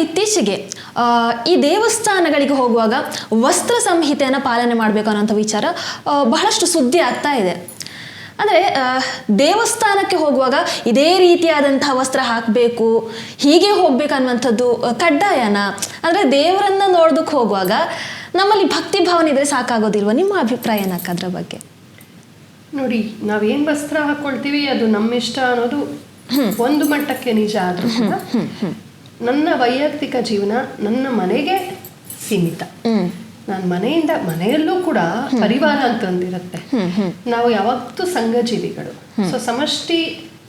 ಇತ್ತೀಚೆಗೆ ಈ ದೇವಸ್ಥಾನಗಳಿಗೆ ಹೋಗುವಾಗ ವಸ್ತ್ರ ಸಂಹಿತೆಯನ್ನು ಪಾಲನೆ ಮಾಡಬೇಕು ಅನ್ನೋಂಥ ವಿಚಾರ ಬಹಳಷ್ಟು ಸುದ್ದಿ ಆಗ್ತಾ ಇದೆ. ಅಂದರೆ ದೇವಸ್ಥಾನಕ್ಕೆ ಹೋಗುವಾಗ ಇದೇ ರೀತಿಯಾದಂತಹ ವಸ್ತ್ರ ಹಾಕಬೇಕು, ಹೀಗೆ ಹೋಗ್ಬೇಕು ಅನ್ನುವಂಥದ್ದು ಕಡ್ಡಾಯನ? ಅಂದರೆ ದೇವರನ್ನ ನೋಡೋದಕ್ಕೆ ಹೋಗುವಾಗ ನಮ್ಮಲ್ಲಿ ಭಕ್ತಿ ಭಾವನೆ ಇದ್ರೆ ಸಾಕಾಗೋದಿಲ್ವ? ನಿಮ್ಮ ಅಭಿಪ್ರಾಯ ಏನಕ್ಕ ಅದ್ರ ಬಗ್ಗೆ? ನೋಡಿ, ನಾವೇನು ವಸ್ತ್ರ ಹಾಕ್ಕೊಳ್ತೀವಿ ಅದು ನಮ್ಮ ಇಷ್ಟ ಅನ್ನೋದು ಒಂದು ಮಟ್ಟಕ್ಕೆ ನಿಜ. ಆದ್ರೂ ಕೂಡ ನನ್ನ ವೈಯಕ್ತಿಕ ಜೀವನ ನನ್ನ ಮನೆಗೆ ಸೀಮಿತ. ನಾನು ಮನೆಯಲ್ಲೂ ಕೂಡ ಪರಿವಾರ ಅಂತಂದಿರುತ್ತೆ. ನಾವು ಯಾವತ್ತೂ ಸಂಘಜೀವಿಗಳು. ಸೊ ಸಮಷ್ಟಿ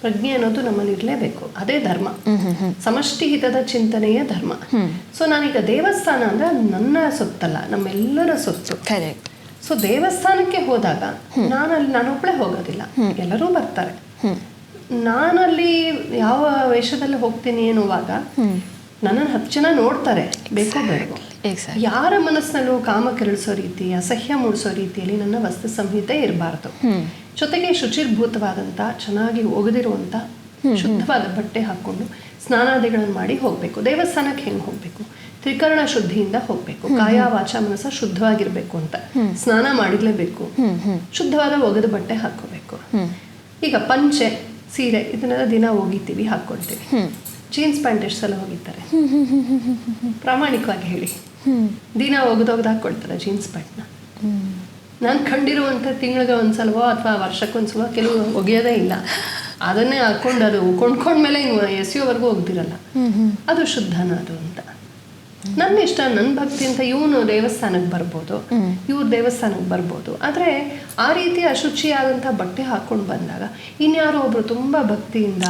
ಪ್ರಜ್ಞೆ ಅನ್ನೋದು ನಮ್ಮಲ್ಲಿ ಇರಲೇಬೇಕು. ಅದೇ ಧರ್ಮ. ಸಮಷ್ಟಿ ಹಿತದ ಚಿಂತನೆಯೇ ಧರ್ಮ. ಸೊ ನಾನೀಗ ದೇವಸ್ಥಾನ ಅಂದ್ರೆ ನನ್ನ ಸೊತ್ತಲ್ಲ, ನಮ್ಮೆಲ್ಲರ ಸೊತ್ತು. ಸೊ ದೇವಸ್ಥಾನಕ್ಕೆ ಹೋದಾಗ ನಾನೊಬ್ಬಳೇ ಹೋಗೋದಿಲ್ಲ, ಎಲ್ಲರೂ ಬರ್ತಾರೆ. ನಾನಲ್ಲಿ ಯಾವ ವೇಷದಲ್ಲಿ ಹೋಗ್ತೀನಿ ಅನ್ನುವಾಗ ನನ್ನನ್ನು 10 ಜನ ನೋಡ್ತಾರೆ, ಬೇಕೋ ಬೇಡವೋ. ಯಾರ ಮನಸ್ಸಿನಲ್ಲೂ ಕಾಮ ಕೆರಳಿಸೋ ರೀತಿ, ಅಸಹ್ಯ ಮೂಡಿಸೋ ರೀತಿಯಲ್ಲಿ ನನ್ನ ವಸ್ತು ಸಂಹಿತೆ ಇರಬಾರ್ದು. ಜೊತೆಗೆ ಶುಚಿರ್ಭೂತವಾದಂಥ, ಚೆನ್ನಾಗಿ ಒಗೆದಿರುವಂಥ ಶುದ್ಧವಾದ ಬಟ್ಟೆ ಹಾಕ್ಕೊಂಡು ಸ್ನಾನಾದಿಗಳನ್ನು ಮಾಡಿ ಹೋಗಬೇಕು. ದೇವಸ್ಥಾನಕ್ಕೆ ಹೆಂಗೆ ಹೋಗಬೇಕು? ತ್ರಿಕರಣ ಶುದ್ಧಿಯಿಂದ ಹೋಗಬೇಕು. ಕಾಯ ವಾಚ ಮನಸ್ಸ ಶುದ್ಧವಾಗಿರ್ಬೇಕು ಅಂತ ಸ್ನಾನ ಮಾಡಿರ್ಲೇಬೇಕು. ಶುದ್ಧವಾದ ಒಗೆದ ಬಟ್ಟೆ ಹಾಕೋಬೇಕು. ಈಗ ಪಂಚೆ, ಸೀರೆ ಇದನ್ನೆಲ್ಲ ದಿನ ಒಗಿತೀವಿ, ಹಾಕ್ಕೊಳ್ತೀವಿ. ಜೀನ್ಸ್ ಪ್ಯಾಂಟ್ ಎಷ್ಟು ಸಲ ಹೋಗಿದ್ದಾರೆ? ಪ್ರಾಮಾಣಿಕವಾಗಿ ಹೇಳಿ. ದಿನ ಒಗೆದೊಗ್ದು ಹಾಕ್ಕೊಳ್ತಾರೆ ಜೀನ್ಸ್ ಪ್ಯಾಂಟ್ನ. ನಾನು ಕಂಡಿರುವಂಥ ತಿಂಗಳಿಗೆ ಒಂದ್ಸಲವೋ ಅಥವಾ ವರ್ಷಕ್ಕೊಂದ್ಸಲವೋ ಕೆಲವು ಒಗೆಯೋದೇ ಇಲ್ಲ. ಅದನ್ನೇ ಹಾಕ್ಕೊಂಡು ಅದು ಕೊಂಡ್ಕೊಂಡ್ಮೇಲೆ ಇನ್ನು ಎಸೆಯೋವರೆಗೂ ಒಗ್ದಿರಲ್ಲ. ಅದು ಶುದ್ಧನ ಅದು ಅಂತ. ನನ್ನ ಇಷ್ಟ, ನನ್ನ ಭಕ್ತಿ ಅಂತ ಇವನು ದೇವಸ್ಥಾನಕ್ಕೆ ಬರ್ಬೋದು, ಇವ್ರು ದೇವಸ್ಥಾನಕ್ಕೆ ಬರ್ಬೋದು. ಆದರೆ ಆ ರೀತಿ ಅಶುಚಿಯಾದಂಥ ಬಟ್ಟೆ ಹಾಕ್ಕೊಂಡು ಬಂದಾಗ ಇನ್ಯಾರೋ ಒಬ್ರು ತುಂಬ ಭಕ್ತಿಯಿಂದ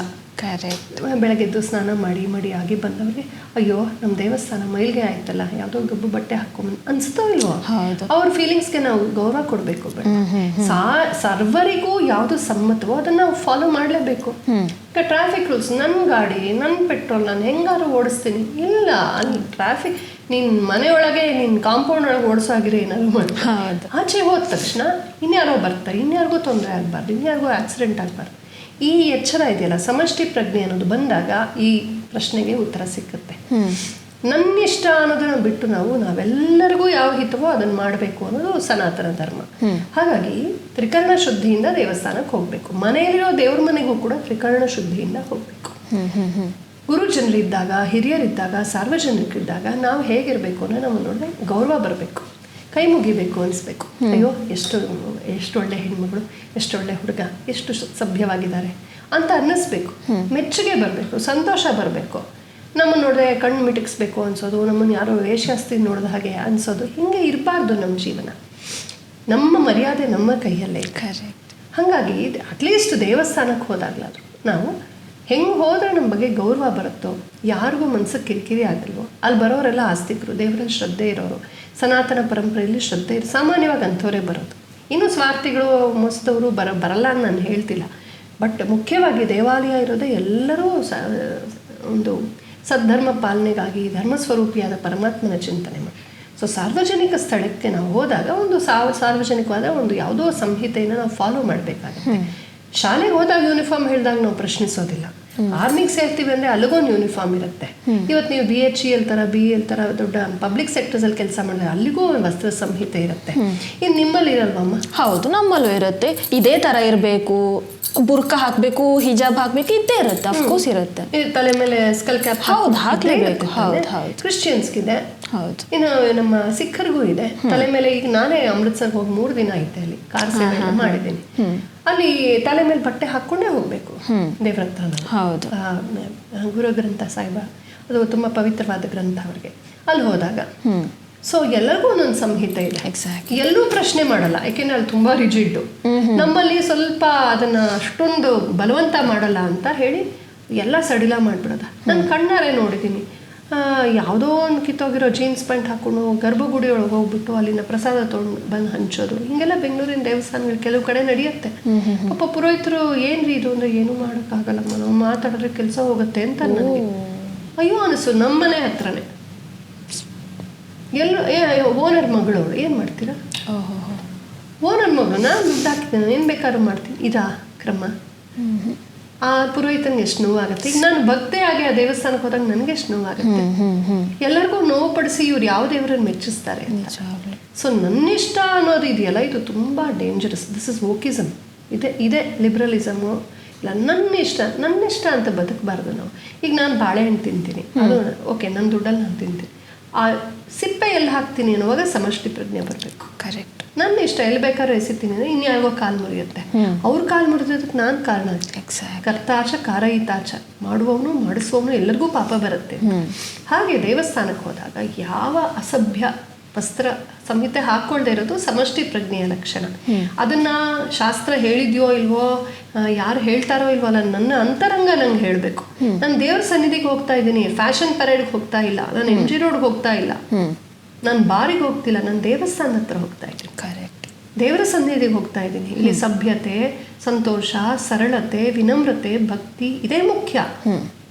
ಬೆಳಗ್ಗೆದ್ದು ಸ್ನಾನ ಮಾಡಿ ಆಗಿ ಬಂದವ್ರಿಗೆ ಅಯ್ಯೋ ನಮ್ಮ ದೇವಸ್ಥಾನ ಮೈಲ್ಗೆ ಆಯ್ತಲ್ಲ, ಯಾವುದೋ ಗಬ್ಬು ಬಟ್ಟೆ ಹಾಕೊಂಡ್ ಅನ್ಸುತ್ತೋ ಇಲ್ವೋ? ಅವ್ರ ಫೀಲಿಂಗ್ಸ್ಗೆ ನಾವು ಗೌರವ ಕೊಡಬೇಕು. ಸರ್ವರಿಗೂ ಯಾವುದು ಸಮ್ಮತವೋ ಅದನ್ನ ನಾವು ಫಾಲೋ ಮಾಡಲೇಬೇಕು. ಈಗ ಟ್ರಾಫಿಕ್ ರೂಲ್ಸ್, ನನ್ನ ಗಾಡಿ, ನನ್ನ ಪೆಟ್ರೋಲ್ ನಾನು ಹೆಂಗಾರು ಓಡಿಸ್ತೀನಿ ಇಲ್ಲ. ಅಲ್ಲಿ ಟ್ರಾಫಿಕ್ ನಿನ್ನ ಮನೆಯೊಳಗೆ ನಿನ್ನ ಕಾಂಪೌಂಡ್ ಒಳಗೆ ಓಡಿಸೋಗಿರೋ ಏನಾದ್ರು ಮಾಡಿ ಆಚೆ ಹೋದ ತಕ್ಷಣ ಇನ್ಯಾರೋ ಬರ್ತಾರೆ, ಇನ್ಯಾರಿಗೂ ತೊಂದರೆ ಆಗಬಾರ್ದು, ಇನ್ಯಾರಿಗೂ ಆಕ್ಸಿಡೆಂಟ್ ಆಗಬಾರ್ದು. ಈ ಎಚ್ಚರ ಇದೆಯಲ್ಲ, ಸಮಷ್ಟಿ ಪ್ರಜ್ಞೆ ಅನ್ನೋದು ಬಂದಾಗ ಈ ಪ್ರಶ್ನೆಗೆ ಉತ್ತರ ಸಿಕ್ಕುತ್ತೆ. ನನ್ನ ಇಷ್ಟ ಅನ್ನೋದನ್ನ ಬಿಟ್ಟು ನಾವೆಲ್ಲರಿಗೂ ಯಾವ ಹಿತವೋ ಅದನ್ನು ಮಾಡಬೇಕು ಅನ್ನೋದು ಸನಾತನ ಧರ್ಮ. ಹಾಗಾಗಿ ತ್ರಿಕರಣ ಶುದ್ಧಿಯಿಂದ ದೇವಸ್ಥಾನಕ್ಕೆ ಹೋಗ್ಬೇಕು. ಮನೆಯಲ್ಲಿರೋ ದೇವ್ರ ಮನೆಗೂ ಕೂಡ ತ್ರಿಕರಣ ಶುದ್ಧಿಯಿಂದ ಹೋಗ್ಬೇಕು. ಗುರುಜನರಿದ್ದಾಗ, ಹಿರಿಯರಿದ್ದಾಗ, ಸಾರ್ವಜನಿಕರಿದ್ದಾಗ ನಾವು ಹೇಗಿರ್ಬೇಕು ಅನ್ನೋ ನಮ್ಮ ನೋಡಿದ್ರೆ ಗೌರವ ಬರಬೇಕು, ಕೈ ಮುಗಿಬೇಕು ಅನಿಸ್ಬೇಕು. ಅಯ್ಯೋ ಎಷ್ಟು ಒಳ್ಳೆ ಹೆಣ್ಮಗಳು, ಎಷ್ಟು ಒಳ್ಳೆ ಹುಡುಗ, ಎಷ್ಟು ಸಭ್ಯವಾಗಿದ್ದಾರೆ ಅಂತ ಅನ್ನಿಸ್ಬೇಕು. ಮೆಚ್ಚುಗೆ ಬರಬೇಕು, ಸಂತೋಷ ಬರಬೇಕು. ನಮ್ಮನ್ನು ನೋಡಿದ್ರೆ ಕಣ್ಣು ಮಿಟುಕಿಸ್ಬೇಕು ಅನ್ಸೋದು, ನಮ್ಮನ್ನು ಯಾರೋ ವೇಷಾಸ್ತಿ ನೋಡಿದ ಹಾಗೆ ಅನ್ಸೋದು, ಹಿಂಗೆ ಇರಬಾರ್ದು. ನಮ್ಮ ಜೀವನ, ನಮ್ಮ ಮರ್ಯಾದೆ ನಮ್ಮ ಕೈಯಲ್ಲೇ. ಹಾಗಾಗಿ ಅಟ್ಲೀಸ್ಟ್ ದೇವಸ್ಥಾನಕ್ಕೆ ಹೋದಾಗಲಾದ್ರು ನಾವು ಹೆಂಗೆ ಹೋದ್ರೆ ನಮ್ಮ ಬಗ್ಗೆ ಗೌರವ ಬರುತ್ತೋ, ಯಾರಿಗೂ ಮನ್ಸಿಗೆ ಕಿರಿಕಿರಿ ಆಗಲ್ವೋ, ಅಲ್ಲಿ ಬರೋರೆಲ್ಲ ಆಸ್ತಿಕರು, ದೇವರಲ್ಲಿ ಶ್ರದ್ಧೆ ಇರೋರು, ಸನಾತನ ಪರಂಪರೆಯಲ್ಲಿ ಶ್ರದ್ಧೆ ಇರೋ ಸಾಮಾನ್ಯವಾಗಿ ಅಂಥವರೇ ಬರೋದು. ಇನ್ನು ಸ್ವಾರ್ಥಿಗಳು ಮೋಸದವರು ಬರಲ್ಲ ಅಂತ ನಾನು ಹೇಳ್ತಿಲ್ಲ. ಬಟ್ ಮುಖ್ಯವಾಗಿ ದೇವಾಲಯ ಇರೋದೇ ಎಲ್ಲರೂ ಒಂದು ಸದ್ಧರ್ಮ ಪಾಲನೆಗಾಗಿ ಧರ್ಮಸ್ವರೂಪಿಯಾದ ಪರಮಾತ್ಮನ ಚಿಂತನೆ ಮಾಡಿ. ಸೊ ಸಾರ್ವಜನಿಕ ಸ್ಥಳಕ್ಕೆ ನಾವು ಹೋದಾಗ ಒಂದು ಸಾರ್ವಜನಿಕವಾದ ಒಂದು ಯಾವುದೋ ಸಂಹಿತೆಯನ್ನು ನಾವು ಫಾಲೋ ಮಾಡಬೇಕಾಗುತ್ತೆ. ಶಾಲೆಗೆ ಹೋದಾಗ ಯೂನಿಫಾರ್ಮ್ ಹೇಳಿದಾಗ ನಾವು ಪ್ರಶ್ನಿಸೋದಿಲ್ಲ. ಆರ್ಮಿಗೆ ಸೇರ್ತೀವಿ ಅಂದರೆ ಅಲ್ಲಿಗೊಂದು ಯೂನಿಫಾರ್ಮ್ ಇರುತ್ತೆ. ಇವತ್ತು ನೀವು BHEL ಥರ BEL ಥರ ದೊಡ್ಡ ಪಬ್ಲಿಕ್ ಸೆಕ್ಟರ್ಸಲ್ಲಿ ಕೆಲಸ ಮಾಡಿದ್ರೆ ಅಲ್ಲಿಗೂ ವಸ್ತ್ರ ಸಂಹಿತೆ ಇರುತ್ತೆ. ಇದು ನಿಮ್ಮಲ್ಲಿ ಇರಲ್ವಮ್ಮ? ಹೌದು, ನಮ್ಮಲ್ಲೂ ಇರುತ್ತೆ. ಇದೇ ಥರ ಇರಬೇಕು, ಬುರ್ಕ ಹಾಕಬೇಕು, ಹಿಜಾಬ್ ಹಾಕಬೇಕು, ಇದ್ದೇ ಇರುತ್ತೆ. ಅಫ್ಕೋರ್ಸ್ ಇರುತ್ತೆ. ತಲೆ ಮೇಲೆ ಸ್ಕಲ್ ಕ್ಯಾಪ್ ಹೌದು ಹಾಕಲೇಬೇಕು. ಹೌದು ಹೌದು. ಕ್ರಿಶ್ಚಿಯನ್ಸ್ಗಿದೆ, ಹೌದು. ಇನ್ನು ನಮ್ಮ ಸಿಖ್ಖರಿಗೂ ಇದೆ. ತಲೆ ಮೇಲೆ ಈಗ ನಾನೇ ಅಮೃತ್ಸರ್ಗೆ ಹೋಗಿ 3 ದಿನ ಐತೆ, ಅಲ್ಲಿ ಕಾರ್ ಸೇವೆ ಮಾಡಿದ್ದೀನಿ. ಅಲ್ಲಿ ತಲೆ ಮೇಲೆ ಬಟ್ಟೆ ಹಾಕ್ಕೊಂಡೇ ಹೋಗ್ಬೇಕು ದೇವ್ರ ಹತ್ರ. ಹೌದು. ಗುರು ಗ್ರಂಥ ಸಾಹಿಬ ಅದು ತುಂಬ ಪವಿತ್ರವಾದ ಗ್ರಂಥ ಅವ್ರಿಗೆ. ಅಲ್ಲಿ ಹೋದಾಗ ಸೊ ಎಲ್ಲರಿಗೂ ಒಂದೊಂದು ಸಂಹಿತೆ ಇದೆ. ಎಲ್ಲೂ ಪ್ರಶ್ನೆ ಮಾಡಲ್ಲ, ಯಾಕೆಂದ್ರೆ ಅಲ್ಲಿ ತುಂಬಾ ರಿಜಿಡ್. ನಮ್ಮಲ್ಲಿ ಸ್ವಲ್ಪ ಅದನ್ನ ಅಷ್ಟೊಂದು ಬಲವಂತ ಮಾಡಲ್ಲ ಅಂತ ಹೇಳಿ ಎಲ್ಲ ಸಡಿಲ ಮಾಡ್ಬಿಡೋದ. ನಾನು ಕಣ್ಣಾರೆ ನೋಡಿದ್ದೀನಿ, ಯಾವುದೋ ಒಂದು ಕಿತ್ತೋಗಿರೋ ಜೀನ್ಸ್ ಪ್ಯಾಂಟ್ ಹಾಕೊಂಡು ಗರ್ಭಗುಡಿ ಒಳಗೆ ಹೋಗ್ಬಿಟ್ಟು ಅಲ್ಲಿನ ಪ್ರಸಾದ ತೊಗೊಂಡು ಬಂದು ಹಂಚೋದು, ಹಿಂಗೆಲ್ಲ ಬೆಂಗಳೂರಿನ ದೇವಸ್ಥಾನಗಳು ಕೆಲವು ಕಡೆ ನಡೆಯುತ್ತೆ. ಪಾಪ ಪುರೋಹಿತರು ಏನ್ರಿ ಇದು ಅಂದ್ರೆ ಏನೂ ಮಾಡೋಕ್ಕಾಗಲ್ಲಮ್ಮ, ನಾವು ಮಾತಾಡಿದ್ರೆ ಕೆಲಸ ಹೋಗುತ್ತೆ ಅಂತ ನನಗೆ ಅಯ್ಯೋ ಅನಿಸು. ನಮ್ಮನೆ ಹತ್ರನೇ ಓನರ್ ಮಗಳು ಅವಳು, ಏನು ಮಾಡ್ತೀರಾ? ಓನರ್ ಮಗಳು, ನಾನು ದುಡ್ಡು ಹಾಕಿದ್ದೇನೆ, ಏನು ಬೇಕಾದ್ರೂ ಮಾಡ್ತೀನಿ. ಇದಾ ಕ್ರಮ? ಆ ಪುರೋಹಿತನಿಗೆ ಎಷ್ಟು ನೋವಾಗುತ್ತೆ. ಈಗ ನಾನು ಭಕ್ತಿಯಾಗಿ ಆ ದೇವಸ್ಥಾನಕ್ಕೆ ಹೋದಾಗ ನನಗೆ ಎಷ್ಟು ನೋವಾಗುತ್ತೆ. ಎಲ್ಲರಿಗೂ ನೋವು ಪಡಿಸಿ ಇವ್ರು ಯಾವ ದೇವರನ್ನು ಮೆಚ್ಚಿಸ್ತಾರೆ ಅಂತ. ಸೊ ನನ್ನಿಷ್ಟ ಅನ್ನೋದು ಇದೆಯಲ್ಲ, ಇದು ತುಂಬ ಡೇಂಜರಸ್. This is ವೋಕಿಸಮ್. ಇದೆ ಲಿಬ್ರಲಿಸಮು. ಇಲ್ಲ ನನ್ನ ಇಷ್ಟ ಅಂತ ಬದುಕಬಾರ್ದು ನಾವು. ಈಗ ನಾನು ಬಾಳೆಹಣ್ಣು ತಿಂತೀನಿ, ಅದು ಓಕೆ, ನನ್ನ ದುಡ್ಡಲ್ಲಿ ನಾನು ತಿಂತೀನಿ. ಆ ಸಿಪ್ಪೆ ಎಲ್ಲಿ ಹಾಕ್ತೀನಿ ಅನ್ನುವಾಗ ಸಮಷ್ಟಿ ಪ್ರಜ್ಞೆ ಬರಬೇಕು. ಕರೆಕ್ಟ್. ನನ್ನ ಇಷ್ಟ ಎಲ್ಲಿ ಬೇಕಾದ್ರೂ ಎಸಿತೀನಿ ಅಂದರೆ ಇನ್ಯಾರಿಗೋ ಕಾಲು ಮುರಿಯುತ್ತೆ. ಅವ್ರ ಕಾಲು ಮುರಿದಕ್ಕೆ ನಾನು ಕಾರಣ. ಕರ್ತಾಚ ಕಾರಯಿತಾಚ, ಮಾಡುವವನು ಮಾಡಿಸುವವನು ಎಲ್ಲರಿಗೂ ಪಾಪ ಬರುತ್ತೆ. ಹಾಗೆ ದೇವಸ್ಥಾನಕ್ಕೆ ಹೋದಾಗ ಯಾವ ಅಸಭ್ಯ ವಸ್ತ್ರ ಸಂಹಿತೆ ಹಾಕ್ಕೊಳ್ದೇ ಇರೋದು ಸಮಷ್ಟಿ ಪ್ರಜ್ಞೆಯ ಲಕ್ಷಣ. ಅದನ್ನ ಶಾಸ್ತ್ರ ಹೇಳಿದ್ಯೋ ಇಲ್ವೋ, ಯಾರು ಹೇಳ್ತಾರೋ ಇಲ್ವೋ ಅಲ್ಲ, ನನ್ನ ಅಂತರಂಗ ನಂಗೆ ಹೇಳಬೇಕು. ನಾನು ದೇವ್ರ ಸನ್ನಿಧಿಗೆ ಹೋಗ್ತಾ ಇದ್ದೀನಿ, ಫ್ಯಾಷನ್ ಪರೇಡ್ಗೆ ಹೋಗ್ತಾ ಇಲ್ಲ, ನಾನು MG ರೋಡ್ಗೆ ಹೋಗ್ತಾ ಇಲ್ಲ, ನಾನು ಬಾರಿಗೆ ಹೋಗ್ತಿಲ್ಲ, ನಾನು ದೇವಸ್ಥಾನದ ಹತ್ರ ಹೋಗ್ತಾ ಇದ್ದೀನಿ. ಕರೆಕ್ಟ್. ದೇವರ ಸನ್ನಿಧಿಗೆ ಹೋಗ್ತಾ ಇದ್ದೀನಿ. ಇಲ್ಲಿ ಸಭ್ಯತೆ, ಸಂತೋಷ, ಸರಳತೆ, ವಿನಮ್ರತೆ, ಭಕ್ತಿ ಇದೇ ಮುಖ್ಯ.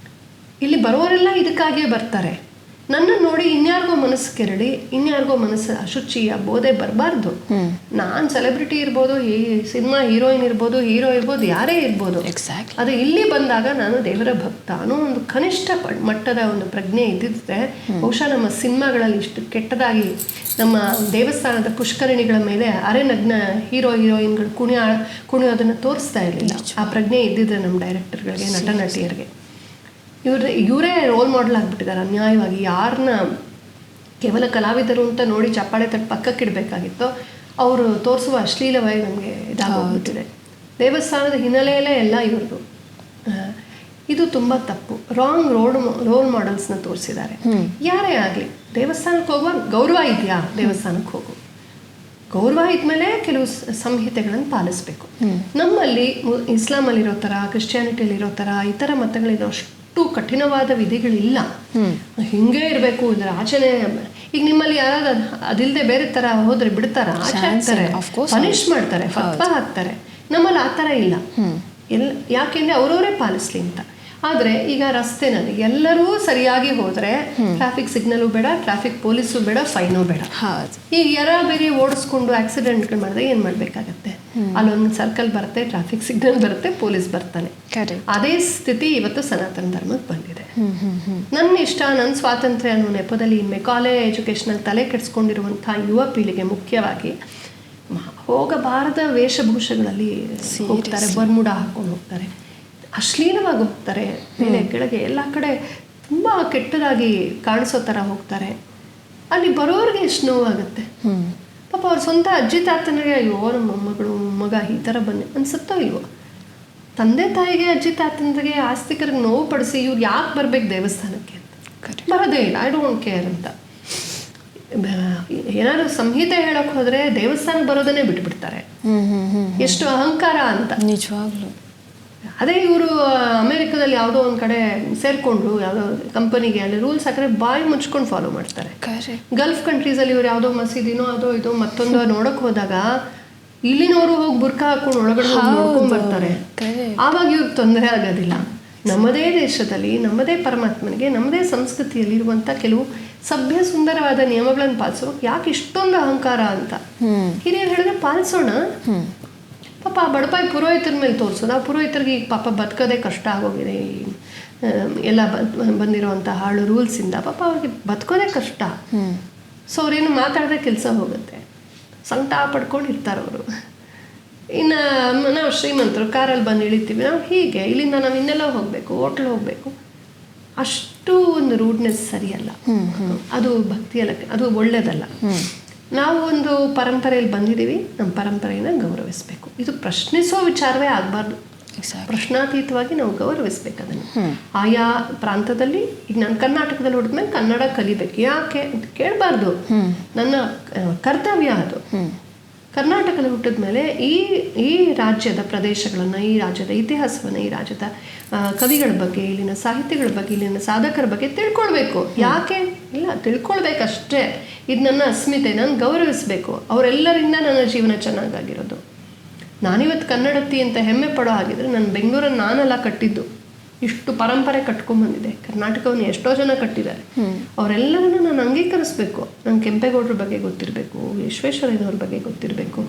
ಇಲ್ಲಿ ಬರೋರೆಲ್ಲ ಇದಕ್ಕಾಗಿಯೇ ಬರ್ತಾರೆ. ನನ್ನ ನೋಡಿ ಇನ್ಯಾರಿಗೋ ಮನಸ್ಸು ಕೆರಳಿ, ಇನ್ಯಾರಿಗೋ ಮನಸ್ಸು ಅಶುಚಿಯ ಬೋಧೆ ಬರಬಾರ್ದು. ನಾನು ಸೆಲೆಬ್ರಿಟಿ ಇರ್ಬೋದು, ಸಿನಿಮಾ ಹೀರೋಯಿನ್ ಇರ್ಬೋದು, ಹೀರೋ ಇರ್ಬೋದು, ಯಾರೇ ಇರ್ಬೋದು. ಅದು ಇಲ್ಲಿ ಬಂದಾಗ ನಾನು ದೇವರ ಭಕ್ತ ಅನ್ನೋ ಒಂದು ಕನಿಷ್ಠ ಮಟ್ಟದ ಒಂದು ಪ್ರಜ್ಞೆ ಇದ್ದಿದ್ರೆ ಬಹುಶಃ ನಮ್ಮ ಸಿನಿಮಾಗಳಲ್ಲಿ ಇಷ್ಟು ಕೆಟ್ಟದಾಗಿ ನಮ್ಮ ದೇವಸ್ಥಾನದ ಪುಷ್ಕರಣಿಗಳ ಮೇಲೆ ಅರೆನಗ್ನ ಹೀರೋಯಿನ್ಗಳು ಕುಣಿಯೋದನ್ನು ತೋರಿಸ್ತಾ ಇರಲಿಲ್ಲ. ಆ ಪ್ರಜ್ಞೆ ಇದ್ದಿದ್ರೆ ನಮ್ಮ ಡೈರೆಕ್ಟರ್ಗಳಿಗೆ, ನಟ ನಟಿಯರಿಗೆ. ಇವರೇ ರೋಲ್ ಮಾಡೆಲ್ ಆಗಿಬಿಟ್ಟಿದ್ದಾರೆ ಅನ್ಯಾಯವಾಗಿ. ಯಾರನ್ನ ಕೇವಲ ಕಲಾವಿದರು ಅಂತ ನೋಡಿ ಚಪ್ಪಾಳೆ ತಟ್ಟು ಪಕ್ಕಕ್ಕಿಡಬೇಕಾಗಿತ್ತೋ ಅವರು ತೋರಿಸುವ ಅಶ್ಲೀಲವಾಗಿ ನಮಗೆ ಇದಾಗೋಗ್ಬಿಟ್ಟಿದೆ. ದೇವಸ್ಥಾನದ ಹಿನ್ನೆಲೆಯಲ್ಲೇ ಎಲ್ಲ ಇವ್ರದ್ದು. ಇದು ತುಂಬ ತಪ್ಪು. ರಾಂಗ್ ರೋಲ್ ಮಾಡೆಲ್ಸ್ನ ತೋರಿಸಿದ್ದಾರೆ. ಯಾರೇ ಆಗಲಿ ದೇವಸ್ಥಾನಕ್ಕೆ ಹೋಗುವ ಗೌರವ ಇದೆಯಾ? ದೇವಸ್ಥಾನಕ್ಕೆ ಹೋಗು. ಗೌರವ ಇದ್ಮೇಲೆ ಕೆಲವು ಸಂಹಿತೆಗಳನ್ನು ಪಾಲಿಸ್ಬೇಕು. ನಮ್ಮಲ್ಲಿ ಇಸ್ಲಾಮಲ್ಲಿರೋ ಥರ, ಕ್ರಿಶ್ಚಿಯಾನಿಟಿಯಲ್ಲಿರೋ ಥರ, ಇತರ ಮತಗಳಿರೋ ಅಷ್ಟು ಕಠಿಣವಾದ ವಿಧಿಗಳಿಲ್ಲ. ಹಿಂಗೆ ಇರಬೇಕು, ಇದರ ಆಚರಣೆ. ಈಗ ನಿಮ್ಮಲ್ಲಿ ಯಾರಾದ್ರೂ ಅದಿಲ್ಲದೆ ಬೇರೆ ಥರ ಹೋದ್ರೆ ಬಿಡ್ತಾರ? ಆಚೆ ಹಾಕ್ತಾರೆ, ಪನಿಷ್ ಮಾಡ್ತಾರೆ, ಫತ್ವಾ ಹಾಕ್ತಾರೆ. ನಮ್ಮಲ್ಲಿ ಆ ಥರ ಇಲ್ಲ. ಯಾಕೆಂದರೆ ಅವರವರೇ ಪಾಲಿಸ್ಲಿ ಅಂತ. ಆದರೆ ಈಗ ರಸ್ತೆನಲ್ಲಿ ಎಲ್ಲರೂ ಸರಿಯಾಗಿ ಹೋದರೆ ಟ್ರಾಫಿಕ್ ಸಿಗ್ನಲು ಬೇಡ, ಟ್ರಾಫಿಕ್ ಪೊಲೀಸು ಬೇಡ, ಫೈನು ಬೇಡ. ಈಗ ಯಾರ ಬೇರೆ ಓಡಿಸ್ಕೊಂಡು ಆಕ್ಸಿಡೆಂಟ್ಗಳು ಮಾಡಿದ್ರೆ ಏನು ಮಾಡಬೇಕಾಗತ್ತೆ? ಅಲ್ಲೊಂದು ಸರ್ಕಲ್ ಬರುತ್ತೆ, ಟ್ರಾಫಿಕ್ ಸಿಗ್ನಲ್ ಬರುತ್ತೆ, ಪೊಲೀಸ್ ಬರ್ತಾನೆ. ಅದೇ ಸ್ಥಿತಿ ಇವತ್ತು ಸನಾತನ ಧರ್ಮಕ್ಕೆ ಬಂದಿದೆ. ನನ್ನ ಇಷ್ಟ, ನನ್ನ ಸ್ವಾತಂತ್ರ್ಯ ಅನ್ನೋ ನೆಪದಲ್ಲಿ ಮೆಕಾಲೆ ಎಜುಕೇಷನಲ್ಲಿ ತಲೆ ಕೆಡಿಸ್ಕೊಂಡಿರುವಂಥ ಯುವ ಪೀಳಿಗೆ ಮುಖ್ಯವಾಗಿ ಹೋಗಬಾರದ ವೇಷಭೂಷೆಗಳಲ್ಲಿ ಹೋಗ್ತಾರೆ. ಬರ್ಮುಡ ಹಾಕೊಂಡು ಹೋಗ್ತಾರೆ, ಅಶ್ಲೀಲವಾಗಿ ಹೋಗ್ತಾರೆ, ಮೇಲೆ ಕೆಳಗೆ ಎಲ್ಲ ಕಡೆ ತುಂಬ ಕೆಟ್ಟದಾಗಿ ಕಾಣಿಸೋ ಥರ ಹೋಗ್ತಾರೆ. ಅಲ್ಲಿ ಬರೋರಿಗೆ ಎಷ್ಟು ನೋವಾಗುತ್ತೆ ಪಾಪ. ಅವ್ರ ಸ್ವಂತ ಅಜ್ಜಿ ತಾತನಿಗೆ ಅಯ್ಯೋ ನಮ್ಮ ಮೊಮ್ಮಗಳು ಮಗ ಈ ಥರ ಬನ್ನಿ ಅನ್ಸುತ್ತೋ ಇಲ್ವೋ? ತಂದೆ ತಾಯಿಗೆ, ಅಜ್ಜಿ ತಾತನಿಗೆ, ಆಸ್ತಿಕರಿಗೆ ನೋವು ಪಡಿಸಿ ಇವ್ರು ಯಾಕೆ ಬರ್ಬೇಕು ದೇವಸ್ಥಾನಕ್ಕೆ ಅಂತ ಬರೋದೇ ಇಲ್ಲ. ಐ ಡೋಂಟ್ ಕೇರ್ ಅಂತ. ಏನಾದ್ರು ಸಂಹಿತೆ ಹೇಳಕ್ ಹೋದ್ರೆ ದೇವಸ್ಥಾನಕ್ಕೆ ಬರೋದನ್ನೇ ಬಿಟ್ಬಿಡ್ತಾರೆ. ಎಷ್ಟು ಅಹಂಕಾರ ಅಂತ. ನಿಜವಾಗ್ಲು ಅದೇ ಇವರು ಅಮೆರಿಕದಲ್ಲಿ ಯಾವುದೋ ಒಂದು ಕಡೆ ಸೇರಿಕೊಂಡು ಯಾವುದೋ ಕಂಪನಿಗೆ ಅಲ್ಲಿ ರೂಲ್ಸ್ ಹಾಕಿದ್ರೆ ಬಾಯಿ ಮುಚ್ಕೊಂಡು ಫಾಲೋ ಮಾಡ್ತಾರೆ. ಗಲ್ಫ್ ಕಂಟ್ರೀಸಲ್ಲಿ ಇವ್ರು ಯಾವುದೋ ಮಸೀದಿನೋ ಅದೋ ಇದೋ ಮತ್ತೊಂದು ನೋಡೋಕೆ ಹೋದಾಗ ಇಲ್ಲಿನವರು ಹೋಗಿ ಬುರ್ಕಾ ಹಾಕೊಂಡು ಒಳಗಡೆ ನೋಡ್ಕೊಂಡು ಬರ್ತಾರೆ. ಆವಾಗ ಇವ್ರಿಗೆ ತೊಂದರೆ ಆಗೋದಿಲ್ಲ. ನಮ್ಮದೇ ದೇಶದಲ್ಲಿ, ನಮ್ಮದೇ ಪರಮಾತ್ಮನಿಗೆ, ನಮ್ಮದೇ ಸಂಸ್ಕೃತಿಯಲ್ಲಿರುವಂಥ ಕೆಲವು ಸಭ್ಯ ಸುಂದರವಾದ ನಿಯಮಗಳನ್ನು ಪಾಲಿಸೋಕೆ ಯಾಕೆ ಇಷ್ಟೊಂದು ಅಹಂಕಾರ ಅಂತ ಹಿರಿಯರು ಹೇಳಿದ್ರೆ ಪಾಲಿಸೋಣ. ಪಾಪ ಬಡಪಾಯಿ ಪುರೋಹಿತರ ಮೇಲೆ ತೋರಿಸೋದು. ಆ ಪುರೋಹಿತರಿಗೆ ಈಗ ಪಾಪ ಬದುಕೋದೇ ಕಷ್ಟ ಆಗೋಗಿದೆ. ಎಲ್ಲ ಬಂದಿರೋವಂಥ ಹಾಳು ರೂಲ್ಸಿಂದ ಪಾಪ ಅವ್ರಿಗೆ ಬದುಕೋದೇ ಕಷ್ಟ. ಸೊ ಅವ್ರೇನು ಮಾತಾಡಿದ್ರೆ ಕೆಲಸ ಹೋಗುತ್ತೆ, ಸಂಕಟ ಪಡ್ಕೊಂಡು ಇರ್ತಾರೆ ಅವರು. ಇನ್ನು ನಾವು ಶ್ರೀಮಂತರು ಕಾರಲ್ಲಿ ಬಂದು ಇಳಿತೀವಿ, ನಾವು ಹೀಗೆ ಇಲ್ಲಿಂದ ನಾವು ಇನ್ನೆಲ್ಲ ಹೋಗಬೇಕು, ಹೋಟ್ಲ್ ಹೋಗಬೇಕು. ಅಷ್ಟು ಒಂದು ರೂಡ್ನೆಸ್ ಸರಿಯಲ್ಲ. ಅದು ಭಕ್ತಿಯಲ್ಲ, ಅದು ಒಳ್ಳೇದಲ್ಲ. ನಾವು ಒಂದು ಪರಂಪರೆಯಲ್ಲಿ ಬಂದಿದ್ದೀವಿ, ನಮ್ಮ ಪರಂಪರೆಯನ್ನು ಗೌರವಿಸಬೇಕು. ಇದು ಪ್ರಶ್ನಿಸೋ ವಿಚಾರವೇ ಆಗಬಾರ್ದು. ಪ್ರಶ್ನಾತೀತವಾಗಿ ನಾವು ಗೌರವಿಸ್ಬೇಕು ಅದನ್ನು. ಆಯಾ ಪ್ರಾಂತದಲ್ಲಿ ಈಗ ನಾನು ಕರ್ನಾಟಕದಲ್ಲಿ ಹುಟ್ಟಿದ್ಮೇಲೆ ಕನ್ನಡ ಕಲಿಬೇಕು ಯಾಕೆ ಅಂತ ಕೇಳಬಾರ್ದು. ನನ್ನ ಕರ್ತವ್ಯ ಅದು. ಕರ್ನಾಟಕದಲ್ಲಿ ಹುಟ್ಟಿದ ಮೇಲೆ ಈ ರಾಜ್ಯದ ಪ್ರದೇಶಗಳನ್ನು, ಈ ರಾಜ್ಯದ ಇತಿಹಾಸವನ್ನು, ಈ ರಾಜ್ಯದ ಕವಿಗಳ ಬಗ್ಗೆ, ಇಲ್ಲಿನ ಸಾಹಿತ್ಯಗಳ ಬಗ್ಗೆ, ಇಲ್ಲಿನ ಸಾಧಕರ ಬಗ್ಗೆ ತಿಳ್ಕೊಳ್ಬೇಕು. ಯಾಕೆ ಇಲ್ಲ, ತಿಳ್ಕೊಳ್ಬೇಕಷ್ಟೇ. ಇದು ನನ್ನ ಅಸ್ಮಿತೆ, ನಾನು ಗೌರವಿಸಬೇಕು. ಅವರೆಲ್ಲರಿಂದ ನನ್ನ ಜೀವನ ಚೆನ್ನಾಗಾಗಿರೋದು. ನಾನಿವತ್ತು ಕನ್ನಡತಿ ಅಂತ ಹೆಮ್ಮೆ ಪಡೋ ಹಾಗಿದ್ರೆ ನನ್ನ ಬೆಂಗಳೂರನ್ನು ನಾನೆಲ್ಲ ಕಟ್ಟಿದ್ದು. ಇಷ್ಟು ಪರಂಪರೆ ಕಟ್ಕೊಂಡ್ಬಂದಿದೆ. ಕರ್ನಾಟಕವನ್ನು ಎಷ್ಟೋ ಜನ ಕಟ್ಟಿದ್ದಾರೆ. ಅವರೆಲ್ಲರನ್ನ ನಾನು ಅಂಗೀಕರಿಸ್ಬೇಕು. ನಂಗೆ ಕೆಂಪೇಗೌಡರ ಬಗ್ಗೆ ಗೊತ್ತಿರಬೇಕು, ವಿಶ್ವೇಶ್ವರಯ್ಯನವ್ರ ಬಗ್ಗೆ ಗೊತ್ತಿರಬೇಕು.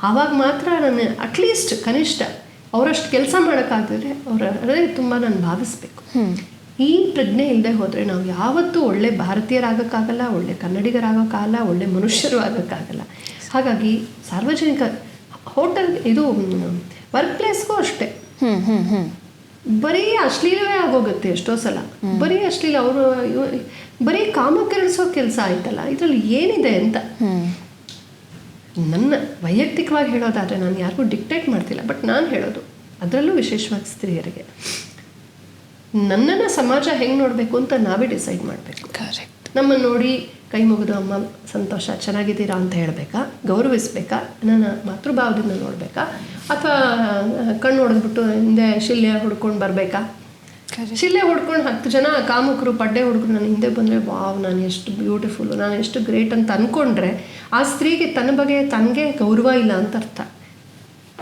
ಆವಾಗ ಮಾತ್ರ ನಾನು ಅಟ್ಲೀಸ್ಟ್ ಕನಿಷ್ಠ ಅವರಷ್ಟು ಕೆಲಸ ಮಾಡೋಕ್ಕಾಗಿದ್ರೆ ಅವರೇ ತುಂಬ ನಾನು ಭಾವಿಸ್ಬೇಕು. ಈ ಪ್ರಜ್ಞೆ ಇಲ್ಲದೆ ಹೋದರೆ ನಾವು ಯಾವತ್ತೂ ಒಳ್ಳೆ ಭಾರತೀಯರಾಗೋಕ್ಕಾಗಲ್ಲ, ಒಳ್ಳೆ ಕನ್ನಡಿಗರಾಗೋಕ್ಕಾಗಲ್ಲ, ಒಳ್ಳೆ ಮನುಷ್ಯರು ಆಗೋಕ್ಕಾಗಲ್ಲ. ಹಾಗಾಗಿ ಸಾರ್ವಜನಿಕ ಹೋಟೆಲ್ ಇದು ವರ್ಕ್ ಪ್ಲೇಸ್ಗೂ ಅಷ್ಟೇ ಬರೀ ಅಶ್ಲೀಲವೇ ಆಗೋಗುತ್ತೆ ಎಷ್ಟೋ ಸಲ. ಬರೀ ಅಶ್ಲೀಲ ಅವರು ಬರೀ ಕಾಮ ಕೆರಳಿಸೋ ಕೆಲಸ ಆಯ್ತಲ್ಲ, ಇದರಲ್ಲಿ ಏನಿದೆ ಅಂತ ನನ್ನ ವೈಯಕ್ತಿಕವಾಗಿ ಹೇಳೋದಾದರೆ, ನಾನು ಯಾರಿಗೂ ಡಿಕ್ಟೇಟ್ ಮಾಡ್ತಿಲ್ಲ, ಬಟ್ ನಾನು ಹೇಳೋದು ಅದರಲ್ಲೂ ವಿಶೇಷವಾಗಿ ಸ್ತ್ರೀಯರಿಗೆ, ನನ್ನನ್ನು ಸಮಾಜ ಹೆಂಗೆ ನೋಡಬೇಕು ಅಂತ ನಾವೇ ಡಿಸೈಡ್ ಮಾಡಬೇಕು. ಕರೆಕ್ಟ್. ನಮ್ಮನ್ನು ನೋಡಿ ಕೈ ಮುಗಿದು ಅಮ್ಮ ಸಂತೋಷ ಚೆನ್ನಾಗಿದ್ದೀರಾ ಅಂತ ಹೇಳಬೇಕಾ, ಗೌರವಿಸ್ಬೇಕಾ, ನನ್ನ ಮಾತೃಭಾವದಿಂದ ನೋಡಬೇಕಾ, ಅಥವಾ ಕಣ್ಣು ಹೊಡೆದ್ಬಿಟ್ಟು ಹಿಂದೆ ಶಿಲ್ಲೆ ಹುಡ್ಕೊಂಡು ಬರಬೇಕಾ? ಶಿಲ್ಲೆ ಹೊಡ್ಕೊಂಡು 10 ಜನ ಕಾಮುಕರು ಪಡ್ಡೆ ಹುಡುಗರು ನನ್ನ ಹಿಂದೆ ಬಂದರೆ ವಾವ್ ನಾನು ಎಷ್ಟು ಬ್ಯೂಟಿಫುಲ್ಲು, ನಾನು ಎಷ್ಟು ಗ್ರೇಟ್ ಅಂತ ಅಂದ್ಕೊಂಡ್ರೆ ಆ ಸ್ತ್ರೀಗೆ ತನ್ನ ಬಗ್ಗೆ ತನಗೆ ಗೌರವ ಇಲ್ಲ ಅಂತ ಅರ್ಥ.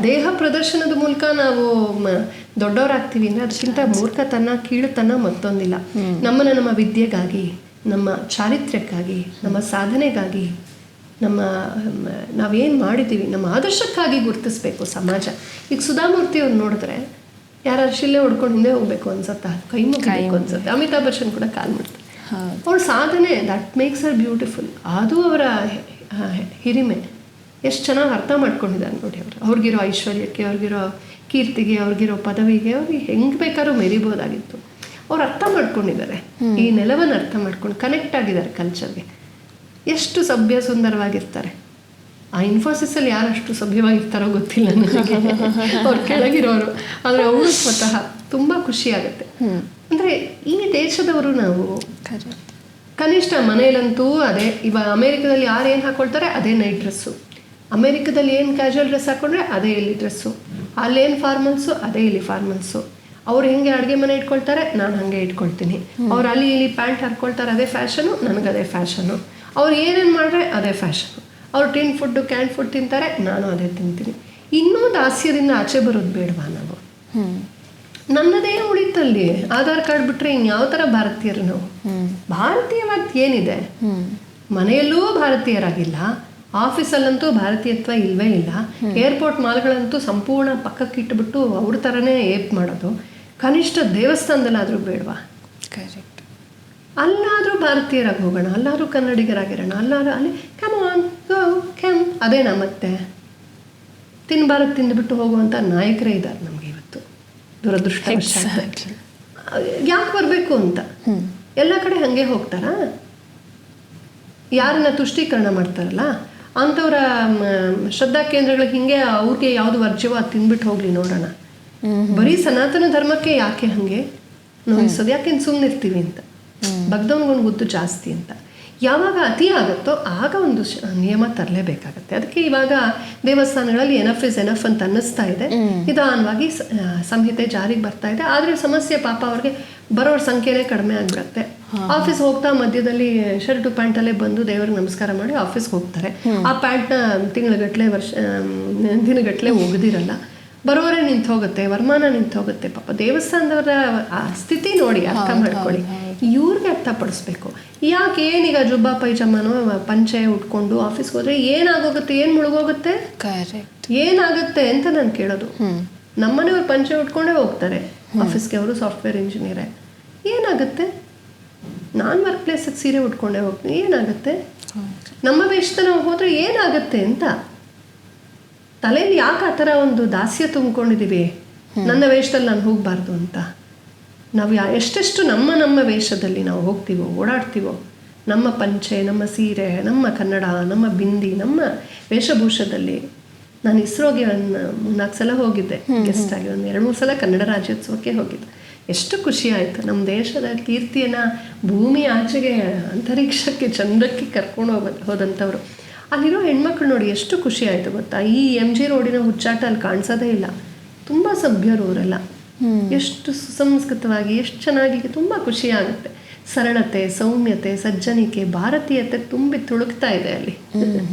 ದೇಹ ಪ್ರದರ್ಶನದ ಮೂಲಕ ನಾವು ದೊಡ್ಡವರಾಗ್ತೀವಿ ಅಂದರೆ ಅದಕ್ಕಿಂತ ಮೂರ್ಖತನ ಕೀಳುತನ ಮತ್ತೊಂದಿಲ್ಲ. ನಮ್ಮ ವಿದ್ಯೆಗಾಗಿ, ನಮ್ಮ ಚಾರಿತ್ರ್ಯಕ್ಕಾಗಿ, ನಮ್ಮ ಸಾಧನೆಗಾಗಿ, ನಾವೇನು ಮಾಡಿದ್ದೀವಿ ನಮ್ಮ ಆದರ್ಶಕ್ಕಾಗಿ ಗುರುತಿಸ್ಬೇಕು ಸಮಾಜ. ಈಗ ಸುಧಾಮೂರ್ತಿ ಅವ್ರು ನೋಡಿದ್ರೆ ಯಾರು ಶಿಲ್ಲೆ ಹೊಡ್ಕೊಂಡು ಹಿಂದೆ ಹೋಗ್ಬೇಕು ಅನ್ಸತ್ತಾ, ಕೈ ಮುಗಿಬೇಕು ಅನ್ಸುತ್ತೆ. ಅಮಿತಾಬ್ ಬಚ್ಚನ್ ಕೂಡ ಕಾಲ್ ಮಾಡ್ತಾರೆ. ಅವ್ರ ಸಾಧನೆ ದಟ್ ಮೇಕ್ಸ್ ಹರ್ ಬ್ಯೂಟಿಫುಲ್. ಅದು ಅವರ ಹಿರಿಮೆ ಎಷ್ಟು ಚೆನ್ನಾಗಿ ಅರ್ಥ ಮಾಡ್ಕೊಂಡಿದ್ದಾರೆ ನೋಡಿ. ಅವ್ರಿಗಿರೋ ಐಶ್ವರ್ಯಕ್ಕೆ, ಅವ್ರಿಗಿರೋ ಕೀರ್ತಿಗೆ, ಅವ್ರಿಗಿರೋ ಪದವಿಗೆ ಅವ್ರಿಗೆ ಹೆಂಗೆ ಬೇಕಾದ್ರೂ ಮೆರಿಬೋದಾಗಿತ್ತು. ಅವ್ರು ಅರ್ಥ ಮಾಡ್ಕೊಂಡಿದ್ದಾರೆ, ಈ ನೆಲವನ್ನು ಅರ್ಥ ಮಾಡ್ಕೊಂಡು ಕನೆಕ್ಟ್ ಆಗಿದ್ದಾರೆ ಕಲ್ಚರ್ಗೆ. ಎಷ್ಟು ಸಭ್ಯ ಸುಂದರವಾಗಿರ್ತಾರೆ. ಆ ಇನ್ಫೋಸಿಸಲ್ಲಿ ಯಾರಷ್ಟು ಸಭ್ಯವಾಗಿರ್ತಾರೋ ಗೊತ್ತಿಲ್ಲ ನನಗೆ, ಅವ್ರು ಕೆಳಗಿರೋರು. ಆದರೆ ಅವರು ಸ್ವತಃ ತುಂಬ ಖುಷಿಯಾಗುತ್ತೆ. ಅಂದರೆ ಈ ದೇಶದವರು ನಾವು ಕನಿಷ್ಠ ಮನೆಯಲ್ಲಂತೂ ಅದೇ, ಇವಾಗ ಅಮೇರಿಕಾದಲ್ಲಿ ಯಾರು ಏನು ಹಾಕ್ಕೊಳ್ತಾರೆ ಅದೇ ನೈಟ್ ಡ್ರೆಸ್ಸು, ಅಮೇರಿಕಾದಲ್ಲಿ ಏನು ಕ್ಯಾಶುವಲ್ ಡ್ರೆಸ್ ಹಾಕ್ಕೊಂಡ್ರೆ ಅದೇ ಇಲ್ಲಿ ಡ್ರೆಸ್ಸು, ಅಲ್ಲೇನು ಫಾರ್ಮಲ್ಸು ಅದೇ ಇಲ್ಲಿ ಫಾರ್ಮಲ್ಸು. ಅವ್ರು ಹೆಂಗೆ ಅಡುಗೆ ಮನೆ ಇಟ್ಕೊಳ್ತಾರೆ ನಾನು ಹಾಗೆ ಇಟ್ಕೊಳ್ತೀನಿ. ಅವ್ರು ಅಲ್ಲಿ ಇಲ್ಲಿ ಪ್ಯಾಂಟ್ ಹಾಕ್ಕೊಳ್ತಾರೆ ಅದೇ ಫ್ಯಾಷನು, ನನಗದೇ ಫ್ಯಾಷನು. ಅವ್ರು ಏನೇನು ಮಾಡಿದ್ರೆ ಅದೇ ಫ್ಯಾಷನು. ಅವ್ರು ಟಿನ್ ಫುಡ್ಡು ಕ್ಯಾನ್ ಫುಡ್ ತಿಂತಾರೆ, ನಾನು ಅದೇ ತಿಂತೀನಿ. ಇನ್ನೂ ದಾಸ್ಯದಿಂದ ಆಚೆ ಬರೋದು ಬೇಡವಾ ನಾವು? ನನ್ನದೇ ಉಳಿತಲ್ಲಿ ಆಧಾರ್ ಕಾರ್ಡ್ ಬಿಟ್ಟರೆ ಇನ್ಯಾವ ಥರ ಭಾರತೀಯರು ನಾವು? ಭಾರತೀಯವಾದ ಏನಿದೆ? ಮನೆಯಲ್ಲೂ ಭಾರತೀಯರಾಗಿಲ್ಲ, ಆಫೀಸಲ್ಲಂತೂ ಭಾರತೀಯತ್ವ ಇಲ್ಲವೇ ಇಲ್ಲ. ಏರ್ಪೋರ್ಟ್ ಮಾಲ್ಗಳಂತೂ ಸಂಪೂರ್ಣ ಪಕ್ಕಕ್ಕೆ ಇಟ್ಬಿಟ್ಟು ಅವ್ರ ಥರನೇ ಏಪ್ ಮಾಡೋದು. ಕನಿಷ್ಠ ದೇವಸ್ಥಾನದಲ್ಲಾದರೂ ಬೇಡವಾ? ಕರೆಕ್ಟ್. ಅಲ್ಲಾದರೂ ಭಾರತೀಯರಾಗಿ ಹೋಗೋಣ, ಅಲ್ಲಾದರೂ ಕನ್ನಡಿಗರಾಗಿರೋಣ, ಅಲ್ಲಾದರೂ ಅಲ್ಲಿ ಕ್ಯಾಮ್ ಅದೇನಾ ಮತ್ತೆ? ತಿನ್ನಬಾರದು ತಿಂದುಬಿಟ್ಟು ಹೋಗುವಂಥ ನಾಯಕರೇ ಇದ್ದಾರೆ ನಮಗೆ ಇವತ್ತು, ದುರದೃಷ್ಟ. ಯಾಕೆ ಬರಬೇಕು ಅಂತ ಎಲ್ಲ ಕಡೆ ಹಾಗೆ ಹೋಗ್ತಾರಾ? ಯಾರನ್ನ ತುಷ್ಟೀಕರಣ ಮಾಡ್ತಾರಲ್ಲ ಅಂಥವ್ರ ಶ್ರದ್ಧಾ ಕೇಂದ್ರಗಳಿಗೆ ಹಿಂಗೆ ಅವ್ರಿಗೆ ಯಾವುದು ವರ್ಜ್ಯವೋ ಅದು ತಿಂದ್ಬಿಟ್ಟು ಹೋಗ್ಲಿ ನೋಡೋಣ. ಬರೀ ಸನಾತನ ಧರ್ಮಕ್ಕೆ ಯಾಕೆ ಹಾಗೆ ನೋಯಿಸೋದು? ಯಾಕೆ ಸುಮ್ಮನಿರ್ತೀವಿ ಅಂತ, ಬಗ್ದವನಿಗೊಂದು ಗುದ್ದು ಜಾಸ್ತಿ ಅಂತ. ಯಾವಾಗ ಅತಿ ಆಗುತ್ತೋ ಆಗ ಒಂದು ನಿಯಮ ತರಲೇಬೇಕಾಗತ್ತೆ. ಅದಕ್ಕೆ ಇವಾಗ ದೇವಸ್ಥಾನಗಳಲ್ಲಿ ಎನಫ್ ಇಸ್ ಎನಫ್ ಅಂತ ಅನ್ನಿಸ್ತಾ ಇದೆ. ನಿಧಾನವಾಗಿ ಸಂಹಿತೆ ಜಾರಿಗೆ ಬರ್ತಾ ಇದೆ. ಆದರೆ ಸಮಸ್ಯೆ ಪಾಪ ಅವ್ರಿಗೆ ಬರೋರ ಸಂಖ್ಯೆನೇ ಕಡಿಮೆ ಆಗಿಬಿಡುತ್ತೆ. ಆಫೀಸ್ ಹೋಗ್ತಾ ಮಧ್ಯದಲ್ಲಿ ಶರ್ಟು ಪ್ಯಾಂಟಲ್ಲೇ ಬಂದು ದೇವ್ರಿಗೆ ನಮಸ್ಕಾರ ಮಾಡಿ ಆಫೀಸ್ಗೆ ಹೋಗ್ತಾರೆ. ಆ ಪ್ಯಾಂಟ್ನ ತಿಂಗಳಗಟ್ಟಲೆ ದಿನಗಟ್ಟಲೆ ಒಗೆದಿರಲ್ಲ. ಬರೋವರೇ ನಿಂತು ಹೋಗುತ್ತೆ, ವರಮಾನ ನಿಂತು ಹೋಗುತ್ತೆ. ಪಾಪ ದೇವಸ್ಥಾನದವರ ಆ ಸ್ಥಿತಿ ನೋಡಿ ಅರ್ಥ ಮಾಡ್ಕೊಳ್ಳಿ. ಇವ್ರಿಗೆ ಅರ್ಥಪಡಿಸ್ಬೇಕು. ಯಾಕೆ ಏನೀಗ ಜುಬ್ಬಾ ಪೈಜಾಮನೋ ಪಂಚೆ ಉಟ್ಕೊಂಡು ಆಫೀಸ್ಗೆ ಹೋದ್ರೆ ಏನಾಗೋಗುತ್ತೆ, ಏನು ಮುಳುಗೋಗುತ್ತೆ, ಏನಾಗುತ್ತೆ ಅಂತ ನಾನು ಕೇಳೋದು. ನಮ್ಮನೆಯವ್ರು ಪಂಚೆ ಉಟ್ಕೊಂಡೇ ಹೋಗ್ತಾರೆ ಆಫೀಸ್ಗೆ, ಅವರು ಸಾಫ್ಟ್ವೇರ್ ಇಂಜಿನಿಯರೇ. ಏನಾಗುತ್ತೆ? ನಾನು ವರ್ಕ್ ಪ್ಲೇಸಿಗೆ ಸೀರೆ ಉಟ್ಕೊಂಡೇ ಹೋಗ್ತೀನಿ, ಏನಾಗುತ್ತೆ? ನಮ್ಮ ವೇಷದಲ್ಲಿ ನಾವು ಹೋದರೆ ಏನಾಗುತ್ತೆ ಅಂತ ತಲೆಯಲ್ಲಿ ಯಾಕೆ ಆ ಥರ ಒಂದು ದಾಸ್ಯ ತುಂಬಿಕೊಂಡಿದ್ದೀವಿ, ನನ್ನ ವೇಷದಲ್ಲಿ ನಾನು ಹೋಗಬಾರ್ದು ಅಂತ. ನಾವು ಎಷ್ಟೆಷ್ಟು ನಮ್ಮ ವೇಷದಲ್ಲಿ ನಾವು ಹೋಗ್ತೀವೋ, ಓಡಾಡ್ತೀವೋ, ನಮ್ಮ ಪಂಚೆ, ನಮ್ಮ ಸೀರೆ, ನಮ್ಮ ಕನ್ನಡ, ನಮ್ಮ ಬಿಂದಿ, ನಮ್ಮ ವೇಷಭೂಷದಲ್ಲಿ. ನಾನು ಇಸ್ರೋಗೆ ಒಂದು 4 ಸಲ ಹೋಗಿದ್ದೆ ಗೆಸ್ಟ್ ಆಗಿ, ಒಂದು 2-3 ಸಲ ಕನ್ನಡ ರಾಜ್ಯೋತ್ಸವಕ್ಕೆ ಹೋಗಿದ್ದೆ. ಎಷ್ಟು ಖುಷಿ ಆಯಿತು. ನಮ್ಮ ದೇಶದ ಕೀರ್ತಿಯನ್ನು ಭೂಮಿ ಆಚೆಗೆ ಅಂತರಿಕ್ಷಕ್ಕೆ ಚಂದ್ರಕ್ಕೆ ಕರ್ಕೊಂಡು ಹೋದಂಥವ್ರು. ಅಲ್ಲಿರೋ ಹೆಣ್ಮಕ್ಳು ನೋಡಿ ಎಷ್ಟು ಖುಷಿ ಆಯಿತು ಗೊತ್ತಾ? ಈ MG ರೋಡಿನ ಹುಚ್ಚಾಟ ಅಲ್ಲಿ ಕಾಣಿಸೋದೇ ಇಲ್ಲ. ತುಂಬ ಸಭ್ಯರು ಅವರೆಲ್ಲ, ಎಷ್ಟು ಸುಸಂಸ್ಕೃತವಾಗಿ, ಎಷ್ಟು ಚೆನ್ನಾಗಿ, ತುಂಬ ಖುಷಿ ಆಗುತ್ತೆ. ಸರಳತೆ, ಸೌಮ್ಯತೆ, ಸಜ್ಜನಿಕೆ, ಭಾರತೀಯತೆ ತುಂಬಿ ತುಳುಕ್ತಾ ಇದೆ ಅಲ್ಲಿ.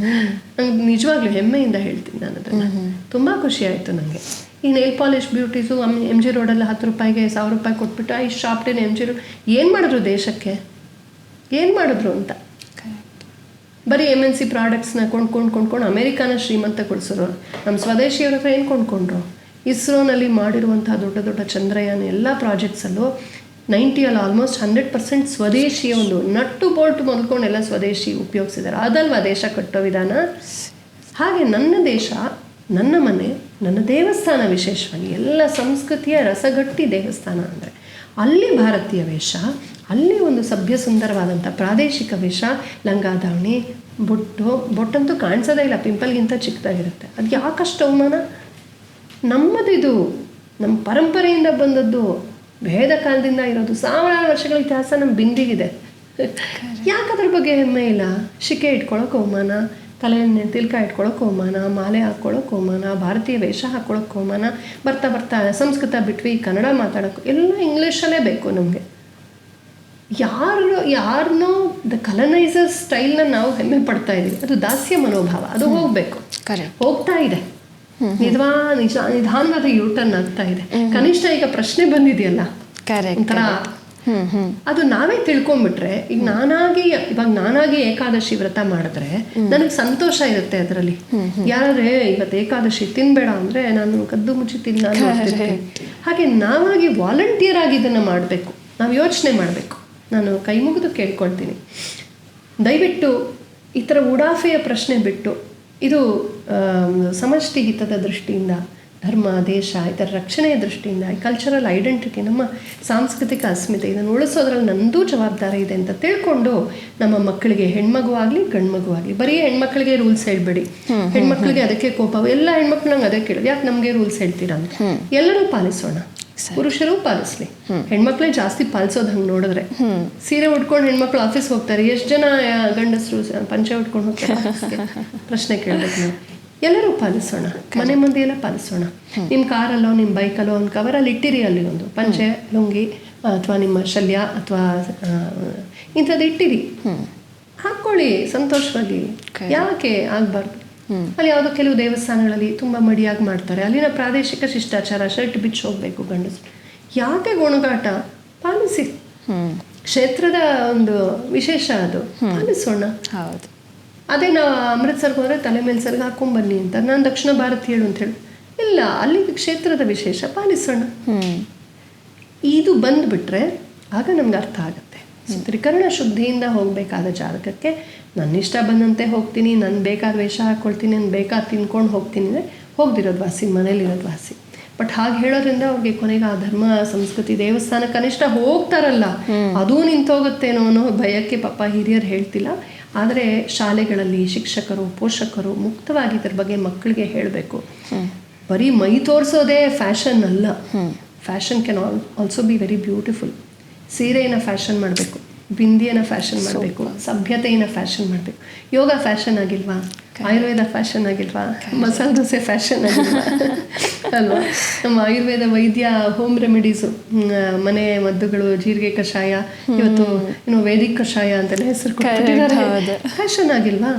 ನಂಗೆ ನಿಜವಾಗ್ಲೂ ಹೆಮ್ಮೆಯಿಂದ ಹೇಳ್ತೀನಿ ನಾನು ಅದನ್ನು. ತುಂಬ ಖುಷಿ ಆಯಿತು ನನಗೆ. ಈ ನೇಲ್ ಪಾಲಿಶ್ ಬ್ಯೂಟೀಸು MG ರೋಡಲ್ಲಿ 10 ರೂಪಾಯಿಗೆ 1000 ರೂಪಾಯಿ ಕೊಟ್ಬಿಟ್ಟು ಈ ಶಾಪ್ಟೇನು MG ರೋಡ್ ಏನು ಮಾಡಿದ್ರು ದೇಶಕ್ಕೆ, ಏನು ಮಾಡಿದ್ರು ಅಂತ. ಬರೀ MNC ಪ್ರಾಡಕ್ಟ್ಸ್ನ ಕೊಂಡ್ಕೊಂಡು ಅಮೇರಿಕಾನ ಶ್ರೀಮಂತಗೊಳಿಸೋರು. ನಮ್ಮ ಸ್ವದೇಶಿಯವ್ರ ಹತ್ರ ಏನು ಕೊಂಡ್ಕೊಂಡ್ರು? ಇಸ್ರೋನಲ್ಲಿ ಮಾಡಿರುವಂತಹ ದೊಡ್ಡ ದೊಡ್ಡ ಚಂದ್ರಯಾನ ಎಲ್ಲ ಪ್ರಾಜೆಕ್ಟ್ಸಲ್ಲೂ 90 ಆಲ್ಮೋಸ್ಟ್ 100% ಸ್ವದೇಶಿಯ ಒಂದು ನಟ್ಟು ಬೋಲ್ಟ್ ಮೊದಲ್ಕೊಂಡೆಲ್ಲ ಸ್ವದೇಶಿ ಉಪಯೋಗಿಸಿದ್ದಾರೆ. ಅದಲ್ವಾ ದೇಶ ಕಟ್ಟೋ ವಿಧಾನ. ಹಾಗೆ ನನ್ನ ದೇಶ, ನನ್ನ ಮನೆ, ನನ್ನ ದೇವಸ್ಥಾನ, ವಿಶೇಷವಾಗಿ ಎಲ್ಲ ಸಂಸ್ಕೃತಿಯ ರಸಗಟ್ಟಿ ದೇವಸ್ಥಾನ ಅಂದರೆ ಅಲ್ಲಿ ಭಾರತೀಯ ವೇಷ, ಅಲ್ಲಿ ಒಂದು ಸಭ್ಯ ಸುಂದರವಾದಂಥ ಪ್ರಾದೇಶಿಕ ವೇಷ, ಲಂಗ ದಾವಣಿ, ಬೊಟ್ಟಂತೂ ಕಾಣಿಸೋದೇ ಇಲ್ಲ, ಪಿಂಪಲ್ಗಿಂತ ಚಿಕ್ಕದಾಗಿರುತ್ತೆ. ಅದು ಯಾಕಷ್ಟು ಅವಮಾನ? ನಮ್ಮದಿದು, ನಮ್ಮ ಪರಂಪರೆಯಿಂದ ಬಂದದ್ದು, ಭೇದ ಕಾಲದಿಂದ ಇರೋದು, ಸಾವಿರಾರು ವರ್ಷಗಳ ಇತಿಹಾಸ ನಮ್ಮ ಬಿಂದಿಗಿದೆ. ಯಾಕೆ ಅದ್ರ ಬಗ್ಗೆ ಹೆಮ್ಮೆ ಇಲ್ಲ? ಶಿಕೆ ಇಟ್ಕೊಳ್ಳೋಕೆ ಅವಮಾನ, ತಲೆಯಲ್ಲಿ ತಿಲ್ಕ ಇಟ್ಕೊಳ್ಳೋಕೆ ಅವಮಾನ, ಮಾಲೆ ಹಾಕ್ಕೊಳ್ಳೋಕೆ ಅವಮಾನ, ಭಾರತೀಯ ವೇಷ ಹಾಕ್ಕೊಳ್ಳೋಕೆ ಅವಮಾನ. ಬರ್ತಾ ಬರ್ತಾ ಸಂಸ್ಕೃತ ಬಿಟ್ವಿ, ಕನ್ನಡ ಮಾತಾಡೋಕೆ ಎಲ್ಲ ಇಂಗ್ಲೀಷಲ್ಲೇ ಬೇಕು ನಮಗೆ. ಯಾರನ್ನೋ ದ ಕಲನೈಸರ್ ಸ್ಟೈಲ್ನ ನಾವು ಹೆಮ್ಮೆ ಪಡ್ತಾ ಇದ್ದೀವಿ. ಅದು ದಾಸ್ಯ ಮನೋಭಾವ, ಅದು ಹೋಗಬೇಕು. ಹೋಗ್ತಾ ಇದೆ, ನಿಧಾನವಾದ ಯೂಟರ್ನ್ ಆಗ್ತಾ ಇದೆ. ಕನಿಷ್ಠ ಈಗ ಪ್ರಶ್ನೆ ಬಂದಿದೆಯಲ್ಲ, ಒಂಥರ ಅದು ನಾವೇ ತಿಳ್ಕೊಂಡ್ಬಿಟ್ರೆ, ಈಗ ನಾನಾಗಿ ಏಕಾದಶಿ ವ್ರತ ಮಾಡಿದ್ರೆ ನನಗೆ ಸಂತೋಷ ಇರುತ್ತೆ ಅದರಲ್ಲಿ. ಯಾರೇ ಇವತ್ತು ಏಕಾದಶಿ ತಿನ್ಬೇಡ ಅಂದ್ರೆ ನಾನು ಕದ್ದು ಮುಚ್ಚಿ ತಿನ್ನ. ಹಾಗೆ ನಾವಾಗಿ ವಾಲಂಟಿಯರ್ ಆಗಿ ಇದನ್ನ ಮಾಡಬೇಕು, ನಾವು ಯೋಚನೆ ಮಾಡಬೇಕು. ನಾನು ಕೈ ಮುಗಿದು ಕೇಳ್ಕೊಳ್ತೀನಿ, ದಯವಿಟ್ಟು ಈ ಥರ ಉಡಾಫೆಯ ಪ್ರಶ್ನೆ ಬಿಟ್ಟು, ಇದು ಸಮಷ್ಟಿ ಹಿತದ ದೃಷ್ಟಿಯಿಂದ, ಧರ್ಮ, ದೇಶ ಇದರ ರಕ್ಷಣೆಯ ದೃಷ್ಟಿಯಿಂದ, ಕಲ್ಚರಲ್ ಐಡೆಂಟಿಟಿ, ನಮ್ಮ ಸಾಂಸ್ಕೃತಿಕ ಅಸ್ಮಿತೆ, ಇದನ್ನು ಉಳಿಸೋದ್ರಲ್ಲಿ ನಂದೂ ಜವಾಬ್ದಾರಿ ಇದೆ ಅಂತ ತಿಳ್ಕೊಂಡು ನಮ್ಮ ಮಕ್ಕಳಿಗೆ, ಹೆಣ್ಮಗು ಆಗಲಿ ಗಂಡು ಮಗು ಆಗಲಿ, ಬರೀ ಹೆಣ್ಮಕ್ಳಿಗೆ ರೂಲ್ಸ್ ಹೇಳ್ಬೇಡಿ, ಹೆಣ್ಮಕ್ಳಿಗೆ ಅದಕ್ಕೆ ಕೋಪ, ಎಲ್ಲ ಹೆಣ್ಮಕ್ಳು ನಂಗೆ ಅದೇ ಕೇಳೋದು, ಯಾಕೆ ನಮಗೆ ರೂಲ್ಸ್ ಹೇಳ್ತೀರಾ ಅಂತ. ಎಲ್ಲರೂ ಪಾಲಿಸೋಣ, ಪುರುಷರು ಪಾಲಿಸ್ಲಿ, ಹೆಣ್ಮಕ್ಳೇ ಜಾಸ್ತಿ ಪಾಲಿಸೋದು. ಹಂಗೆ ನೋಡಿದ್ರೆ ಸೀರೆ ಉಟ್ಕೊಂಡು ಹೆಣ್ಮಕ್ಳು ಆಫೀಸ್ ಹೋಗ್ತಾರೆ, ಎಷ್ಟು ಜನ ಗಂಡಸರು ಪಂಚೆ ಉಟ್ಕೊಂಡು ಹೋಗ್ತಾರೆ ಪ್ರಶ್ನೆ ಕೇಳಬೇಕು ನಾವು. ಎಲ್ಲರೂ ಪಾಲಿಸೋಣ, ಮನೆ ಮಂದಿ ಎಲ್ಲ ಪಾಲಿಸೋಣ. ನಿಮ್ಮ ಕಾರಲ್ಲೋ ನಿಮ್ಮ ಬೈಕಲ್ಲೋ ಒಂದು ಕವರಲ್ಲಿ ಇಟ್ಟಿರಿ, ಅಲ್ಲಿ ಒಂದು ಪಂಚೆ, ಲುಂಗಿ ಅಥವಾ ನಿಮ್ಮ ಶಲ್ಯ ಅಥವಾ ಇಂಥದ್ದು ಇಟ್ಟಿರಿ, ಹಾಕ್ಕೊಳ್ಳಿ ಸಂತೋಷವಾಗಿ. ಯಾಕೆ ಆಗಬಾರ್ದು? ಅಲ್ಲಿ ಯಾವುದೋ ಕೆಲವು ದೇವಸ್ಥಾನಗಳಲ್ಲಿ ತುಂಬ ಮಡಿಯಾಗಿ ಮಾಡ್ತಾರೆ, ಅಲ್ಲಿನ ಪ್ರಾದೇಶಿಕ ಶಿಷ್ಟಾಚಾರ, ಶರ್ಟ್ ಬಿಚ್ಚಿ ಹೋಗ್ಬೇಕು ಗಂಡಸರು. ಯಾಕೆ ಗೊಣಗಾಟ? ಪಾಲಿಸಿ. ಕ್ಷೇತ್ರದ ಒಂದು ವಿಶೇಷ ಅದು, ಪಾಲಿಸೋಣ. ಹೌದು. ಅದೇ ನಾವು ಅಮೃತ್ಸರ್ಗೆ ಹೋದರೆ ತಲೆ ಮೇಲೆ ಸರಿಗೆ ಹಾಕೊಂಡ್ಬನ್ನಿ ಅಂತ, ನಾನು ದಕ್ಷಿಣ ಭಾರತೀಯಳು ಅಂತ ಹೇಳಿ ಇಲ್ಲ, ಅಲ್ಲಿ ಕ್ಷೇತ್ರದ ವಿಶೇಷ ಪಾಲಿಸೋಣ. ಇದು ಬಂದುಬಿಟ್ರೆ ಆಗ ನಮ್ಗೆ ಅರ್ಥ ಆಗುತ್ತೆ. ತ್ರಿಕರಣ ಶುದ್ಧಿಯಿಂದ ಹೋಗಬೇಕಾದ ಜಾಗಕ್ಕೆ ನನ್ನ ಇಷ್ಟ ಬಂದಂತೆ ಹೋಗ್ತೀನಿ, ನಾನು ಬೇಕಾದ ವೇಷ ಹಾಕ್ಕೊಳ್ತೀನಿ, ನಾನು ಬೇಕಾದ ತಿನ್ಕೊಂಡು ಹೋಗ್ತೀನಿ ಅಂದರೆ ಹೋಗ್ದಿರೋದು ವಾಸಿ, ಮನೇಲಿರೋದು ವಾಸಿ. ಬಟ್ ಹಾಗೆ ಹೇಳೋದ್ರಿಂದ ಅವ್ರಿಗೆ ಕೊನೆಗೆ ಆ ಧರ್ಮ, ಸಂಸ್ಕೃತಿ, ದೇವಸ್ಥಾನ ಕನಿಷ್ಠ ಹೋಗ್ತಾರಲ್ಲ ಅದೂ ನಿಂತೋಗುತ್ತೇನೋ ಅನ್ನೋ ಭಯಕ್ಕೆ ಪಾಪ ಹಿರಿಯರು ಹೇಳ್ತಿಲ್ಲ. ಆದರೆ ಶಾಲೆಗಳಲ್ಲಿ ಶಿಕ್ಷಕರು, ಪೋಷಕರು ಮುಕ್ತವಾಗಿ ಇದ್ರ ಬಗ್ಗೆ ಮಕ್ಕಳಿಗೆ ಹೇಳಬೇಕು. ಬರೀ ಮೈ ತೋರಿಸೋದೇ ಫ್ಯಾಷನ್ ಅಲ್ಲ, fashion can also be very beautiful. ಸೀರೆಯನ್ನು ಫ್ಯಾಷನ್ ಮಾಡಬೇಕು, ಬಿಂದಿಯನ್ನು ಫ್ಯಾಷನ್ ಮಾಡಬೇಕು, ಸಭ್ಯತೆಯನ್ನು ಫ್ಯಾಷನ್ ಮಾಡಬೇಕು. ಯೋಗ ಫ್ಯಾಷನ್ ಆಗಿಲ್ವಾ? ಆಯುರ್ವೇದ ಫ್ಯಾಷನ್ ಆಗಿಲ್ವಾ? ಮಸಾಲೆ ದೋಸೆ ಫ್ಯಾಷನ್ ಆಗಿಲ್ವಾ? ಅಲ್ವಾ? ನಮ್ಮ ಆಯುರ್ವೇದ ವೈದ್ಯ ಹೋಮ್ ರೆಮಿಡೀಸು, ಮನೆ ಮದ್ದುಗಳು, ಜೀರಿಗೆ ಕಷಾಯ, ಇವತ್ತು ವೇದಿಕ್ ಕಷಾಯ ಅಂತೆಲ್ಲ ಹೆಸರು ಕೊಟ್ಟಿದ್ದಾರೆ. ಫ್ಯಾಷನ್ ಆಗಿಲ್ವಾ?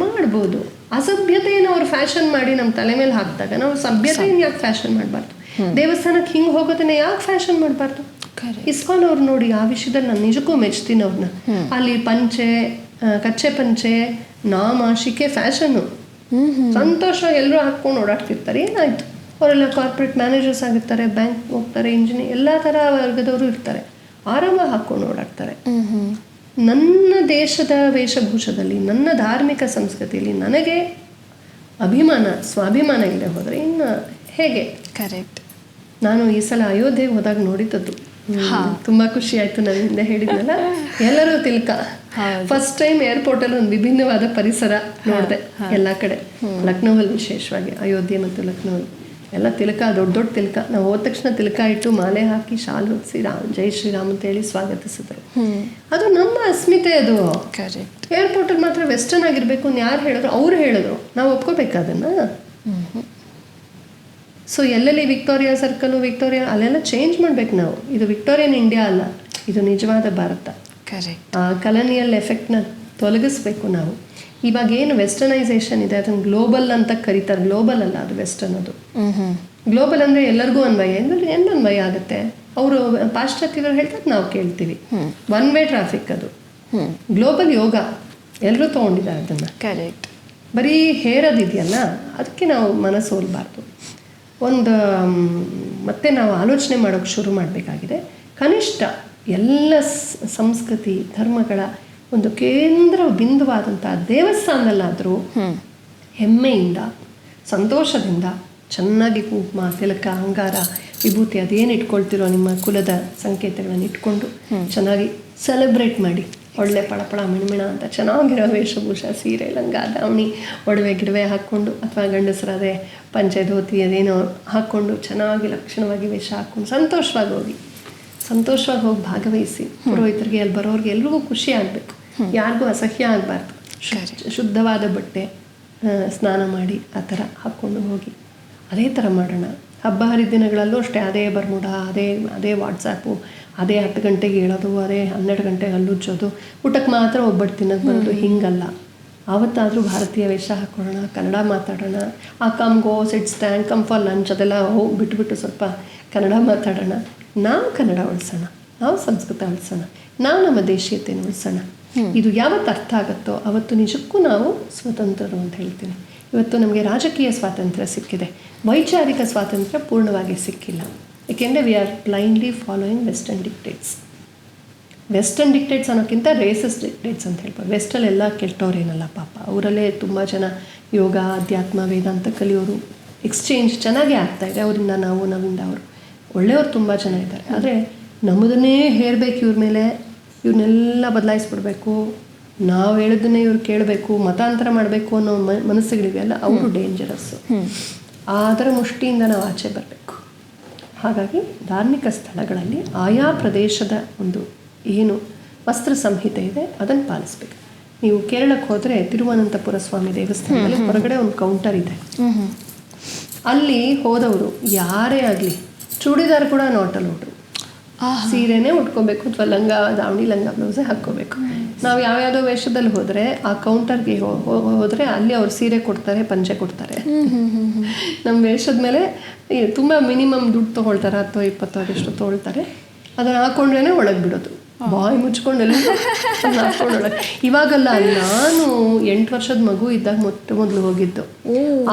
ಮಾಡ್ಬೋದು. ಅಸಭ್ಯತೆಯನ್ನು ಅವ್ರು ಫ್ಯಾಷನ್ ಮಾಡಿ ನಮ್ಮ ತಲೆ ಮೇಲೆ ಹಾಕಿದಾಗ ನಾವು ಸಭ್ಯತೆಯನ್ನು ಯಾಕೆ ಫ್ಯಾಷನ್ ಮಾಡಬಾರ್ದು? ದೇವಸ್ಥಾನಕ್ಕೆ ಹಿಂಗೆ ಹೋಗೋದನ್ನ ಯಾಕೆ ಫ್ಯಾಷನ್ ಮಾಡಬಾರ್ದು? ಇಸ್ಕಾನ್ ಅವ್ರು ನೋಡಿ, ಆ ವಿಷಯದಲ್ಲಿ ನಾನು ನಿಜಕ್ಕೂ ಮೆಚ್ತೀನಿ ಅವ್ರನ್ನ. ಅಲ್ಲಿ ಪಂಚೆ, ಕಚ್ಚೆ ಪಂಚೆ, ನಾಮ, ಶಿಕೆ ಫ್ಯಾಷನ್ನು ಸಂತೋಷವಾಗಿ ಎಲ್ಲರೂ ಹಾಕ್ಕೊಂಡು ಓಡಾಡ್ತಿರ್ತಾರೆ. ಏನಾಯ್ತು? ಅವರೆಲ್ಲ ಕಾರ್ಪೊರೇಟ್ ಮ್ಯಾನೇಜರ್ಸ್ ಆಗಿರ್ತಾರೆ, ಬ್ಯಾಂಕ್ ಹೋಗ್ತಾರೆ, ಇಂಜಿನಿಯರ್, ಎಲ್ಲ ಥರ ವರ್ಗದವರು ಇರ್ತಾರೆ, ಆರಾಮಾಗಿ ಹಾಕ್ಕೊಂಡು ಓಡಾಡ್ತಾರೆ. ನನ್ನ ದೇಶದ ವೇಷಭೂಷದಲ್ಲಿ, ನನ್ನ ಧಾರ್ಮಿಕ ಸಂಸ್ಕೃತಿಯಲ್ಲಿ ನನಗೆ ಅಭಿಮಾನ, ಸ್ವಾಭಿಮಾನ ಇಲ್ಲದೆ ಹೋದರೆ ಇನ್ನು ಹೇಗೆ? ಕರೆಕ್ಟ್. ನಾನು ಈ ಸಲ ಅಯೋಧ್ಯೆಗೆ ಹೋದಾಗ ನೋಡಿದ್ದದ್ದು ತುಂಬ ಖುಷಿ ಆಯಿತು. ನಾನು ಹಿಂದೆ ಹೇಳಿದ್ನಲ್ಲ, ಎಲ್ಲರೂ ತಿಲಕ. ಫಸ್ಟ್ ಟೈಮ್ ಏರ್ಪೋರ್ಟಲ್ಲಿ ಒಂದು ವಿಭಿನ್ನವಾದ ಪರಿಸರ ನೋಡಿದೆ ಎಲ್ಲ ಕಡೆ. ಲಕ್ನೋವಲ್ಲಿ ವಿಶೇಷವಾಗಿ, ಅಯೋಧ್ಯೆ ಮತ್ತು ಲಕ್ನೋವಲ್ಲಿ ಎಲ್ಲ ತಿಲಕ, ದೊಡ್ಡ ದೊಡ್ಡ ತಿಲಕ. ನಾವು ಹೋದ ತಕ್ಷಣ ತಿಲಕ ಇಟ್ಟು ಮಾಲೆ ಹಾಕಿ ಶಾಲು ಹೊದಿಸಿ ಜೈ ಶ್ರೀರಾಮ್ ಅಂತೇಳಿ ಸ್ವಾಗತಿಸಿದ್ರು. ಅದು ನಮ್ಮ ಅಸ್ಮಿತೆ. ಅದು ಏರ್ಪೋರ್ಟಲ್ಲಿ ಮಾತ್ರ ವೆಸ್ಟರ್ನ್ ಆಗಿರಬೇಕು ಅಂತ ಯಾರು ಹೇಳಿದ್ರು? ಅವ್ರು ಹೇಳಿದ್ರು, ನಾವು ಒಪ್ಕೋಬೇಕಾದನ್ನ. ಸೊ ಎಲ್ಲೆಲ್ಲಿ ವಿಕ್ಟೋರಿಯಾ ಸರ್ಕಲು, ವಿಕ್ಟೋರಿಯಾ ಅಲ್ಲೆಲ್ಲ ಚೇಂಜ್ ಮಾಡ್ಬೇಕು ನಾವು. ಇದು ವಿಕ್ಟೋರಿಯನ್ ಇಂಡಿಯಾ ಅಲ್ಲ, ಇದು ನಿಜವಾದ ಭಾರತ. ಆ ಕಲನಿಯಲ್ ಎಫೆಕ್ಟ್ನ ತೊಲಗಿಸ್ಬೇಕು ನಾವು. ಇವಾಗ ಏನು ವೆಸ್ಟರ್ನೈಸೇಷನ್ ಇದೆ ಅದನ್ನು ಗ್ಲೋಬಲ್ ಅಂತ ಕರೀತಾರೆ. ಗ್ಲೋಬಲ್ ಅಲ್ಲ, ಅದು ವೆಸ್ಟರ್ನ್. ಅದು ಗ್ಲೋಬಲ್ ಅಂದರೆ ಎಲ್ಲರಿಗೂ ಅನ್ವಯ. ಏನು ಅನ್ವಯ ಆಗುತ್ತೆ? ಅವರು ಪಾಶ್ಚಾತ್ಯರು ಹೇಳ್ತಾರೆ, ನಾವು ಕೇಳ್ತೀವಿ. ಒನ್ ವೇ ಟ್ರಾಫಿಕ್ ಅದು. ಗ್ಲೋಬಲ್ ಯೋಗ ಎಲ್ಲರೂ ತೊಗೊಂಡಿದ್ದಾರೆ ಅದನ್ನು. ಕರೆಕ್ಟ್. ಬರೀ ಹೇರೋದಿದೆಯಲ್ಲ, ಅದಕ್ಕೆ ನಾವು ಮನಸ್ಸೋಲ್ಬಾರ್ದು. ಒಂದು ಮತ್ತೆ ನಾವು ಆಲೋಚನೆ ಮಾಡೋಕ್ಕೆ ಶುರು ಮಾಡಬೇಕಾಗಿದೆ. ಕನಿಷ್ಠ ಎಲ್ಲ ಸಂಸ್ಕೃತಿ ಧರ್ಮಗಳ ಒಂದು ಕೇಂದ್ರ ಬಿಂದುವಾದಂಥ ದೇವಸ್ಥಾನದಲ್ಲಾದರೂ ಹೆಮ್ಮೆಯಿಂದ ಸಂತೋಷದಿಂದ ಚೆನ್ನಾಗಿ ಕುಂಕುಮ ತಿಲಕ ಅಂಗಾರ ವಿಭೂತಿ ಅದೇನು ಇಟ್ಕೊಳ್ತಿರೋ ನಿಮ್ಮ ಕುಲದ ಸಂಕೇತಗಳನ್ನು ಇಟ್ಕೊಂಡು ಚೆನ್ನಾಗಿ ಸೆಲೆಬ್ರೇಟ್ ಮಾಡಿ, ಒಳ್ಳೆ ಪಳಪಳ ಮಿಣಮಿಣ ಅಂತ ಚೆನ್ನಾಗಿರೋ ವೇಷಭೂಷ, ಸೀರೆ ಲಂಗ ದಾವಣಿ ಒಡವೆ ಗಿಡವೆ ಹಾಕ್ಕೊಂಡು, ಅಥವಾ ಗಂಡಸರದೇ ಪಂಚೆ ಧೋತಿ ಅದೇನೋ ಹಾಕ್ಕೊಂಡು ಚೆನ್ನಾಗಿ ಲಕ್ಷಣವಾಗಿ ವೇಷ ಹಾಕ್ಕೊಂಡು ಸಂತೋಷವಾಗಿ ಹೋಗಿ ಭಾಗವಹಿಸಿ, ಪುರೋಹಿತರಿಗೆ ಅಲ್ಲಿ ಬರೋರಿಗೆ ಎಲ್ರಿಗೂ ಖುಷಿ ಆಗಬೇಕು, ಯಾರಿಗೂ ಅಸಹ್ಯ ಆಗಬಾರ್ದು. ಶುದ್ಧವಾದ ಬಟ್ಟೆ ಸ್ನಾನ ಮಾಡಿ ಆ ಥರ ಹಾಕ್ಕೊಂಡು ಹೋಗಿ ಅದೇ ಥರ ಮಾಡೋಣ. ಹಬ್ಬ ಹರಿದಿನಗಳಲ್ಲೂ ಅಷ್ಟೇ ಅದೇ ಬರ್ಮುಡ, ಅದೇ ವಾಟ್ಸಾಪು, ಅದೇ 10 ಗಂಟೆಗೆ ಹೇಳೋದು, ಅದೇ 12 ಗಂಟೆಗೆ ಹಲ್ಲುಜ್ಜೋದು, ಊಟಕ್ಕೆ ಮಾತ್ರ ಒಬ್ಬಟ್ಟು ತಿನ್ನೋದು ಬರೋದು, ಹಿಂಗಲ್ಲ. ಆವತ್ತಾದರೂ ಭಾರತೀಯ ವೇಷ ಹಾಕೊಳ್ಳೋಣ, ಕನ್ನಡ ಮಾತಾಡೋಣ. ಆ come go sit stand come for lunch ಅದೆಲ್ಲ ಹೋಗಿ ಬಿಟ್ಬಿಟ್ಟು ಸ್ವಲ್ಪ ಕನ್ನಡ ಮಾತಾಡೋಣ. ನಾವು ಕನ್ನಡ ಉಳಿಸೋಣ, ನಾವು ಸಂಸ್ಕೃತ ಉಳಿಸೋಣ, ನಾವು ನಮ್ಮ ದೇಶೀಯತೆಯನ್ನು ಉಳಿಸೋಣ. ಇದು ಯಾವತ್ತು ಅರ್ಥ ಆಗುತ್ತೋ ಅವತ್ತು ನಿಜಕ್ಕೂ ನಾವು ಸ್ವತಂತ್ರರು ಅಂತ ಹೇಳ್ತೀನಿ. ಇವತ್ತು ನಮಗೆ ರಾಜಕೀಯ ಸ್ವಾತಂತ್ರ್ಯ ಸಿಕ್ಕಿದೆ, ವೈಚಾರಿಕ ಸ್ವಾತಂತ್ರ್ಯ ಪೂರ್ಣವಾಗಿ ಸಿಕ್ಕಿಲ್ಲ. ಏಕೆಂದರೆ we are blindly following western dictates. Western dictates ಅನ್ನೋಕ್ಕಿಂತ ರೇಸಸ್ ಡಿಕ್ಟೇಟ್ಸ್ ಅಂತ ಹೇಳ್ಬೋದು. ವೆಸ್ಟಲ್ಲೆಲ್ಲ ಕೆಟ್ಟವ್ರೇನಲ್ಲ ಪಾಪ, ಅವರಲ್ಲೇ ತುಂಬ ಜನ ಯೋಗ ಅಧ್ಯಾತ್ಮ ವೇದಾಂತ ಕಲಿಯೋರು ಎಕ್ಸ್ಚೇಂಜ್ ಚೆನ್ನಾಗೇ ಆಗ್ತಾಯಿದೆ. ಅವರಿಂದ ನಮ್ಮಿಂದ ಅವರು ಒಳ್ಳೆಯವರು ತುಂಬ ಜನ ಇದ್ದಾರೆ. ಆದರೆ ನಮ್ಮದನ್ನೇ ಹೇರಬೇಕು ಇವ್ರ ಮೇಲೆ, ಇವ್ರನ್ನೆಲ್ಲ ಬದಲಾಯಿಸ್ಬಿಡ್ಬೇಕು, ನಾವು ಹೇಳಿದ್ದನ್ನೇ ಇವ್ರು ಕೇಳಬೇಕು, ಮತಾಂತರ ಮಾಡಬೇಕು ಅನ್ನೋ ಮನಸ್ಸುಗಳಿವೆಯಲ್ಲ, ಅವರು ಡೇಂಜರಸ್ಸು. ಅದರ ಮುಷ್ಟಿಯಿಂದ ನಾವು ಆಚೆ ಬರಬೇಕು. ಹಾಗಾಗಿ ಧಾರ್ಮಿಕ ಸ್ಥಳಗಳಲ್ಲಿ ಆಯಾ ಪ್ರದೇಶದ ಒಂದು ಏನು ವಸ್ತ್ರ ಸಂಹಿತೆ ಇದೆ ಅದನ್ನು ಪಾಲಿಸ್ಬೇಕು. ನೀವು ಕೇರಳಕ್ಕೆ ಹೋದರೆ ತಿರುವನಂತಪುರ ಸ್ವಾಮಿ ದೇವಸ್ಥಾನದಲ್ಲಿ ಹೊರಗಡೆ ಒಂದು ಕೌಂಟರ್ ಇದೆ. ಅಲ್ಲಿ ಹೋದವರು ಯಾರೇ ಆಗಲಿ ಚೂಡಿದಾರ್ ಕೂಡ ನಾಟ್ ಅಲೌಡ್, ಸೀರೆನೇ ಉಟ್ಕೋಬೇಕು ಅಥವಾ ಲಂಗ ದಾವಣಿ ಲಂಗ ಬ್ಲೌಸೇ ಹಾಕ್ಕೋಬೇಕು. ನಾವು ಯಾವ್ಯಾವುದೋ ವೇಷದಲ್ಲಿ ಹೋದರೆ ಆ ಕೌಂಟರ್ಗೆ ಹೋದರೆ ಅಲ್ಲಿ ಅವ್ರು ಸೀರೆ ಕೊಡ್ತಾರೆ, ಪಂಚೆ ಕೊಡ್ತಾರೆ. ನಮ್ಮ ವೇಷದ ಮೇಲೆ ತುಂಬ ಮಿನಿಮಮ್ ದುಡ್ಡು ತೊಗೊಳ್ತಾರೆ, 10-20 ಅದೆಷ್ಟು ತೊಗೊಳ್ತಾರೆ. ಅದನ್ನು ಹಾಕ್ಕೊಂಡ್ರೇ ಒಳಗೆ ಬಿಡೋದು, ಬಾಯಿ ಮುಚ್ಕೊಂಡೆಲ್ಲ ಹಾಕ್ಕೊಂಡೊಳಗೆ. ಇವಾಗಲ್ಲ, ನಾನು 8 ವರ್ಷದ ಮಗು ಇದ್ದಾಗ ಮೊದಲು ಹೋಗಿದ್ದು,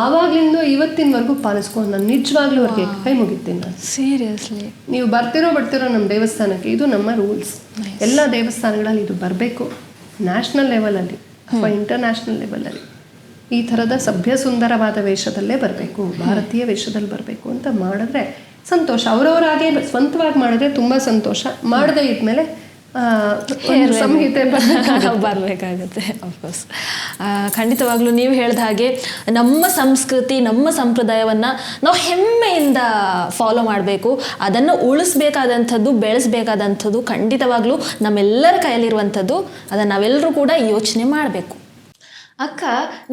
ಆವಾಗಲಿಂದ ಇವತ್ತಿನವರೆಗೂ ಪಾಲಿಸ್ಕೊಂಡು ನಾನು ನಿಜವಾಗ್ಲೂ ಅವ್ರಿಗೆ ಕೈ ಮುಗಿತೀನಿ. ನಾನು ಸೀರಿಯಸ್ಲಿ ನೀವು ಬಿಡ್ತಿರೋ ನಮ್ಮ ದೇವಸ್ಥಾನಕ್ಕೆ ಇದು ನಮ್ಮ ರೂಲ್ಸ್. ಎಲ್ಲ ದೇವಸ್ಥಾನಗಳಲ್ಲಿ ಇದು ಬರಬೇಕು. ನ್ಯಾಷನಲ್ ಲೆವೆಲಲ್ಲಿ ಅಥವಾ ಇಂಟರ್ನ್ಯಾಷನಲ್ ಲೆವೆಲಲ್ಲಿ ಈ ಥರದ ಸಭ್ಯ ಸುಂದರವಾದ ವೇಷದಲ್ಲೇ ಬರಬೇಕು, ಭಾರತೀಯ ವೇಷದಲ್ಲಿ ಬರಬೇಕು ಅಂತ ಮಾಡಿದ್ರೆ ಸಂತೋಷ. ಅವರವರಾಗೆ ಸ್ವಂತವಾಗಿ ಮಾಡಿದ್ರೆ ತುಂಬ ಸಂತೋಷ. ಮಾಡದೇ ಇದ್ಮೇಲೆ ಸಂಹಿತೆ ಬರಬೇಕಾಗುತ್ತೆ. ಅಫ್ಕೋರ್ಸ್ ಖಂಡಿತವಾಗ್ಲೂ ನೀವು ಹೇಳಿದ ಹಾಗೆ ನಮ್ಮ ಸಂಸ್ಕೃತಿ ನಮ್ಮ ಸಂಪ್ರದಾಯವನ್ನು ನಾವು ಹೆಮ್ಮೆಯಿಂದ ಫಾಲೋ ಮಾಡಬೇಕು. ಅದನ್ನು ಉಳಿಸ್ಬೇಕಾದಂಥದ್ದು ಬೆಳೆಸಬೇಕಾದಂಥದ್ದು ಖಂಡಿತವಾಗ್ಲೂ ನಮ್ಮೆಲ್ಲರ ಕೈಯಲ್ಲಿರುವಂಥದ್ದು. ಅದನ್ನು ನಾವೆಲ್ಲರೂ ಕೂಡ ಯೋಚನೆ ಮಾಡಬೇಕು. ಅಕ್ಕ,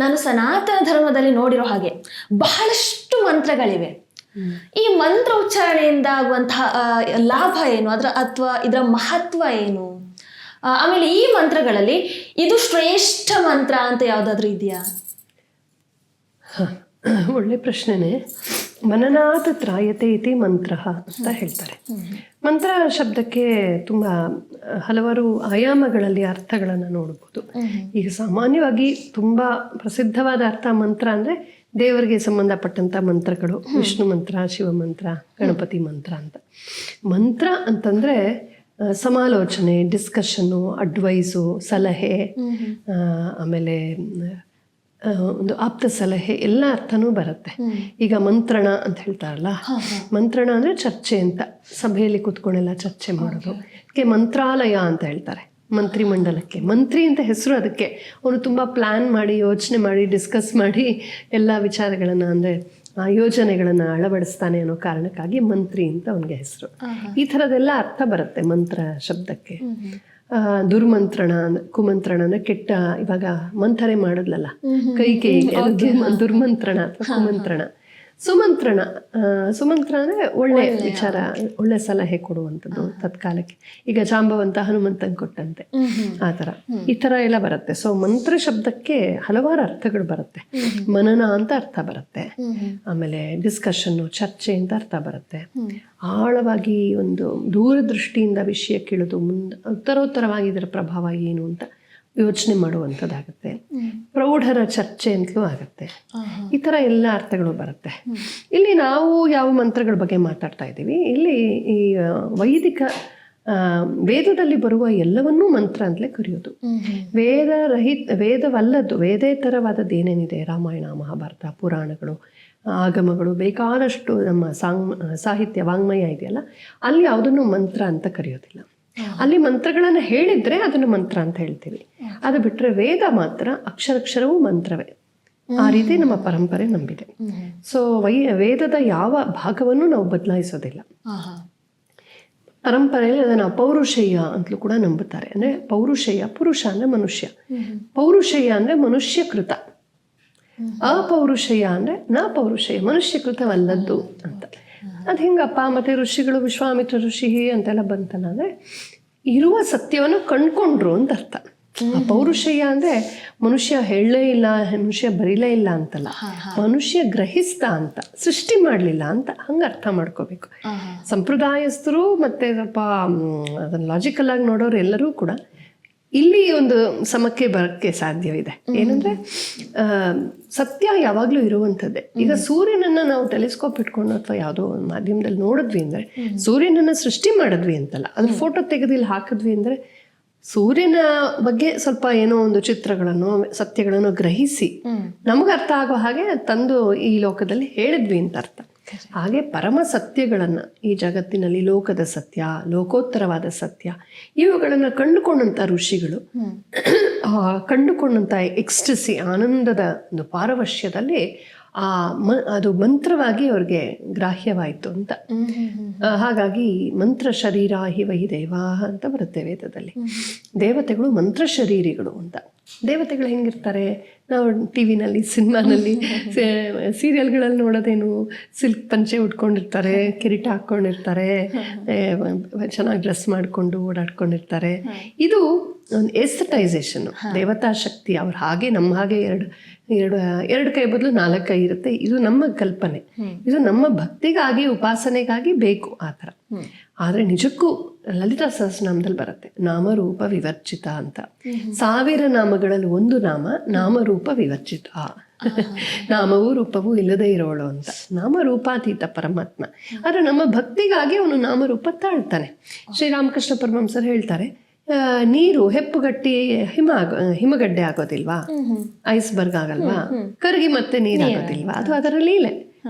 ನಾನು ಸನಾತನ ಧರ್ಮದಲ್ಲಿ ನೋಡಿರೋ ಹಾಗೆ ಬಹಳಷ್ಟು ಮಂತ್ರಗಳಿವೆ. ಈ ಮಂತ್ರ ಉಚ್ಚಾರಣೆಯಿಂದ ಆಗುವಂತಹ ಲಾಭ ಏನು, ಅಥವಾ ಇದರ ಮಹತ್ವ ಏನು? ಆಮೇಲೆ ಈ ಮಂತ್ರಗಳಲ್ಲಿ ಇದು ಶ್ರೇಷ್ಠ ಮಂತ್ರ ಅಂತ ಯಾವುದಾದ್ರೂ ಇದೆಯಾ? ಒಳ್ಳೆ ಪ್ರಶ್ನೆನೇ. ಮನನಾತ್ ತ್ರಾಯತೆ ಇತಿ ಮಂತ್ರ ಅಂತ ಹೇಳ್ತಾರೆ. ಮಂತ್ರ ಶಬ್ದಕ್ಕೆ ತುಂಬ ಹಲವಾರು ಆಯಾಮಗಳಲ್ಲಿ ಅರ್ಥಗಳನ್ನು ನೋಡ್ಬೋದು. ಈಗ ಸಾಮಾನ್ಯವಾಗಿ ತುಂಬ ಪ್ರಸಿದ್ಧವಾದ ಅರ್ಥ ಮಂತ್ರ ಅಂದರೆ ದೇವರಿಗೆ ಸಂಬಂಧಪಟ್ಟಂಥ ಮಂತ್ರಗಳು, ವಿಷ್ಣು ಮಂತ್ರ, ಶಿವ ಮಂತ್ರ, ಗಣಪತಿ ಮಂತ್ರ ಅಂತ. ಮಂತ್ರ ಅಂತಂದರೆ ಸಮಾಲೋಚನೆ, ಡಿಸ್ಕಷನ್ನು, ಅಡ್ವೈಸು, ಸಲಹೆ, ಆಮೇಲೆ ಒಂದು ಆಪ್ತ ಸಲಹೆ ಎಲ್ಲ ಅರ್ಥನೂ ಬರುತ್ತೆ. ಈಗ ಮಂತ್ರಣ ಅಂತ ಹೇಳ್ತಾರಲ್ಲ, ಮಂತ್ರಣ ಅಂದರೆ ಚರ್ಚೆ ಅಂತ, ಸಭೆಯಲ್ಲಿ ಕೂತ್ಕೊಂಡೆಲ್ಲ ಚರ್ಚೆ ಮಾಡೋದು. ಅದಕ್ಕೆ ಮಂತ್ರಾಲಯ ಅಂತ ಹೇಳ್ತಾರೆ. ಮಂತ್ರಿಮಂಡಲಕ್ಕೆ ಮಂತ್ರಿ ಅಂತ ಹೆಸರು ಅದಕ್ಕೆ. ಅವನು ತುಂಬ ಪ್ಲ್ಯಾನ್ ಮಾಡಿ, ಯೋಚನೆ ಮಾಡಿ, ಡಿಸ್ಕಸ್ ಮಾಡಿ ಎಲ್ಲ ವಿಚಾರಗಳನ್ನು ಅಂದರೆ ಆ ಯೋಜನೆಗಳನ್ನು ಅಳವಡಿಸ್ತಾನೆ ಅನ್ನೋ ಕಾರಣಕ್ಕಾಗಿ ಮಂತ್ರಿ ಅಂತ ಅವನಿಗೆ ಹೆಸರು. ಈ ಥರದ್ದೆಲ್ಲ ಅರ್ಥ ಬರುತ್ತೆ ಮಂತ್ರ ಶಬ್ದಕ್ಕೆ. ದುರ್ಮಂತ್ರಣ, ಕುಮಂತ್ರಣ ಅಂದರೆ ಕೆಟ್ಟ, ಇವಾಗ ಮಂಥರೆ ಮಾಡಿದ್ಲಲ್ಲ ಕೈಕೇಯಿಗೆ, ದುರ್ಮಂತ್ರಣ ಅಥವಾ ಕುಮಂತ್ರಣ. ಸುಮಂತ್ರಣ, ಸುಮಂತ್ರ ಅಂದರೆ ಒಳ್ಳೆ ವಿಚಾರ, ಒಳ್ಳೆ ಸಲಹೆ ಕೊಡುವಂಥದ್ದು ತತ್ಕಾಲಕ್ಕೆ. ಈಗ ಜಾಂಬವಂತ ಹನುಮಂತಂಗೆ ಕೊಟ್ಟಂತೆ ಆ ಥರ, ಈ ಥರ ಎಲ್ಲ ಬರುತ್ತೆ. ಸೊ ಮಂತ್ರ ಶಬ್ದಕ್ಕೆ ಹಲವಾರು ಅರ್ಥಗಳು ಬರುತ್ತೆ. ಮನನ ಅಂತ ಅರ್ಥ ಬರುತ್ತೆ, ಆಮೇಲೆ ಡಿಸ್ಕಷನ್ನು, ಚರ್ಚೆ ಅಂತ ಅರ್ಥ ಬರುತ್ತೆ. ಆಳವಾಗಿ ಒಂದು ದೂರದೃಷ್ಟಿಯಿಂದ ವಿಷಯ ಕೇಳೋದು, ಉತ್ತರೋತ್ತರವಾಗಿ ಇದರ ಪ್ರಭಾವ ಏನು ಅಂತ ಯೋಚನೆ ಮಾಡುವಂಥದ್ದಾಗುತ್ತೆ. ಪ್ರೌಢರ ಚರ್ಚೆ ಅಂತಲೂ ಆಗುತ್ತೆ. ಈ ಥರ ಎಲ್ಲ ಅರ್ಥಗಳು ಬರುತ್ತೆ. ಇಲ್ಲಿ ನಾವು ಯಾವ ಮಂತ್ರಗಳ ಬಗ್ಗೆ ಮಾತಾಡ್ತಾ ಇದ್ದೀವಿ, ಇಲ್ಲಿ ಈ ವೈದಿಕ ವೇದದಲ್ಲಿ ಬರುವ ಎಲ್ಲವನ್ನೂ ಮಂತ್ರ ಅಂತಲೇ ಕರೆಯೋದು. ವೇದವಲ್ಲದ್ದು ವೇದೇತರವಾದದ್ದು ಏನೇನಿದೆ, ರಾಮಾಯಣ, ಮಹಾಭಾರತ, ಪುರಾಣಗಳು, ಆಗಮಗಳು, ಬೇಕಾದಷ್ಟು ನಮ್ಮ ಸಾಹಿತ್ಯ ವಾಂಗ್ಮಯ ಇದೆಯಲ್ಲ, ಅಲ್ಲಿ ಯಾವುದನ್ನು ಮಂತ್ರ ಅಂತ ಕರೆಯೋದಿಲ್ಲ. ಅಲ್ಲಿ ಮಂತ್ರಗಳನ್ನು ಹೇಳಿದ್ರೆ ಅದನ್ನು ಮಂತ್ರ ಅಂತ ಹೇಳ್ತೀವಿ. ಅದು ಬಿಟ್ಟರೆ ವೇದ ಮಾತ್ರ ಅಕ್ಷರವೂ ಮಂತ್ರವೇ. ಆ ರೀತಿ ನಮ್ಮ ಪರಂಪರೆ ನಂಬಿದೆ. ಸೊ ವೇದದ ಯಾವ ಭಾಗವನ್ನು ನಾವು ಬದಲಾಯಿಸೋದಿಲ್ಲ. ಪರಂಪರೆಯಲ್ಲಿ ಅದನ್ನು ಅಪೌರುಷೇಯ ಅಂತಲೂ ಕೂಡ ನಂಬುತ್ತಾರೆ. ಅಂದರೆ ಪೌರುಷೇಯ, ಪುರುಷ ಅಂದರೆ ಮನುಷ್ಯ, ಪೌರುಷೇಯ ಅಂದರೆ ಮನುಷ್ಯಕೃತ, ಅಪೌರುಷೇಯ ಅಂದರೆ ನ ಪೌರುಷೇಯ, ಮನುಷ್ಯಕೃತವಲ್ಲದ್ದು ಅಂತ. ಅದು ಹೆಂಗಪ್ಪ? ಮತ್ತು ಋಷಿಗಳು ವಿಶ್ವಾಮಿತ್ರ ಋಷಿ ಅಂತೆಲ್ಲ ಬಂತಲ್ಲ, ಅಂದರೆ ಇರುವ ಸತ್ಯವನ್ನು ಕಂಡ್ಕೊಂಡ್ರು ಅಂತ ಅರ್ಥ. ಪೌರುಷೇಯ ಅಂದರೆ ಮನುಷ್ಯ ಹೇಳಲೇ ಇಲ್ಲ, ಮನುಷ್ಯ ಬರೀಲೇ ಇಲ್ಲ ಅಂತಲ್ಲ, ಮನುಷ್ಯ ಗ್ರಹಿಸ್ತ ಅಂತ, ಸೃಷ್ಟಿ ಮಾಡಲಿಲ್ಲ ಅಂತ, ಹಂಗೆ ಅರ್ಥ ಮಾಡ್ಕೋಬೇಕು. ಸಂಪ್ರದಾಯಸ್ಥರು ಮತ್ತು ಸ್ವಲ್ಪ ಅದನ್ನು ಲಾಜಿಕಲ್ ಆಗಿ ನೋಡೋರು ಎಲ್ಲರೂ ಕೂಡ ಇಲ್ಲಿ ಒಂದು ಸಮಕ್ಕೆ ಬರೋಕ್ಕೆ ಸಾಧ್ಯವಿದೆ. ಏನಂದರೆ ಸತ್ಯ ಯಾವಾಗಲೂ ಇರುವಂಥದ್ದೇ. ಈಗ ಸೂರ್ಯನನ್ನು ನಾವು ಟೆಲಿಸ್ಕೋಪ್ ಇಟ್ಕೊಂಡು ಅಥವಾ ಯಾವುದೋ ಒಂದು ಮಾಧ್ಯಮದಲ್ಲಿ ನೋಡಿದ್ವಿ ಅಂದರೆ ಸೂರ್ಯನನ್ನು ಸೃಷ್ಟಿ ಮಾಡಿದ್ವಿ ಅಂತಲ್ಲ, ಅದ್ರ ಫೋಟೋ ತೆಗೆದಿಲ್ಲಿ ಹಾಕಿದ್ವಿ ಅಂದರೆ ಸೂರ್ಯನ ಬಗ್ಗೆ ಸ್ವಲ್ಪ ಏನೋ ಒಂದು ಚಿತ್ರಗಳನ್ನು, ಸತ್ಯಗಳನ್ನು ಗ್ರಹಿಸಿ ನಮಗೆ ಅರ್ಥ ಆಗೋ ಹಾಗೆ ತಂದು ಈ ಲೋಕದಲ್ಲಿ ಹೇಳಿದ್ವಿ ಅಂತ ಅರ್ಥ. ಹಾಗೆ ಪರಮ ಸತ್ಯಗಳನ್ನು ಈ ಜಗತ್ತಿನಲ್ಲಿ, ಲೋಕದ ಸತ್ಯ, ಲೋಕೋತ್ತರವಾದ ಸತ್ಯ, ಇವುಗಳನ್ನು ಕಂಡುಕೊಂಡಂಥ ಋಷಿಗಳು ಕಂಡುಕೊಂಡಂಥ ಎಕ್ಸ್ಟಸಿ, ಆನಂದದ ಒಂದು ಪಾರವಶ್ಯದಲ್ಲಿ ಅದು ಮಂತ್ರವಾಗಿ ಅವ್ರಿಗೆ ಗ್ರಾಹ್ಯವಾಯಿತು ಅಂತ. ಹಾಗಾಗಿ ಮಂತ್ರ ಶರೀರ ಹಿ ವೈ ದೇವಾ ಅಂತ ಬರುತ್ತೆ ವೇದದಲ್ಲಿ. ದೇವತೆಗಳು ಮಂತ್ರ ಶರೀರಿಗಳು ಅಂತ. ದೇವತೆಗಳು ಹೆಂಗಿರ್ತಾರೆ? ನಾವು ಟಿ ವಿನಲ್ಲಿ, ಸಿನಿಮಾನಲ್ಲಿ, ಸೀರಿಯಲ್ಗಳಲ್ಲಿ ನೋಡೋದೇನು, ಸಿಲ್ಕ್ ಪಂಚೆ ಉಟ್ಕೊಂಡಿರ್ತಾರೆ, ಕಿರೀಟ ಹಾಕ್ಕೊಂಡಿರ್ತಾರೆ, ಚೆನ್ನಾಗಿ ಡ್ರೆಸ್ ಮಾಡಿಕೊಂಡು ಓಡಾಡ್ಕೊಂಡಿರ್ತಾರೆ. ಇದು ಒಂದು ಎಸ್ಥಟೈಸೇಷನ್ನು, ದೇವತಾ ಶಕ್ತಿ. ಅವ್ರು ಹಾಗೆ ನಮ್ಮ ಹಾಗೆ ಎರಡು ಕೈ ಬದಲು 4 ಕೈ ಇರುತ್ತೆ. ಇದು ನಮ್ಮ ಕಲ್ಪನೆ, ಇದು ನಮ್ಮ ಭಕ್ತಿಗಾಗಿ, ಉಪಾಸನೆಗಾಗಿ ಬೇಕು ಆ ಥರ. ಆದರೆ ನಿಜಕ್ಕೂ ಲಲಿತಾ ಸಹಸ್ರನಾಮದಲ್ಲಿ ಬರುತ್ತೆ ನಾಮರೂಪ ವಿವರ್ಜಿತ ಅಂತ. 1000 ನಾಮಗಳಲ್ಲಿ ಒಂದು ನಾಮರೂಪ ವಿವರ್ಜಿತ. ನಾಮವೂ ರೂಪವೂ ಇಲ್ಲದೇ ಇರೋಳು ಅಂತ. ನಾಮರೂಪಾತೀತ ಪರಮಾತ್ಮ. ಆದರೆ ನಮ್ಮ ಭಕ್ತಿಗಾಗಿ ಅವನು ನಾಮರೂಪ ತಾಳ್ತಾನೆ. ಶ್ರೀರಾಮಕೃಷ್ಣ ಪರಮಹಂಸರು ಹೇಳ್ತಾರೆ, ನೀರು ಹೆಪ್ಪುಗಟ್ಟಿ ಹಿಮಗಡ್ಡೆ ಆಗೋದಿಲ್ವಾ, ಐಸ್ಬರ್ಗ್ ಆಗಲ್ವಾ, ಕರಗಿ ಮತ್ತೆ ನೀರಾಗೋದಿಲ್ವಾ? ಅದು ಅದರ ಲೀಲೆ.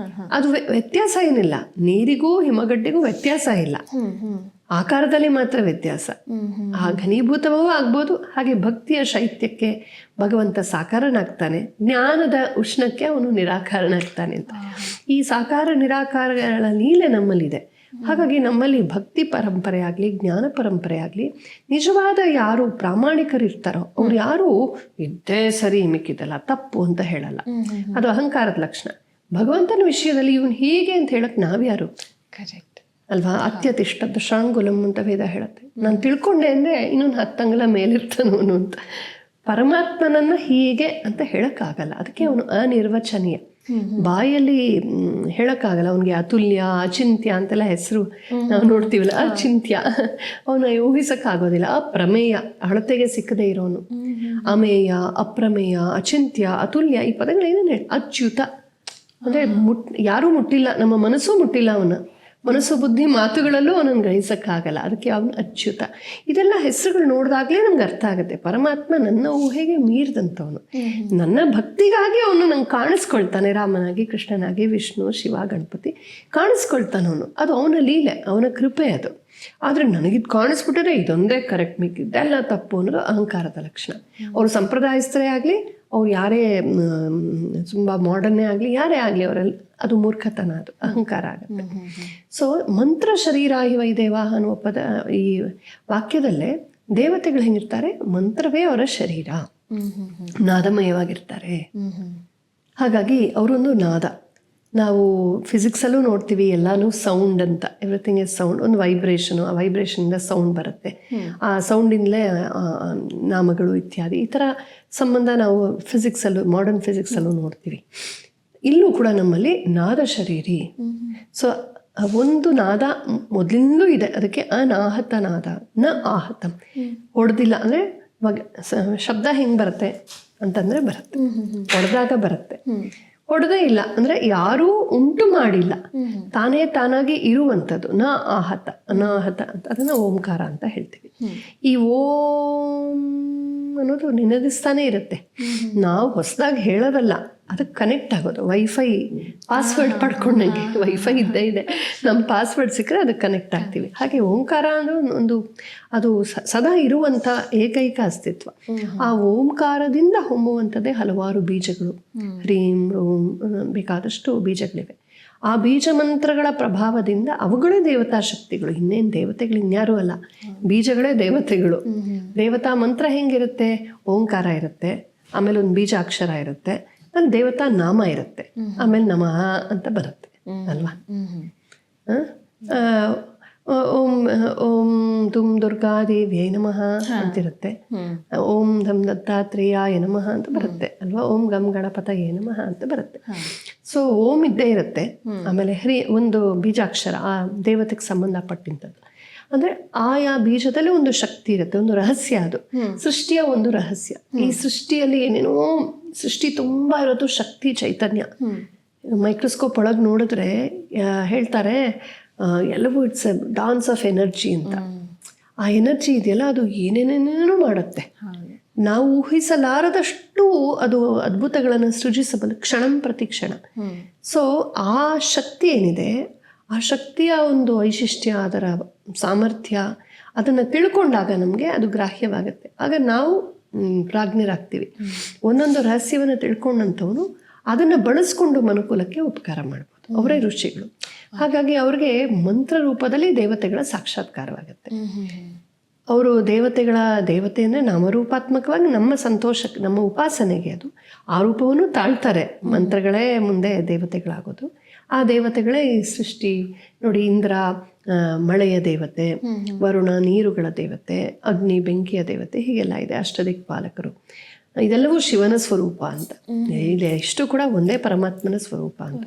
ಅದು ವ್ಯತ್ಯಾಸ ಏನಿಲ್ಲ, ನೀರಿಗೂ ಹಿಮಗಡ್ಡೆಗೂ ವ್ಯತ್ಯಾಸ ಇಲ್ಲ, ಆಕಾರದಲ್ಲಿ ಮಾತ್ರ ವ್ಯತ್ಯಾಸ. ಆ ಘನೀಭೂತವೂ ಆಗ್ಬೋದು. ಹಾಗೆ ಭಕ್ತಿಯ ಶೈತ್ಯಕ್ಕೆ ಭಗವಂತ ಸಾಕಾರನಾಗ್ತಾನೆ, ಜ್ಞಾನದ ಉಷ್ಣಕ್ಕೆ ಅವನು ನಿರಾಕಾರನಾಗ್ತಾನೆ ಅಂತ. ಈ ಸಾಕಾರ ನಿರಾಕಾರಗಳ ಲೀಲೆ ನಮ್ಮಲ್ಲಿದೆ. ಹಾಗಾಗಿ ನಮ್ಮಲ್ಲಿ ಭಕ್ತಿ ಪರಂಪರೆ ಆಗಲಿ, ಜ್ಞಾನ ಪರಂಪರೆ ಆಗಲಿ, ನಿಜವಾದ ಯಾರು ಪ್ರಾಮಾಣಿಕರಿರ್ತಾರೋ ಅವ್ರು ಯಾರು ಇದ್ದೇ ಸರಿ ಮಿಕ್ಕಿದಲ್ಲ ತಪ್ಪು ಅಂತ ಹೇಳಲ್ಲ. ಅದು ಅಹಂಕಾರದ ಲಕ್ಷಣ. ಭಗವಂತನ ವಿಷಯದಲ್ಲಿ ಇವನು ಹೀಗೆ ಅಂತ ಹೇಳಕ್ ನಾವ್ಯಾರು? ಕರೆಕ್ಟ್ ಅಲ್ವಾ? ಅತ್ಯತಿಷ್ಠ ದಶಾಂಗುಲಂ ಅಂತ ವೇದ ಹೇಳುತ್ತೆ. ನಾನು ತಿಳ್ಕೊಂಡೆ ಅಂದರೆ ಇನ್ನೊಂದು 10 ಅಂಗುಲ ಮೇಲಿರ್ತಾನವನು ಅಂತ. ಪರಮಾತ್ಮನನ್ನ ಹೀಗೆ ಅಂತ ಹೇಳಕ್ಕಾಗಲ್ಲ. ಅದಕ್ಕೆ ಅವನು ಅನಿರ್ವಚನೀಯ. ಬಾಯಲ್ಲಿ ಹೇಳಕ್ಕಾಗಲ್ಲ. ಅವನಿಗೆ ಅತುಲ್ಯ, ಅಚಿಂತ್ಯ ಅಂತೆಲ್ಲ ಹೆಸರು ನಾವು ನೋಡ್ತೀವಲ್ಲ, ಅಚಿಂತ್ಯ, ಅವನ ಊಹಿಸಕ್ಕಾಗೋದಿಲ್ಲ. ಅಪ್ರಮೇಯ, ಅಳತೆಗೆ ಸಿಕ್ಕದೆ ಇರೋನು. ಅಮೇಯ, ಅಪ್ರಮೇಯ, ಅಚಿಂತ್ಯ, ಅತುಲ್ಯ, ಈ ಪದಗಳೇನೇನು ಹೇಳಿ. ಅಚ್ಯುತ ಅಂದರೆ ಯಾರೂ ಮುಟ್ಟಿಲ್ಲ, ನಮ್ಮ ಮನಸ್ಸೂ ಮುಟ್ಟಿಲ್ಲ ಅವನ. ಮನಸ್ಸು ಬುದ್ಧಿ ಮಾತುಗಳಲ್ಲೂ ಅವನನ್ನು ಗ್ರಹಿಸಕ್ಕಾಗಲ್ಲ. ಅದಕ್ಕೆ ಅವನು ಅಚ್ಯುತ. ಇದೆಲ್ಲ ಹೆಸರುಗಳು ನೋಡಿದಾಗಲೇ ನಮ್ಗೆ ಅರ್ಥ ಆಗುತ್ತೆ. ಪರಮಾತ್ಮ ನನ್ನ ಊಹೆಗೆ ಮೀರಿದಂಥವನು. ನನ್ನ ಭಕ್ತಿಗಾಗಿ ಅವನು ನಂಗೆ ಕಾಣಿಸ್ಕೊಳ್ತಾನೆ. ರಾಮನಾಗಿ, ಕೃಷ್ಣನಾಗಿ, ವಿಷ್ಣು, ಶಿವ, ಗಣಪತಿ ಕಾಣಿಸ್ಕೊಳ್ತಾನವನು. ಅದು ಅವನ ಲೀಲೆ, ಅವನ ಕೃಪೆ ಅದು. ಆದರೆ ನನಗಿದು ಕಾಣಿಸ್ಬಿಟ್ರೆ ಇದೊಂದೇ ಕರೆಕ್ಟ್, ಮಿಕ್ಕಿದ್ದೆಲ್ಲ ತಪ್ಪು ಅನ್ನೋದು ಅಹಂಕಾರದ ಲಕ್ಷಣ. ಅವರು ಸಂಪ್ರದಾಯಸ್ಥರೇ ಆಗಲಿ, ಅವ್ರು ಯಾರೇ ತುಂಬ ಮಾಡರ್ನೇ ಆಗಲಿ, ಯಾರೇ ಆಗಲಿ, ಅವರಲ್ಲಿ ಅದು ಮೂರ್ಖತನ, ಅದು ಅಹಂಕಾರ ಆಗುತ್ತೆ. ಸೊ ಮಂತ್ರ ಶರೀರ ಇವ ದೇವಾಹ ಅನ್ನುವ ಪದ ಈ ವಾಕ್ಯದಲ್ಲೇ ದೇವತೆಗಳು ಹೆಂಗಿರ್ತಾರೆ? ಮಂತ್ರವೇ ಅವರ ಶರೀರ, ನಾದಮಯವಾಗಿರ್ತಾರೆ. ಹಾಗಾಗಿ ಅವರೊಂದು ನಾದ. ನಾವು ಫಿಸಿಕ್ಸಲ್ಲೂ ನೋಡ್ತೀವಿ, ಎಲ್ಲನೂ ಸೌಂಡ್ ಅಂತ. Everything is sound. ಒಂದು ವೈಬ್ರೇಷನು, ಆ ವೈಬ್ರೇಷನಿಂದ ಸೌಂಡ್ ಬರುತ್ತೆ. ಆ ಸೌಂಡಿಂದಲೇ ನಾಮಗಳು ಇತ್ಯಾದಿ. ಈ ಥರ ಸಂಬಂಧ ನಾವು ಫಿಸಿಕ್ಸಲ್ಲೂ, ಮಾಡರ್ನ್ ಫಿಸಿಕ್ಸಲ್ಲೂ ನೋಡ್ತೀವಿ. ಇಲ್ಲೂ ಕೂಡ ನಮ್ಮಲ್ಲಿ ನಾದ ಶರೀರಿ. ಸೊ ಒಂದು ನಾದ ಮೊದಲಿಂದಲೂ ಇದೆ. ಅದಕ್ಕೆ ಅನಾಹತ ನಾದ, ನ ಆಹತಂ, ಹೊಡೆದಿಲ್ಲ ಅಂದರೆ ಇವಾಗ ಶಬ್ದ ಹೆಂಗೆ ಬರುತ್ತೆ ಅಂತಂದರೆ ಬರುತ್ತೆ, ಹೊಡೆದಾಗ ಬರುತ್ತೆ. ಹೊಡೆದೇ ಇಲ್ಲ ಅಂದರೆ ಯಾರೂ ಉಂಟು ಮಾಡಿಲ್ಲ, ತಾನೇ ತಾನಾಗಿ ಇರುವಂಥದ್ದು. ಅನಾಹತ ಅಂತ ಅದನ್ನು ಓಂಕಾರ ಅಂತ ಹೇಳ್ತೀವಿ. ಈ ಓಂ ಅನ್ನೋದು ನಿನದಿಸ್ತಾನೆ ಇರುತ್ತೆ. ನಾವು ಹೊಸದಾಗಿ ಹೇಳೋದಲ್ಲ, ಅದಕ್ಕೆ ಕನೆಕ್ಟ್ ಆಗೋದು. ವೈಫೈ ಪಾಸ್ವರ್ಡ್ ಪಡ್ಕೊಂಡಂಗೆ ವೈಫೈ ಇದ್ದೇ ಇದೆ, ನಮ್ಮ ಪಾಸ್ವರ್ಡ್ ಸಿಕ್ಕರೆ ಅದಕ್ಕೆ ಕನೆಕ್ಟ್ ಆಗ್ತೀವಿ. ಹಾಗೆ ಓಂಕಾರ ಅನ್ನೋ ಅದು ಸದಾ ಇರುವಂಥ ಏಕೈಕ ಅಸ್ತಿತ್ವ. ಆ ಓಂಕಾರದಿಂದ ಹೊಮ್ಮುವಂಥದ್ದೇ ಹಲವಾರು ಬೀಜಗಳು. ಹ್ರೀಂ ರೋಂ ಬೇಕಾದಷ್ಟು ಬೀಜಗಳಿವೆ. ಆ ಬೀಜ ಮಂತ್ರಗಳ ಪ್ರಭಾವದಿಂದ ಅವುಗಳೇ ದೇವತಾ ಶಕ್ತಿಗಳು. ಇನ್ನೇನು ದೇವತೆಗಳು ಇನ್ಯಾರೂ ಅಲ್ಲ, ಬೀಜಗಳೇ ದೇವತೆಗಳು. ದೇವತಾ ಮಂತ್ರ ಹೆಂಗಿರುತ್ತೆ? ಓಂಕಾರ ಇರುತ್ತೆ, ಆಮೇಲೆ ಒಂದು ಬೀಜಾಕ್ಷರ ಇರುತ್ತೆ, ಅಲ್ಲಿ ದೇವತಾ ನಾಮ ಇರುತ್ತೆ, ಆಮೇಲೆ ನಮಃ ಅಂತ ಬರುತ್ತೆ ಅಲ್ವಾ. ಓಂ ಓಂ ತುಂ ದುರ್ಗಾದೇವಿಯೇ ನಮಃ ಅಂತಿರುತ್ತೆ. ಓಂ ಧಂ ದತ್ತಾತ್ರೇಯಾಯ ನಮಃ ಅಂತ ಬರುತ್ತೆ ಅಲ್ವಾ. ಓಂ ಗಂ ಗಣಪತಯೇ ನಮಃ ಅಂತ ಬರುತ್ತೆ. ಸೊ ಓಂ ಇದ್ದೇ ಇರುತ್ತೆ. ಆಮೇಲೆ ಒಂದು ಬೀಜಾಕ್ಷರ ಆ ದೇವತೆಗೆ ಸಂಬಂಧಪಟ್ಟಿಂಥದ್ದು. ಅಂದರೆ ಆಯಾ ಬೀಜದಲ್ಲಿ ಒಂದು ಶಕ್ತಿ ಇರುತ್ತೆ, ಒಂದು ರಹಸ್ಯ. ಅದು ಸೃಷ್ಟಿಯ ಒಂದು ರಹಸ್ಯ. ಈ ಸೃಷ್ಟಿಯಲ್ಲಿ ಏನೇನೋ ಸೃಷ್ಟಿ ತುಂಬ ಇರೋದು ಶಕ್ತಿ, ಚೈತನ್ಯ. ಮೈಕ್ರೋಸ್ಕೋಪ್ ಒಳಗೆ ನೋಡಿದ್ರೆ ಹೇಳ್ತಾರೆ ಎಲ್ಲವೂ it's A dance of energy ಅಂತ. ಆ ಎನರ್ಜಿ ಇದೆಯಲ್ಲ, ಅದು ಏನೇನೇನೇನೋ ಮಾಡುತ್ತೆ. ನಾವು ಊಹಿಸಲಾರದಷ್ಟು ಅದು ಅದ್ಭುತಗಳನ್ನು ಸೃಜಿಸಬಲ್ಲ, ಕ್ಷಣಂ ಪ್ರತಿ ಕ್ಷಣ. ಸೊ ಆ ಶಕ್ತಿ ಏನಿದೆ, ಆ ಶಕ್ತಿಯ ಒಂದು ವೈಶಿಷ್ಟ್ಯ, ಅದರ ಸಾಮರ್ಥ್ಯ, ಅದನ್ನು ತಿಳ್ಕೊಂಡಾಗ ನಮಗೆ ಅದು ಗ್ರಾಹ್ಯವಾಗುತ್ತೆ. ಆಗ ನಾವು ಪ್ರಾಜ್ಞರಾಗ್ತೀವಿ. ಒಂದೊಂದು ರಹಸ್ಯವನ್ನು ತಿಳ್ಕೊಂಡಂಥವನು ಅದನ್ನು ಬಳಸ್ಕೊಂಡು ಮನುಕುಲಕ್ಕೆ ಉಪಕಾರ ಮಾಡ್ಬೋದು. ಅವರೇ ಋಷಿಗಳು. ಹಾಗಾಗಿ ಅವ್ರಿಗೆ ಮಂತ್ರ ರೂಪದಲ್ಲಿ ದೇವತೆಗಳ ಸಾಕ್ಷಾತ್ಕಾರವಾಗುತ್ತೆ. ಅವರು ದೇವತೆ ಅಂದರೆ ನಾಮರೂಪಾತ್ಮಕವಾಗಿ ನಮ್ಮ ಸಂತೋಷಕ್ಕೆ, ನಮ್ಮ ಉಪಾಸನೆಗೆ ಅದು ಆ ರೂಪವನ್ನು ತಾಳ್ತಾರೆ. ಮಂತ್ರಗಳೇ ಮುಂದೆ ದೇವತೆಗಳಾಗೋದು. ಆ ದೇವತೆಗಳೇ ಈ ಸೃಷ್ಟಿ. ನೋಡಿ, ಇಂದ್ರ ಮಳೆಯ ದೇವತೆ, ವರುಣ ನೀರುಗಳ ದೇವತೆ, ಅಗ್ನಿ ಬೆಂಕಿಯ ದೇವತೆ, ಹೀಗೆಲ್ಲ ಇದೆ. ಅಷ್ಟದಿಕ್ಪಾಲಕರು ಇದೆಲ್ಲವೂ ಶಿವನ ಸ್ವರೂಪ ಅಂತ. ಇದೆ ಇಷ್ಟು ಕೂಡ ಒಂದೇ ಪರಮಾತ್ಮನ ಸ್ವರೂಪ ಅಂತ.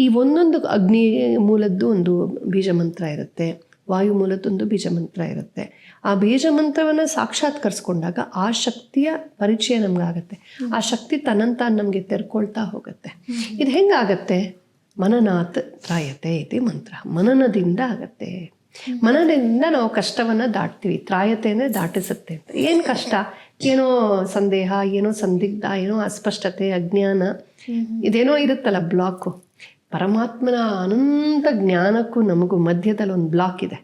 ಈ ಒಂದೊಂದು ಅಗ್ನಿ ಮೂಲದ್ದು ಒಂದು ಬೀಜ ಮಂತ್ರ ಇರುತ್ತೆ, ವಾಯು ಮೂಲದ್ದೊಂದು ಬೀಜ ಮಂತ್ರ ಇರುತ್ತೆ. ಆ ಬೀಜ ಮಂತ್ರವನ್ನು ಸಾಕ್ಷಾತ್ಕರಿಸ್ಕೊಂಡಾಗ ಆ ಶಕ್ತಿಯ ಪರಿಚಯ ನಮಗಾಗತ್ತೆ. ಆ ಶಕ್ತಿ ತನ್ನಂತಾನು ನಮಗೆ ತೆರ್ಕೊಳ್ತಾ ಹೋಗುತ್ತೆ. ಇದು ಹೆಂಗಾಗತ್ತೆ? ಮನನಾತ್ ತ್ರಾಯತೆ ಇದೆ ಮಂತ್ರ. ಮನನದಿಂದ ಆಗತ್ತೆ. ಮನನದಿಂದ ನಾವು ಕಷ್ಟವನ್ನು ದಾಟ್ತೀವಿ. ತ್ರಾಯತೆ ಅಂದರೆ ದಾಟಿಸುತ್ತೆ ಅಂತ. ಏನು ಕಷ್ಟ? ಏನೋ ಸಂದೇಹ, ಏನೋ ಸಂದಿಗ್ಧ, ಏನೋ ಅಸ್ಪಷ್ಟತೆ, ಅಜ್ಞಾನ, ಇದೇನೋ ಇರುತ್ತಲ್ಲ ಬ್ಲಾಕು. ಪರಮಾತ್ಮನ ಅನಂತ ಜ್ಞಾನಕ್ಕೂ ನಮಗೂ ಮಧ್ಯದಲ್ಲಿ ಒಂದು ಬ್ಲಾಕ್ ಇದೆ.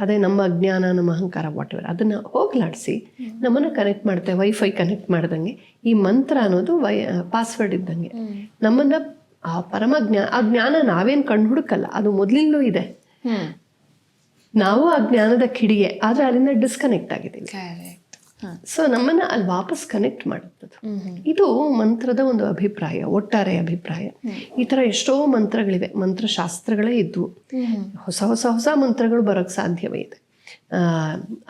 ಅದೇ ನಮ್ಮ ಅಜ್ಞಾನ, ನಮ್ಮ ಅಹಂಕಾರ, ವಾಟೆವರ್. ಅದನ್ನು ಹೋಗ್ಲಾಡಿಸಿ ನಮ್ಮನ್ನು ಕನೆಕ್ಟ್ ಮಾಡುತ್ತೆ. ವೈಫೈ ಕನೆಕ್ಟ್ ಮಾಡ್ದಂಗೆ ಈ ಮಂತ್ರ ಅನ್ನೋದು ಪಾಸ್ವರ್ಡ್ ಇದ್ದಂಗೆ ನಮ್ಮನ್ನು ಆ ಆ ಜ್ಞಾನ ನಾವೇನು ಕಂಡು ಹುಡುಕಲ್ಲ, ಅದು ಮೊದಲಿಂದಲೂ ಇದೆ. ನಾವು ಆ ಜ್ಞಾನದ ಕಿಡಿಗೆ, ಆದರೆ ಅಲ್ಲಿಂದ ಡಿಸ್ಕನೆಕ್ಟ್ ಆಗಿದ್ದೀವಿ. ಸೊ ನಮ್ಮನ್ನು ಅಲ್ಲಿ ವಾಪಸ್ ಕನೆಕ್ಟ್ ಮಾಡುತ್ತದೆ. ಇದು ಮಂತ್ರದ ಒಂದು ಅಭಿಪ್ರಾಯ, ಒಟ್ಟಾರೆ ಅಭಿಪ್ರಾಯ. ಈ ಥರ ಎಷ್ಟೋ ಮಂತ್ರಗಳಿವೆ, ಮಂತ್ರಶಾಸ್ತ್ರಗಳೇ ಇದ್ವು. ಹೊಸ ಹೊಸ ಹೊಸ ಮಂತ್ರಗಳು ಬರೋಕ್ಕೆ ಸಾಧ್ಯವೇ ಇದೆ.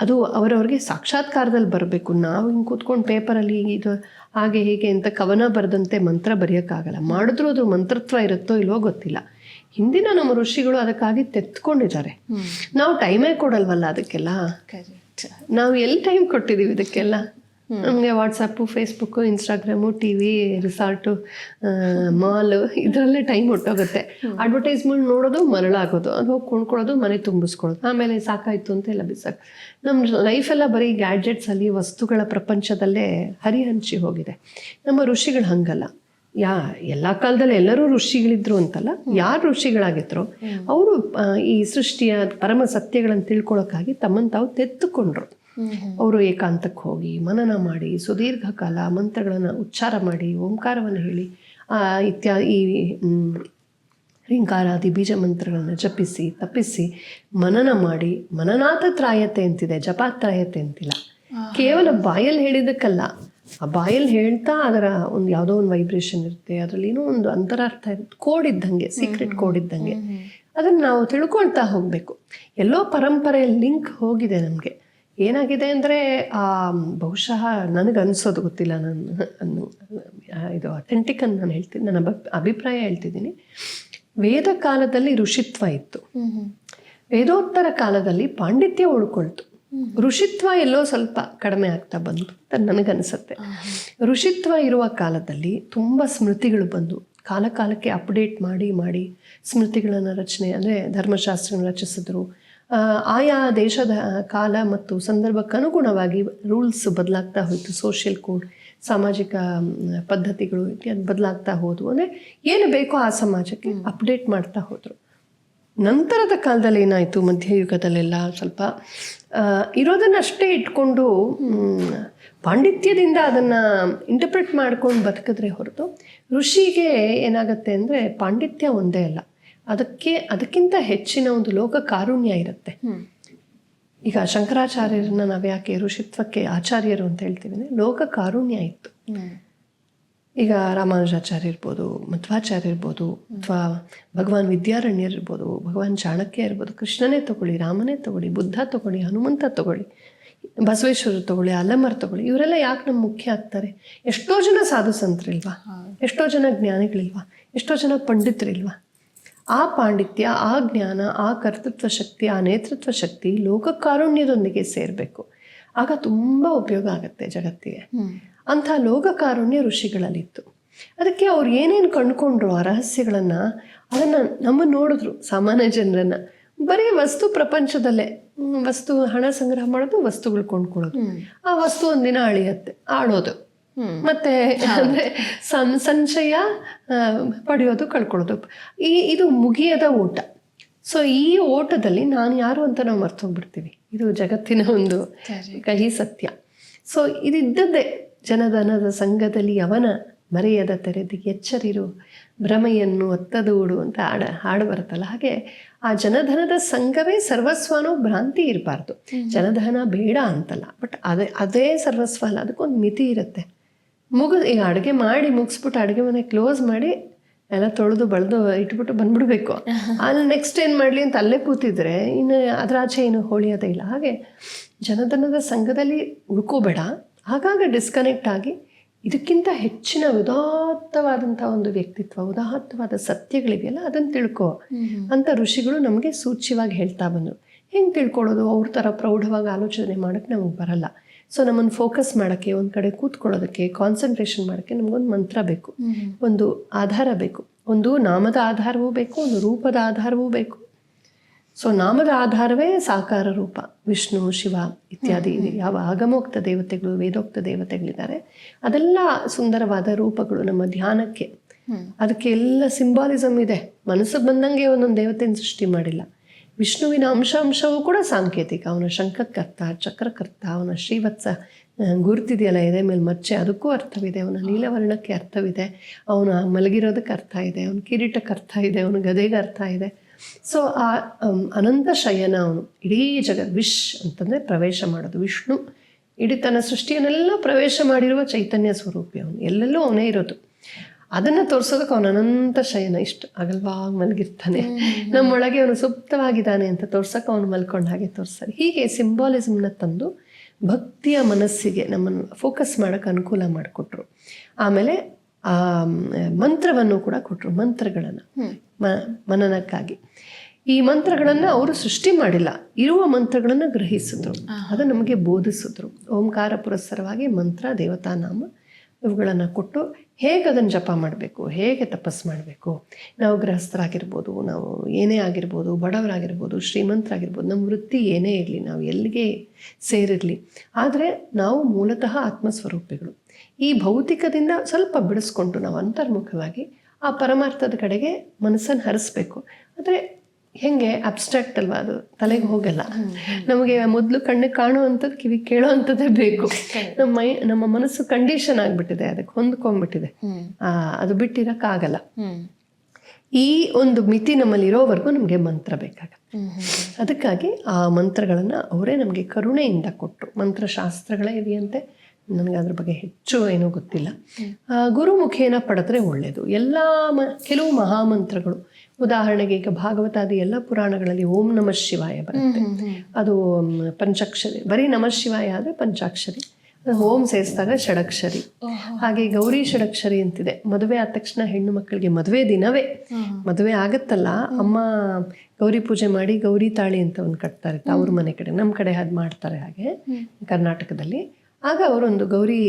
ಅದು ಅವರವ್ರಿಗೆ ಸಾಕ್ಷಾತ್ಕಾರದಲ್ಲಿ ಬರಬೇಕು. ನಾವು ಹಿಂಗೆ ಕೂತ್ಕೊಂಡು ಪೇಪರಲ್ಲಿ ಇದು ಹಾಗೆ ಹೀಗೆ ಅಂತ ಕವನ ಬರೆದಂತೆ ಮಂತ್ರ ಬರೆಯೋಕ್ಕಾಗಲ್ಲ. ಮಾಡಿದ್ರೂ ಅದು ಮಂತ್ರತ್ವ ಇರುತ್ತೋ ಇಲ್ವೋ ಗೊತ್ತಿಲ್ಲ. ಹಿಂದಿನ ನಮ್ಮ ಋಷಿಗಳು ಅದಕ್ಕಾಗಿ ತೆತ್ಕೊಂಡಿದ್ದಾರೆ. ನಾವು ಟೈಮೇ ಕೊಡಲ್ವಲ್ಲ ಅದಕ್ಕೆಲ್ಲ. ನಾವು ಎಲ್ಲಿ ಟೈಮ್ ಕೊಟ್ಟಿದ್ದೀವಿ ಇದಕ್ಕೆಲ್ಲ? ನಮಗೆ WhatsApp, Facebook, Instagram, TV, resort, mall, ಇದರಲ್ಲೇ ಟೈಮ್ ಹೊಟ್ಟೋಗುತ್ತೆ. ಅಡ್ವರ್ಟೈಸ್ಮೆಂಟ್ ನೋಡೋದು, ಮರಳಾಗೋದು, ಅದು ಹೋಗಿ ಕೊಂಡ್ಕೊಳ್ಳೋದು, ಮನೆ ತುಂಬಿಸ್ಕೊಳ್ಳೋದು, ಆಮೇಲೆ ಸಾಕಾಯಿತು ಅಂತ ಎಲ್ಲ ಬಿಸಾಕ. ನಮ್ಮ ಲೈಫೆಲ್ಲ ಬರೀ ಗ್ಯಾಡ್ಜೆಟ್ಸಲ್ಲಿ, ವಸ್ತುಗಳ ಪ್ರಪಂಚದಲ್ಲೇ ಹರಿಹಂಚಿ ಹೋಗಿದೆ. ನಮ್ಮ ಋಷಿಗಳು ಹಂಗಲ್ಲ. ಎಲ್ಲ ಕಾಲದಲ್ಲಿ ಎಲ್ಲರೂ ಋಷಿಗಳಿದ್ರು ಅಂತಲ್ಲ, ಯಾರು ಋಷಿಗಳಾಗಿದ್ರು ಅವರು ಈ ಸೃಷ್ಟಿಯ ಪರಮ ಸತ್ಯಗಳನ್ನು ತಿಳ್ಕೊಳ್ಳೋಕ್ಕಾಗಿ ತಮ್ಮನ್ನು ತಾವು ತೆತ್ತುಕೊಂಡ್ರು. ಅವರು ಏಕಾಂತಕ್ಕೆ ಹೋಗಿ ಮನನ ಮಾಡಿ ಸುದೀರ್ಘ ಕಾಲ ಮಂತ್ರಗಳನ್ನು ಉಚ್ಚಾರ ಮಾಡಿ ಓಂಕಾರವನ್ನು ಹೇಳಿ ಈ ರಿಂಕಾರಾದಿ ಬೀಜ ಮಂತ್ರಗಳನ್ನು ಜಪಿಸಿ ತಪ್ಪಿಸಿ ಮನನ ಮಾಡಿ, ಮನನಾಥ ತ್ರಾಯತೆ ಅಂತಿದೆ, ಜಪಾತ್ರಾಯತೆ ಅಂತಿಲ್ಲ. ಕೇವಲ ಬಾಯಲ್ಲಿ ಹೇಳಿದ್ದಕ್ಕಲ್ಲ, ಆ ಬಾಯಲ್ಲಿ ಹೇಳ್ತಾ ಅದರ ಒಂದು ಯಾವುದೋ ಒಂದು ವೈಬ್ರೇಷನ್ ಇರುತ್ತೆ, ಅದರಲ್ಲಿ ಏನೋ ಒಂದು ಅಂತರಾರ್ಥ ಇರುತ್ತೆ, ಕೋಡ್ ಇದ್ದಂಗೆ, ಸೀಕ್ರೆಟ್ ಕೋಡ್ ಇದ್ದಂಗೆ. ಅದನ್ನು ನಾವು ತಿಳ್ಕೊಳ್ತಾ ಹೋಗಬೇಕು. ಎಲ್ಲೋ ಪರಂಪರೆಯಲ್ಲಿ ಲಿಂಕ್ ಹೋಗಿದೆ ನಮಗೆ. ಏನಾಗಿದೆ ಅಂದರೆ ಬಹುಶಃ ನನಗನ್ಸೋದು ಗೊತ್ತಿಲ್ಲ, ಇದು ಅಥೆಂಟಿಕ್ ಅಂತ ನಾನು ಹೇಳ್ತೀನಿ, ನನ್ನ ಅಭಿಪ್ರಾಯ ಹೇಳ್ತಿದ್ದೀನಿ. ವೇದ ಕಾಲದಲ್ಲಿ ಋಷಿತ್ವ ಇತ್ತು, ವೇದೋತ್ತರ ಕಾಲದಲ್ಲಿ ಪಾಂಡಿತ್ಯ ಉಳ್ಕೊಳ್ತು. ಋಷಿತ್ವ ಎಲ್ಲೋ ಸ್ವಲ್ಪ ಕಡಿಮೆ ಆಗ್ತಾ ಬಂತು ಅಂತ ನನಗನ್ಸುತ್ತೆ. ಋಷಿತ್ವ ಇರುವ ಕಾಲದಲ್ಲಿ ತುಂಬ ಸ್ಮೃತಿಗಳು ಬಂದು ಕಾಲ ಕಾಲಕ್ಕೆ ಅಪ್ಡೇಟ್ ಮಾಡಿ ಸ್ಮೃತಿಗಳನ್ನು ರಚನೆ ಅಂದರೆ ಧರ್ಮಶಾಸ್ತ್ರಗಳನ್ನು ರಚಿಸಿದ್ರು. ಆಯಾ ದೇಶದ ಕಾಲ ಮತ್ತು ಸಂದರ್ಭಕ್ಕೆ ಅನುಗುಣವಾಗಿ ರೂಲ್ಸ್ ಬದಲಾಗ್ತಾ ಹೋಯಿತು. ಸೋಷಿಯಲ್ ಕೋಡ್, ಸಾಮಾಜಿಕ ಪದ್ಧತಿಗಳು ಇತ್ಯಾದಿ ಬದಲಾಗ್ತಾ ಹೋದವು. ಅಂದರೆ ಏನು ಬೇಕೋ ಆ ಸಮಾಜಕ್ಕೆ ಅಪ್ಡೇಟ್ ಮಾಡ್ತಾ ಹೋದರು. ನಂತರದ ಕಾಲದಲ್ಲಿ ಏನಾಯಿತು, ಮಧ್ಯಯುಗದಲ್ಲೆಲ್ಲ ಸ್ವಲ್ಪ ಇರೋದನ್ನಷ್ಟೇ ಇಟ್ಕೊಂಡು ಪಾಂಡಿತ್ಯದಿಂದ ಅದನ್ನು ಇಂಟರ್ಪ್ರೆಟ್ ಮಾಡ್ಕೊಂಡು ಬದುಕಿದ್ರೆ ಹೊರತು ಋಷಿಗೆ ಏನಾಗುತ್ತೆ ಅಂದರೆ ಪಾಂಡಿತ್ಯ ಒಂದೇ ಅಲ್ಲ, ಅದಕ್ಕಿಂತ ಹೆಚ್ಚಿನ ಒಂದು ಲೋಕ ಕಾರುಣ್ಯ ಇರುತ್ತೆ. ಈಗ ಶಂಕರಾಚಾರ್ಯರನ್ನ ನಾವು ಯಾಕೆ ಋಷಿತ್ವಕ್ಕೆ ಆಚಾರ್ಯರು ಅಂತ ಹೇಳ್ತೀವಿ ಅಂದರೆ ಲೋಕ ಕಾರುಣ್ಯ ಇತ್ತು. ಈಗ ರಾಮಾನುಜಾಚಾರ್ಯ ಇರ್ಬೋದು, ಮಧ್ವಾಚಾರ್ಯ ಇರ್ಬೋದು, ಅಥವಾ ಭಗವಾನ್ ವಿದ್ಯಾರಣ್ಯರ್ ಇರ್ಬೋದು, ಭಗವಾನ್ ಚಾಣಕ್ಯ ಇರ್ಬೋದು, ಕೃಷ್ಣನೇ ತಗೊಳ್ಳಿ, ರಾಮನೇ ತಗೊಳ್ಳಿ, ಬುದ್ಧ ತಗೊಳ್ಳಿ, ಹನುಮಂತ ತಗೊಳ್ಳಿ, ಬಸವೇಶ್ವರ ತಗೊಳ್ಳಿ, ಅಲ್ಲಮರ್ ತಗೊಳ್ಳಿ, ಇವರೆಲ್ಲ ಯಾಕೆ ನಮ್ಮ ಮುಖ್ಯ ಆಗ್ತಾರೆ? ಎಷ್ಟೋ ಜನ ಸಾಧು ಸಂತರಿಲ್ವಾ, ಎಷ್ಟೋ ಜನ ಜ್ಞಾನಿಗಳಿಲ್ವಾ, ಎಷ್ಟೋ ಜನ ಪಂಡಿತರಿಲ್ವಾ? ಆ ಪಾಂಡಿತ್ಯ, ಆ ಜ್ಞಾನ, ಆ ಕರ್ತೃತ್ವ ಶಕ್ತಿ, ಆ ನೇತೃತ್ವ ಶಕ್ತಿ ಲೋಕ ಕಾರುಣ್ಯದೊಂದಿಗೆ ಸೇರಬೇಕು. ಆಗ ತುಂಬ ಉಪಯೋಗ ಆಗುತ್ತೆ ಜಗತ್ತಿಗೆ. ಅಂಥ ಲೋಕ ಕಾರುಣ್ಯ ಋಷಿಗಳಲ್ಲಿತ್ತು. ಅದಕ್ಕೆ ಅವ್ರು ಏನೇನು ಕಂಡುಕೊಂಡ್ರು ಆ ರಹಸ್ಯಗಳನ್ನು, ಅದನ್ನು ನಮ್ಮನ್ನು ನೋಡಿದ್ರು, ಸಾಮಾನ್ಯ ಜನರನ್ನು. ಬರೀ ವಸ್ತು ಪ್ರಪಂಚದಲ್ಲೇ ವಸ್ತು, ಹಣ ಸಂಗ್ರಹ ಮಾಡೋದು, ವಸ್ತುಗಳು ಕೊಂಡ್ಕೊಳ್ಳೋದು, ಆ ವಸ್ತು ಒಂದಿನ ಅಳಿಯತ್ತೆ, ಆಡೋದು, ಮತ್ತೆ ಅಂದರೆ ಸಂಚಯ ಪಡೆಯೋದು, ಕಳ್ಕೊಳ್ಳೋದು, ಇದು ಮುಗಿಯದ ಓಟ. ಸೊ ಈ ಓಟದಲ್ಲಿ ನಾನು ಯಾರು ಅಂತ ನಾವು ಮರ್ತೋಗ್ಬಿಡ್ತೀವಿ. ಇದು ಜಗತ್ತಿನ ಒಂದು ಕಹಿ ಸತ್ಯ. ಸೊ ಇದಿದ್ದದ್ದೇ. ಜನಧನದ ಸಂಘದಲ್ಲಿ ಅವನ ಮರೆಯದ ತೆರೆದಿಗೆ ಎಚ್ಚರಿರು ಭ್ರಮೆಯನ್ನು ಒತ್ತದೂಡು ಅಂತ ಹಾಡು ಬರುತ್ತಲ್ಲ, ಹಾಗೆ ಆ ಜನಧನದ ಸಂಘವೇ ಸರ್ವಸ್ವ ಅನ್ನೋ ಭ್ರಾಂತಿ ಇರಬಾರ್ದು. ಜನಧನ ಬೇಡ ಅಂತಲ್ಲ, ಬಟ್ ಅದೇ ಸರ್ವಸ್ವ ಅಲ್ಲ, ಅದಕ್ಕೊಂದು ಮಿತಿ ಇರುತ್ತೆ. ಈಗ ಅಡುಗೆ ಮಾಡಿ ಮುಗಿಸ್ಬಿಟ್ಟು ಅಡುಗೆ ಮನೆ ಕ್ಲೋಸ್ ಮಾಡಿ ಎಲ್ಲ ತೊಳೆದು ಬಳ್ದು ಇಟ್ಬಿಟ್ಟು ಬಂದ್ಬಿಡ್ಬೇಕು. ಅಲ್ಲಿ ನೆಕ್ಸ್ಟ್ ಏನು ಮಾಡಲಿ ಅಂತ ಅಲ್ಲೇ ಕೂತಿದ್ರೆ ಇನ್ನು ಅದರ ಆಚೆ ಏನು ಹೊಳಿಯೋದೇ ಇಲ್ಲ. ಹಾಗೆ ಜನಧನದ ಸಂಘದಲ್ಲಿ ಉಳ್ಕೋಬೇಡ, ಆಗಾಗ ಡಿಸ್ಕನೆಕ್ಟ್ ಆಗಿ ಇದಕ್ಕಿಂತ ಹೆಚ್ಚಿನ ಉದಾತ್ತವಾದಂಥ ಒಂದು ವ್ಯಕ್ತಿತ್ವ, ಉದಾತ್ತವಾದ ಸತ್ಯಗಳಿವೆಯಲ್ಲ, ಅದನ್ನು ತಿಳ್ಕೊ ಅಂತ ಋಷಿಗಳು ನಮಗೆ ಸೂಚ್ಯವಾಗಿ ಹೇಳ್ತಾ ಬಂದರು. ಹೆಂಗೆ ತಿಳ್ಕೊಳ್ಳೋದು? ಅವ್ರ ಥರ ಪ್ರೌಢವಾಗಿ ಆಲೋಚನೆ ಮಾಡೋಕ್ಕೆ ನಮಗೆ ಬರಲ್ಲ. ಸೊ ನಮ್ಮನ್ನು ಫೋಕಸ್ ಮಾಡೋಕ್ಕೆ, ಒಂದು ಕಡೆ ಕೂತ್ಕೊಳ್ಳೋದಕ್ಕೆ, ಕಾನ್ಸಂಟ್ರೇಷನ್ ಮಾಡೋಕ್ಕೆ ನಮಗೊಂದು ಮಂತ್ರ ಬೇಕು, ಒಂದು ಆಧಾರ ಬೇಕು. ಒಂದು ನಾಮದ ಆಧಾರವೂ ಬೇಕು, ಒಂದು ರೂಪದ ಆಧಾರವೂ ಬೇಕು. ಸೊ ನಾಮದ ಆಧಾರವೇ ಸಾಕಾರ ರೂಪ, ವಿಷ್ಣು, ಶಿವ ಇತ್ಯಾದಿ. ಯಾವ ಆಗಮೋಕ್ತ ದೇವತೆಗಳು, ವೇದೋಕ್ತ ದೇವತೆಗಳಿದ್ದಾರೆ, ಅದೆಲ್ಲ ಸುಂದರವಾದ ರೂಪಗಳು ನಮ್ಮ ಧ್ಯಾನಕ್ಕೆ. ಅದಕ್ಕೆ ಎಲ್ಲ ಸಿಂಬಾಲಿಸಮ್ ಇದೆ. ಮನಸ್ಸು ಬಂದಂಗೆ ಒಂದೊಂದು ದೇವತೆಯನ್ನು ಸೃಷ್ಟಿ ಮಾಡಿಲ್ಲ. ವಿಷ್ಣುವಿನ ಅಂಶವೂ ಕೂಡ ಸಾಂಕೇತಿಕ. ಅವನ ಶಂಖಕರ್ತ, ಚಕ್ರಕರ್ತ, ಅವನ ಶ್ರೀವತ್ಸ ಗುರುತಿದೆಯಲ್ಲ ಎದೆ ಮೇಲೆ ಮಚ್ಚೆ, ಅದಕ್ಕೂ ಅರ್ಥವಿದೆ. ಅವನ ನೀಲವರ್ಣಕ್ಕೆ ಅರ್ಥವಿದೆ, ಅವನ ಮಲಗಿರೋದಕ್ಕೆ ಅರ್ಥ ಇದೆ, ಅವನ ಕಿರೀಟಕ್ಕೆ ಅರ್ಥ ಇದೆ, ಅವನ ಗದೆಗೆ ಅರ್ಥ ಇದೆ. ಸೊ ಆ ಅನಂತ ಶಯನ ಅವನು. ಇಡೀ ವಿಶ್ ಅಂತಂದರೆ ಪ್ರವೇಶ ಮಾಡೋದು. ವಿಷ್ಣು ಇಡೀ ತನ್ನ ಸೃಷ್ಟಿಯನ್ನೆಲ್ಲ ಪ್ರವೇಶ ಮಾಡಿರುವ ಚೈತನ್ಯ ಸ್ವರೂಪಿ ಅವನು. ಎಲ್ಲೆಲ್ಲೂ ಅವನೇ ಇರೋದು. ಅದನ್ನು ತೋರಿಸೋದಕ್ಕೆ ಅವನ ಅನಂತ ಶಯನ ಇಷ್ಟು ಅಗಲವಾಗಿ ಮಲಗಿರ್ತಾನೆ, ನಮ್ಮೊಳಗೆ ಅವನು ಸುಪ್ತವಾಗಿದ್ದಾನೆ ಅಂತ ತೋರ್ಸೋಕೆ ಅವನು ಮಲ್ಕೊಂಡ ಹಾಗೆ ತೋರಿಸ್ತಾರೆ. ಹೀಗೆ ಸಿಂಬಾಲಿಸಮ್ನ ತಂದು ಭಕ್ತಿಯ ಮನಸ್ಸಿಗೆ ನಮ್ಮನ್ನು ಫೋಕಸ್ ಮಾಡೋಕ್ಕೆ ಅನುಕೂಲ ಮಾಡಿಕೊಟ್ರು. ಆಮೇಲೆ ಆ ಮಂತ್ರವನ್ನು ಕೂಡ ಕೊಟ್ಟರು. ಮಂತ್ರಗಳನ್ನು ಮನನಕ್ಕಾಗಿ. ಈ ಮಂತ್ರಗಳನ್ನು ಅವರು ಸೃಷ್ಟಿ ಮಾಡಿಲ್ಲ, ಇರುವ ಮಂತ್ರಗಳನ್ನು ಗ್ರಹಿಸಿದ್ರು, ಅದು ನಮಗೆ ಬೋಧಿಸಿದ್ರು. ಓಂಕಾರ ಪುರಸ್ಸರವಾಗಿ ಮಂತ್ರ, ದೇವತಾನಾಮ ಇವುಗಳನ್ನು ಕೊಟ್ಟು ಹೇಗೆ ಅದನ್ನು ಜಪ ಮಾಡಬೇಕು, ಹೇಗೆ ತಪಸ್ಸು ಮಾಡಬೇಕು. ನಾವು ಗೃಹಸ್ಥರಾಗಿರ್ಬೋದು, ನಾವು ಏನೇ ಆಗಿರ್ಬೋದು, ಬಡವರಾಗಿರ್ಬೋದು, ಶ್ರೀಮಂತರಾಗಿರ್ಬೋದು, ನಮ್ಮ ವೃತ್ತಿ ಏನೇ ಇರಲಿ, ನಾವು ಎಲ್ಲಿಗೆ ಸೇರಿರಲಿ, ಆದರೆ ನಾವು ಮೂಲತಃ ಆತ್ಮಸ್ವರೂಪಿಗಳು. ಈ ಭೌತಿಕದಿಂದ ಸ್ವಲ್ಪ ಬಿಡಿಸ್ಕೊಂಡು ನಾವು ಅಂತರ್ಮುಖವಾಗಿ ಆ ಪರಮಾರ್ಥದ ಕಡೆಗೆ ಮನಸ್ಸನ್ನು ಹರಿಸ್ಬೇಕು. ಆದರೆ ಹೆಂಗೆ ಅಬ್ಸ್ಟ್ರಾಕ್ಟ್ ಅಲ್ವಾ, ಅದು ತಲೆಗೆ ಹೋಗಲ್ಲ. ನಮಗೆ ಮೊದಲು ಕಣ್ಣಿಗೆ ಕಾಣುವಂಥದ್ದು, ಕಿವಿ ಕೇಳೋವಂಥದ್ದೇ ಬೇಕು. ನಮ್ಮ ಮನಸ್ಸು ಕಂಡೀಷನ್ ಆಗಿಬಿಟ್ಟಿದೆ, ಅದಕ್ಕೆ ಹೊಂದ್ಕೊಂಡ್ಬಿಟ್ಟಿದೆ, ಅದು ಬಿಟ್ಟಿರೋಕ್ಕಾಗಲ್ಲ. ಈ ಒಂದು ಮಿತಿ ನಮ್ಮಲ್ಲಿ ಇರೋವರೆಗೂ ನಮಗೆ ಮಂತ್ರ ಬೇಕಾಗತ್ತೆ. ಅದಕ್ಕಾಗಿ ಆ ಮಂತ್ರಗಳನ್ನು ಅವರೇ ನಮಗೆ ಕರುಣೆಯಿಂದ ಕೊಟ್ಟರು. ಮಂತ್ರಶಾಸ್ತ್ರಗಳೇ ಇದೆಯಂತೆ, ನನಗೆ ಅದ್ರ ಬಗ್ಗೆ ಹೆಚ್ಚು ಏನೂ ಗೊತ್ತಿಲ್ಲ. ಗುರುಮುಖೇನ ಪಡೆದ್ರೆ ಒಳ್ಳೆಯದು. ಎಲ್ಲ ಕೆಲವು ಮಹಾಮಂತ್ರಗಳು, ಉದಾಹರಣೆಗೆ ಈಗ ಭಾಗವತಾದಿ ಎಲ್ಲ ಪುರಾಣಗಳಲ್ಲಿ ಓಂ ನಮಃ ಶಿವಾಯ ಬರುತ್ತೆ. ಅದು ಪಂಚಾಕ್ಷರಿ, ಬರೀ ನಮಃ ಶಿವಾಯ ಆದರೆ ಪಂಚಾಕ್ಷರಿ, ಓಂ ಸೇರಿಸಿದಾಗ ಷಡಕ್ಷರಿ. ಹಾಗೆ ಗೌರಿ ಷಡಕ್ಷರಿ ಅಂತಿದೆ. ಮದುವೆ ಆದ ತಕ್ಷಣ ಹೆಣ್ಣು ಮಕ್ಕಳಿಗೆ ಮದುವೆ ದಿನವೇ ಮದುವೆ ಆಗತ್ತಲ್ಲ, ಅಮ್ಮ ಗೌರಿ ಪೂಜೆ ಮಾಡಿ ಗೌರಿ ತಾಳಿ ಅಂತ ಒಂದು ಕಟ್ತಾರೆ ಅವ್ರ ಮನೆ ಕಡೆ. ನಮ್ಮ ಕಡೆ ಅದು ಮಾಡ್ತಾರೆ ಹಾಗೆ ಕರ್ನಾಟಕದಲ್ಲಿ. ಆಗ ಅವರೊಂದು ಗೌರಿ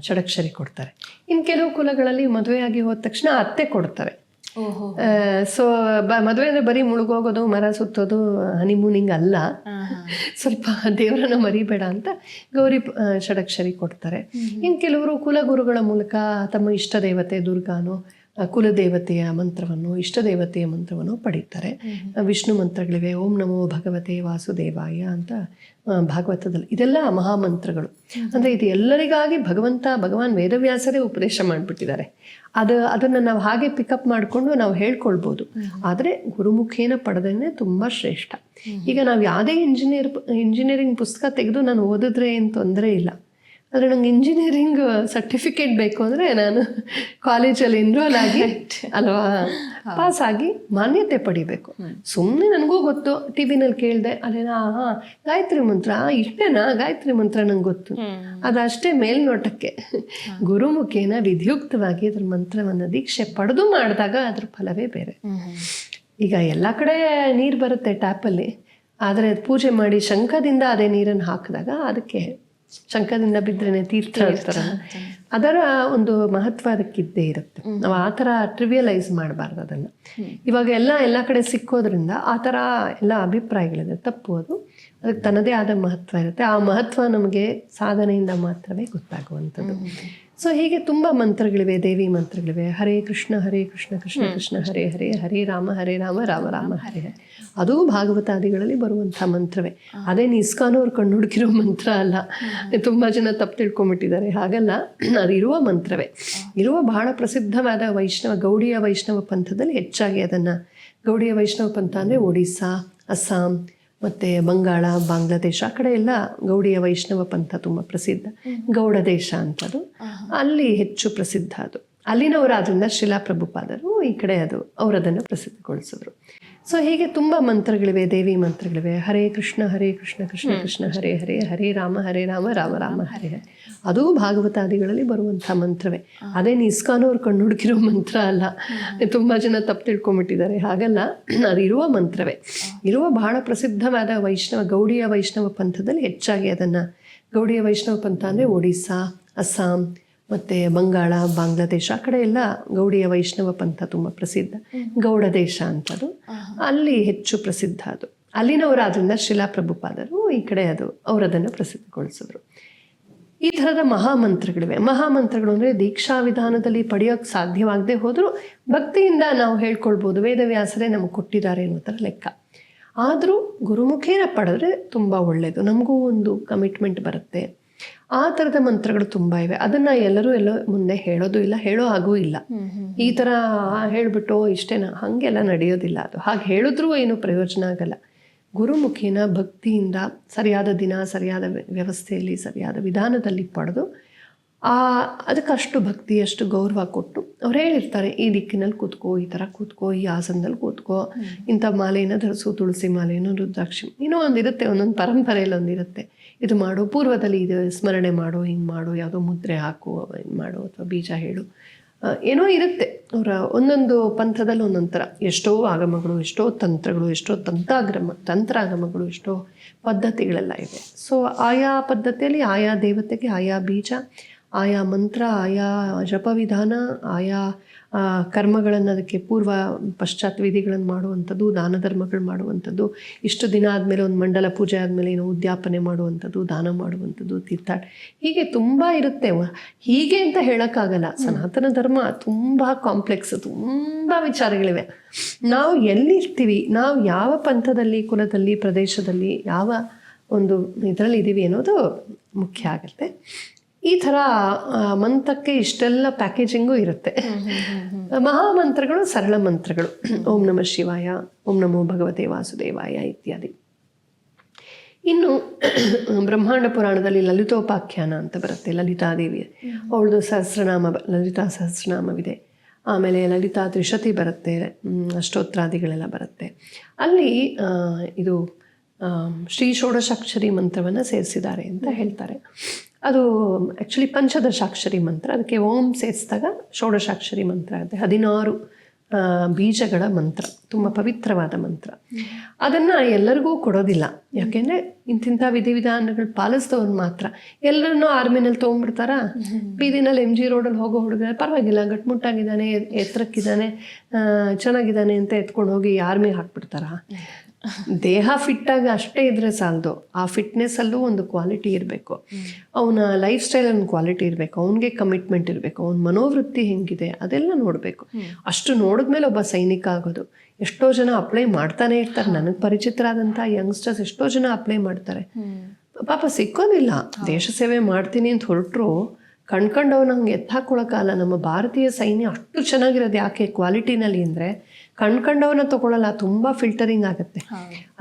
ಷಡಕ್ಷರಿ ಕೊಡ್ತಾರೆ. ಇನ್ನು ಕೆಲವು ಕುಲಗಳಲ್ಲಿ ಮದುವೆ ಆಗಿ ಹೋದ ತಕ್ಷಣ ಅತ್ತೆ ಕೊಡ್ತಾರೆ. ಸೊ ಮದುವೆ ಅಂದರೆ ಬರೀ ಮುಳುಗೋಗೋದು, ಮರ ಸುತ್ತೋದು, ಹನಿಮೂನಿಂಗ್ ಅಲ್ಲ, ಸ್ವಲ್ಪ ದೇವರನ್ನ ಮರಿಬೇಡ ಅಂತ ಗೌರಿ ಷಡಕ್ಷರಿ ಕೊಡ್ತಾರೆ. ಇನ್ನು ಕೆಲವರು ಕುಲಗುರುಗಳ ಮೂಲಕ ತಮ್ಮ ಇಷ್ಟ ದೇವತೆ ದುರ್ಗಾನೋ ಕುಲದೇವತೆಯ ಮಂತ್ರವನ್ನು, ಇಷ್ಟ ದೇವತೆಯ ಮಂತ್ರವನ್ನು ಪಡೀತಾರೆ. ವಿಷ್ಣು ಮಂತ್ರಗಳಿವೆ, ಓಂ ನಮೋ ಭಗವತೆ ವಾಸುದೇವಾಯ ಅಂತ ಭಾಗವತದಲ್ಲಿ. ಇದೆಲ್ಲ ಮಹಾಮಂತ್ರಗಳು. ಅಂದರೆ ಇದು ಎಲ್ಲರಿಗಾಗಿ ಭಗವಾನ್ ವೇದವ್ಯಾಸರೇ ಉಪದೇಶ ಮಾಡಿಬಿಟ್ಟಿದ್ದಾರೆ. ಅದನ್ನು ನಾವು ಹಾಗೆ ಪಿಕಪ್ ಮಾಡಿಕೊಂಡು ನಾವು ಹೇಳ್ಕೊಳ್ಬೋದು. ಆದರೆ ಗುರುಮುಖೇನ ಪಡೆದೇ ತುಂಬ ಶ್ರೇಷ್ಠ. ಈಗ ನಾವು ಯಾವುದೇ ಇಂಜಿನಿಯರಿಂಗ್ ಪುಸ್ತಕ ತೆಗೆದು ನಾನು ಓದಿದ್ರೆ ಏನು ತೊಂದರೆ ಇಲ್ಲ. ಆದರೆ ನಂಗೆ ಇಂಜಿನಿಯರಿಂಗ್ ಸರ್ಟಿಫಿಕೇಟ್ ಬೇಕು ಅಂದರೆ ನಾನು ಕಾಲೇಜಲ್ಲಿ ಎನ್ರೋಲ್ ಆಗಿ ಅಲ್ವಾ ಪಾಸ್ ಆಗಿ ಮಾನ್ಯತೆ ಪಡಿಬೇಕು. ಸುಮ್ಮನೆ ನನಗೂ ಗೊತ್ತು, ಟಿ ವಿನಲ್ಲಿ ಕೇಳಿದೆ, ಅಲ್ಲೇನಾ ಗಾಯತ್ರಿ ಮಂತ್ರ ಇಷ್ಟೇನಾ, ಗಾಯತ್ರಿ ಮಂತ್ರ ನಂಗೆ ಗೊತ್ತು, ಅದಷ್ಟೇ ಮೇಲ್ನೋಟಕ್ಕೆ. ಗುರುಮುಖೇನ ವಿಧಿಯುಕ್ತವಾಗಿ ಅದ್ರ ಮಂತ್ರವನ್ನು ದೀಕ್ಷೆ ಪಡೆದು ಮಾಡಿದಾಗ ಅದ್ರ ಫಲವೇ ಬೇರೆ. ಈಗ ಎಲ್ಲ ಕಡೆ ನೀರು ಬರುತ್ತೆ ಟ್ಯಾಪಲ್ಲಿ, ಆದರೆ ಪೂಜೆ ಮಾಡಿ ಶಂಖದಿಂದ ಅದೇ ನೀರನ್ನು ಹಾಕಿದಾಗ ಅದಕ್ಕೆ ಶಂಖದಿಂದ ಬಿದ್ರೇನೆ ತೀರ್ಥ ಇರ್ತಾರ, ಅದರ ಒಂದು ಮಹತ್ವ ಅದಕ್ಕಿದ್ದೇ ಇರುತ್ತೆ. ನಾವು ಆ ಥರ ಟ್ರಿವಿಯಲೈಸ್ ಮಾಡಬಾರ್ದು ಅದನ್ನು. ಇವಾಗ ಎಲ್ಲ ಕಡೆ ಸಿಕ್ಕೋದ್ರಿಂದ ಆ ಥರ ಎಲ್ಲ ಅಭಿಪ್ರಾಯಗಳಿದೆ, ತಪ್ಪು. ಅದಕ್ಕೆ ತನ್ನದೇ ಆದ ಮಹತ್ವ ಇರುತ್ತೆ. ಆ ಮಹತ್ವ ನಮಗೆ ಸಾಧನೆಯಿಂದ ಮಾತ್ರವೇ ಗೊತ್ತಾಗುವಂಥದ್ದು. ಸೊ ಹೀಗೆ ತುಂಬ ಮಂತ್ರಗಳಿವೆ, ದೇವಿ ಮಂತ್ರಗಳಿವೆ. ಹರೇ ಕೃಷ್ಣ ಕೃಷ್ಣ ಕೃಷ್ಣ ಹರೇ ಹರೇ, ಹರೇ ರಾಮ ರಾಮ ರಾಮ ಹರೇ ಹರೇ. ಅದು ಭಾಗವತಾದಿಗಳಲ್ಲಿ ಬರುವಂಥ ಮಂತ್ರವೇ. ಅದೇನು ಇಸ್ಕಾನವ್ರು ಕಣ್ಣು ಹುಡುಕಿರೋ ಮಂತ್ರ ಅಲ್ಲ. ತುಂಬ ಜನ ತಪ್ಪು ತಿಳ್ಕೊಂಬಿಟ್ಟಿದ್ದಾರೆ. ಹಾಗಲ್ಲ, ಅದು ಇರುವ ಮಂತ್ರವೇ. ಇರುವ ಬಹಳ ಪ್ರಸಿದ್ಧವಾದ ಗೌಡಿಯ ವೈಷ್ಣವ ಪಂಥದಲ್ಲಿ ಹೆಚ್ಚಾಗಿ ಅದನ್ನು, ಗೌಡಿಯ ವೈಷ್ಣವ ಪಂಥ ಅಂದರೆ ಒಡಿಸ್ಸಾ, ಅಸ್ಸಾಂ ಮತ್ತು ಬಂಗಾಳ, ಬಾಂಗ್ಲಾದೇಶ ಆ ಕಡೆ ಎಲ್ಲ ಗೌಡಿಯ ವೈಷ್ಣವ ಪಂಥ ತುಂಬ ಪ್ರಸಿದ್ಧ. ಗೌಡ ದೇಶ ಅಂತದು, ಅಲ್ಲಿ ಹೆಚ್ಚು ಪ್ರಸಿದ್ಧ. ಅದು ಅಲ್ಲಿನವರಾದ್ರಿಂದ ಶ್ರೀಲಾ ಪ್ರಭುಪಾದರು ಈ ಕಡೆ ಅವರದನ್ನು ಪ್ರಸಿದ್ಧಗೊಳಿಸಿದ್ರು. ಸೊ ಹೀಗೆ ತುಂಬ ಮಂತ್ರಗಳಿವೆ, ದೇವಿ ಮಂತ್ರಗಳಿವೆ. ಹರೇ ಕೃಷ್ಣ ಕೃಷ್ಣ ಕೃಷ್ಣ ಹರೇ ಹರೇ, ಹರೇ ರಾಮ ರಾಮ ರಾಮ ಹರೇ ಹರೇ. ಅದು ಭಾಗವತಾದಿಗಳಲ್ಲಿ ಬರುವಂಥ ಮಂತ್ರವೇ. ಅದೇನು ಇಸ್ಕಾನವ್ರು ಕಣ್ಣು ಹುಡುಕಿರೋ ಮಂತ್ರ ಅಲ್ಲ. ತುಂಬ ಜನ ತಪ್ಪು ತಿಳ್ಕೊಂಬಿಟ್ಟಿದ್ದಾರೆ. ಹಾಗಲ್ಲ, ಅದು ಇರುವ ಮಂತ್ರವೇ. ಇರುವ ಬಹಳ ಪ್ರಸಿದ್ಧವಾದ ಗೌಡಿಯ ವೈಷ್ಣವ ಪಂಥದಲ್ಲಿ ಹೆಚ್ಚಾಗಿ ಅದನ್ನು, ಗೌಡಿಯ ವೈಷ್ಣವ ಪಂಥ ಅಂದರೆ ಒಡಿಸ್ಸಾ, ಅಸ್ಸಾಂ ಮತ್ತು ಬಂಗಾಳ, ಬಾಂಗ್ಲಾದೇಶ ಆ ಕಡೆ ಎಲ್ಲ ಗೌಡಿಯ ವೈಷ್ಣವ ಪಂಥ ತುಂಬ ಪ್ರಸಿದ್ಧ. ಗೌಡ ದೇಶ ಅಂತದು, ಅಲ್ಲಿ ಹೆಚ್ಚು ಪ್ರಸಿದ್ಧ. ಅದು ಅಲ್ಲಿನವರಾದ್ರಿಂದ ಶ್ರೀಲಾ ಪ್ರಭುಪಾದರು ಈ ಕಡೆ ಅವರದನ್ನು ಪ್ರಸಿದ್ಧಗೊಳಿಸಿದ್ರು. ಈ ಥರದ ಮಹಾಮಂತ್ರಗಳಿವೆ. ಮಹಾಮಂತ್ರಗಳು ಅಂದರೆ ದೀಕ್ಷಾ ವಿಧಾನದಲ್ಲಿ ಪಡೆಯೋಕ್ಕೆ ಸಾಧ್ಯವಾಗದೆ ಹೋದರೂ ಭಕ್ತಿಯಿಂದ ನಾವು ಹೇಳ್ಕೊಳ್ಬೋದು, ವೇದವ್ಯಾಸರೇ ನಮಗೆ ಕೊಟ್ಟಿದ್ದಾರೆ ಅನ್ನೋ ಥರ ಲೆಕ್ಕ. ಆದರೂ ಗುರುಮುಖೇನ ಪಡೆದ್ರೆ ತುಂಬ ಒಳ್ಳೆಯದು, ನಮಗೂ ಒಂದು ಕಮಿಟ್ಮೆಂಟ್ ಬರುತ್ತೆ. ಆ ಥರದ ಮಂತ್ರಗಳು ತುಂಬ ಇವೆ. ಅದನ್ನು ಎಲ್ಲೋ ಮುಂದೆ ಹೇಳೋದು ಇಲ್ಲ, ಹೇಳೋ ಹಾಗೂ ಇಲ್ಲ. ಈ ಥರ ಹೇಳಿಬಿಟ್ಟು ಇಷ್ಟೇನಾ, ಹಾಗೆಲ್ಲ ನಡೆಯೋದಿಲ್ಲ. ಅದು ಹಾಗೆ ಹೇಳಿದ್ರೂ ಏನು ಪ್ರಯೋಜನ ಆಗಲ್ಲ. ಗುರುಮುಖೇನ ಭಕ್ತಿಯಿಂದ ಸರಿಯಾದ ದಿನ, ಸರಿಯಾದ ವ್ಯವಸ್ಥೆಯಲ್ಲಿ, ಸರಿಯಾದ ವಿಧಾನದಲ್ಲಿ ಪಡೆದು ಅದಕ್ಕಷ್ಟು ಭಕ್ತಿ, ಅಷ್ಟು ಗೌರವ ಕೊಟ್ಟು ಅವ್ರು ಹೇಳಿರ್ತಾರೆ, ಈ ದಿಕ್ಕಿನಲ್ಲಿ ಕೂತ್ಕೋ, ಈ ಥರ ಕೂತ್ಕೋ, ಈ ಆಸನದಲ್ಲಿ ಕೂತ್ಕೋ, ಇಂಥ ಮಾಲೆಯನ್ನು ಧರಿಸು, ತುಳಸಿ ಮಾಲೆಯನ್ನು, ರುದ್ರಾಕ್ಷಿ, ಇನ್ನೂ ಒಂದಿರುತ್ತೆ, ಒಂದೊಂದು ಪರಂಪರೆಯಲ್ಲಿ ಒಂದಿರುತ್ತೆ. ಇದು ಮಾಡು, ಪೂರ್ವದಲ್ಲಿ ಇದು ಸ್ಮರಣೆ ಮಾಡು, ಹಿಂಗೆ ಮಾಡು, ಯಾವುದೋ ಮುದ್ರೆ ಹಾಕು, ಹಿಂಗೆ ಮಾಡು, ಅಥವಾ ಬೀಜ ಹೇಳು, ಏನೋ ಇರುತ್ತೆ. ಅವರ ಒಂದೊಂದು ಪಂಥದಲ್ಲಿ ಒಂದೊಂದು ಥರ, ಎಷ್ಟೋ ಆಗಮಗಳು, ಎಷ್ಟೋ ತಂತ್ರಗಳು, ಎಷ್ಟೋ ತಂತ್ರಾಗಮಗಳು, ಎಷ್ಟೋ ಪದ್ಧತಿಗಳೆಲ್ಲ ಇವೆ. ಸೊ ಆಯಾ ಪದ್ಧತಿಯಲ್ಲಿ ಆಯಾ ದೇವತೆಗೆ ಆಯಾ ಬೀಜ, ಆಯಾ ಮಂತ್ರ, ಆಯಾ ಜಪವಿಧಾನ, ಆಯಾ ಕರ್ಮಗಳನ್ನು, ಅದಕ್ಕೆ ಪೂರ್ವ ಪಶ್ಚಾತ್ ವಿಧಿಗಳನ್ನು ಮಾಡುವಂಥದ್ದು, ದಾನ ಧರ್ಮಗಳು ಮಾಡುವಂಥದ್ದು, ಇಷ್ಟು ದಿನ ಆದಮೇಲೆ ಒಂದು ಮಂಡಲ ಪೂಜೆ ಆದಮೇಲೆ ಏನೋ ಉದ್ಯಾಪನೆ ಮಾಡುವಂಥದ್ದು, ದಾನ ಮಾಡುವಂಥದ್ದು, ತೀರ್ಥಾಟ, ಹೀಗೆ ತುಂಬ ಇರುತ್ತೆ. ಹೀಗೆ ಅಂತ ಹೇಳೋಕ್ಕಾಗಲ್ಲ. ಸನಾತನ ಧರ್ಮ ತುಂಬ ಕಾಂಪ್ಲೆಕ್ಸ್, ತುಂಬ ವಿಚಾರಗಳಿವೆ. ನಾವು ಎಲ್ಲಿರ್ತೀವಿ, ನಾವು ಯಾವ ಪಂಥದಲ್ಲಿ, ಕುಲದಲ್ಲಿ, ಪ್ರದೇಶದಲ್ಲಿ, ಯಾವ ಒಂದು ಇದರಲ್ಲಿ ಇದ್ದೀವಿ ಅನ್ನೋದು ಮುಖ್ಯ ಆಗುತ್ತೆ. ಈ ಥರ ಮಂತ್ರಕ್ಕೆ ಇಷ್ಟೆಲ್ಲ ಪ್ಯಾಕೇಜಿಂಗು ಇರುತ್ತೆ. ಮಹಾಮಂತ್ರಗಳು ಸರಳ ಮಂತ್ರಗಳು, ಓಂ ನಮಃ ಶಿವಾಯ, ಓಂ ನಮೋ ಭಗವತೆ ವಾಸುದೇವಾಯ ಇತ್ಯಾದಿ. ಇನ್ನು ಬ್ರಹ್ಮಾಂಡ ಪುರಾಣದಲ್ಲಿ ಲಲಿತೋಪಾಖ್ಯಾನ ಅಂತ ಬರುತ್ತೆ, ಲಲಿತಾದೇವಿ ಅವಳದು ಲಲಿತಾ ಸಹಸ್ರನಾಮವಿದೆ. ಆಮೇಲೆ ಲಲಿತಾ ತ್ರಿಶತಿ ಬರುತ್ತೆ, ಅಷ್ಟೋತ್ರಾದಿಗಳೆಲ್ಲ ಬರುತ್ತೆ. ಅಲ್ಲಿ ಇದು ಶ್ರೀ ಷೋಡಶಾಕ್ಷರಿ ಮಂತ್ರವನ್ನು ಸೇರಿಸಿದ್ದಾರೆ ಅಂತ ಹೇಳ್ತಾರೆ. ಅದು ಆ್ಯಕ್ಚುಲಿ ಪಂಚದಶಾಕ್ಷರಿ ಮಂತ್ರ. ಅದಕ್ಕೆ ಓಂ ಸೇರಿಸಿದಾಗ ಷೋಡಶಾಕ್ಷರಿ ಮಂತ್ರ ಆಗುತ್ತೆ. 16 ಬೀಜಗಳ ಮಂತ್ರ, ತುಂಬ ಪವಿತ್ರವಾದ ಮಂತ್ರ. ಅದನ್ನು ಎಲ್ಲರಿಗೂ ಕೊಡೋದಿಲ್ಲ, ಯಾಕೆಂದರೆ ಇಂತಿಂಥ ವಿಧಿವಿಧಾನಗಳು ಪಾಲಿಸಿದವ್ರು ಮಾತ್ರ. ಎಲ್ಲರನ್ನೂ ಆರ್ಮಿನಲ್ಲಿ ತೊಗೊಂಡ್ಬಿಡ್ತಾರ. ಬೀದಿನಲ್ಲಿ MG ರೋಡಲ್ಲಿ ಹೋಗೋ ಹುಡುಗ ಪರವಾಗಿಲ್ಲ, ಗಟ್ಮುಟ್ಟಾಗಿದ್ದಾನೆ, ಎತ್ತರಕ್ಕಿದ್ದಾನೆ, ಚೆನ್ನಾಗಿದ್ದಾನೆ ಅಂತ ಎತ್ಕೊಂಡು ಹೋಗಿ ಆರ್ಮಿಗೆ ಹಾಕ್ಬಿಡ್ತಾರ. ದೇಹ ಫಿಟ್ಟಾಗಿ ಅಷ್ಟೇ ಇದ್ರೆ ಸಾಲದು, ಆ ಫಿಟ್ನೆಸ್ಸಲ್ಲೂ ಒಂದು ಕ್ವಾಲಿಟಿ ಇರಬೇಕು, ಅವನ ಲೈಫ್ ಸ್ಟೈಲ್ ಒಂದು ಕ್ವಾಲಿಟಿ ಇರಬೇಕು, ಅವನಿಗೆ ಕಮಿಟ್ಮೆಂಟ್ ಇರಬೇಕು, ಅವನ ಮನೋವೃತ್ತಿ ಹೆಂಗಿದೆ ಅದೆಲ್ಲ ನೋಡಬೇಕು. ಅಷ್ಟು ನೋಡಿದ್ಮೇಲೆ ಒಬ್ಬ ಸೈನಿಕ ಆಗೋದು. ಎಷ್ಟೋ ಜನ ಅಪ್ಲೈ ಮಾಡ್ತಾನೆ ಇರ್ತಾರೆ. ನನಗೆ ಪರಿಚಿತರಾದಂಥ ಯಂಗ್ಸ್ಟರ್ಸ್ ಎಷ್ಟೋ ಜನ ಅಪ್ಲೈ ಮಾಡ್ತಾರೆ, ಪಾಪ ಸಿಕ್ಕೋದಿಲ್ಲ. ದೇಶ ಸೇವೆ ಮಾಡ್ತೀನಿ ಅಂತ ಹೊರಟರು ಕಣ್ಕಂಡವ್ ನಂಗೆ ಎತ್ತಾಕೊಳ್ಳೋಕ್ಕಲ್ಲ. ನಮ್ಮ ಭಾರತೀಯ ಸೈನ್ಯ ಅಷ್ಟು ಚೆನ್ನಾಗಿರೋದು ಯಾಕೆ ಕ್ವಾಲಿಟಿನಲ್ಲಿ ಅಂದರೆ ಕಣ್ಕಂಡವನ್ನ ತಗೊಳ್ಳಲ್ಲ, ತುಂಬ ಫಿಲ್ಟರಿಂಗ್ ಆಗುತ್ತೆ.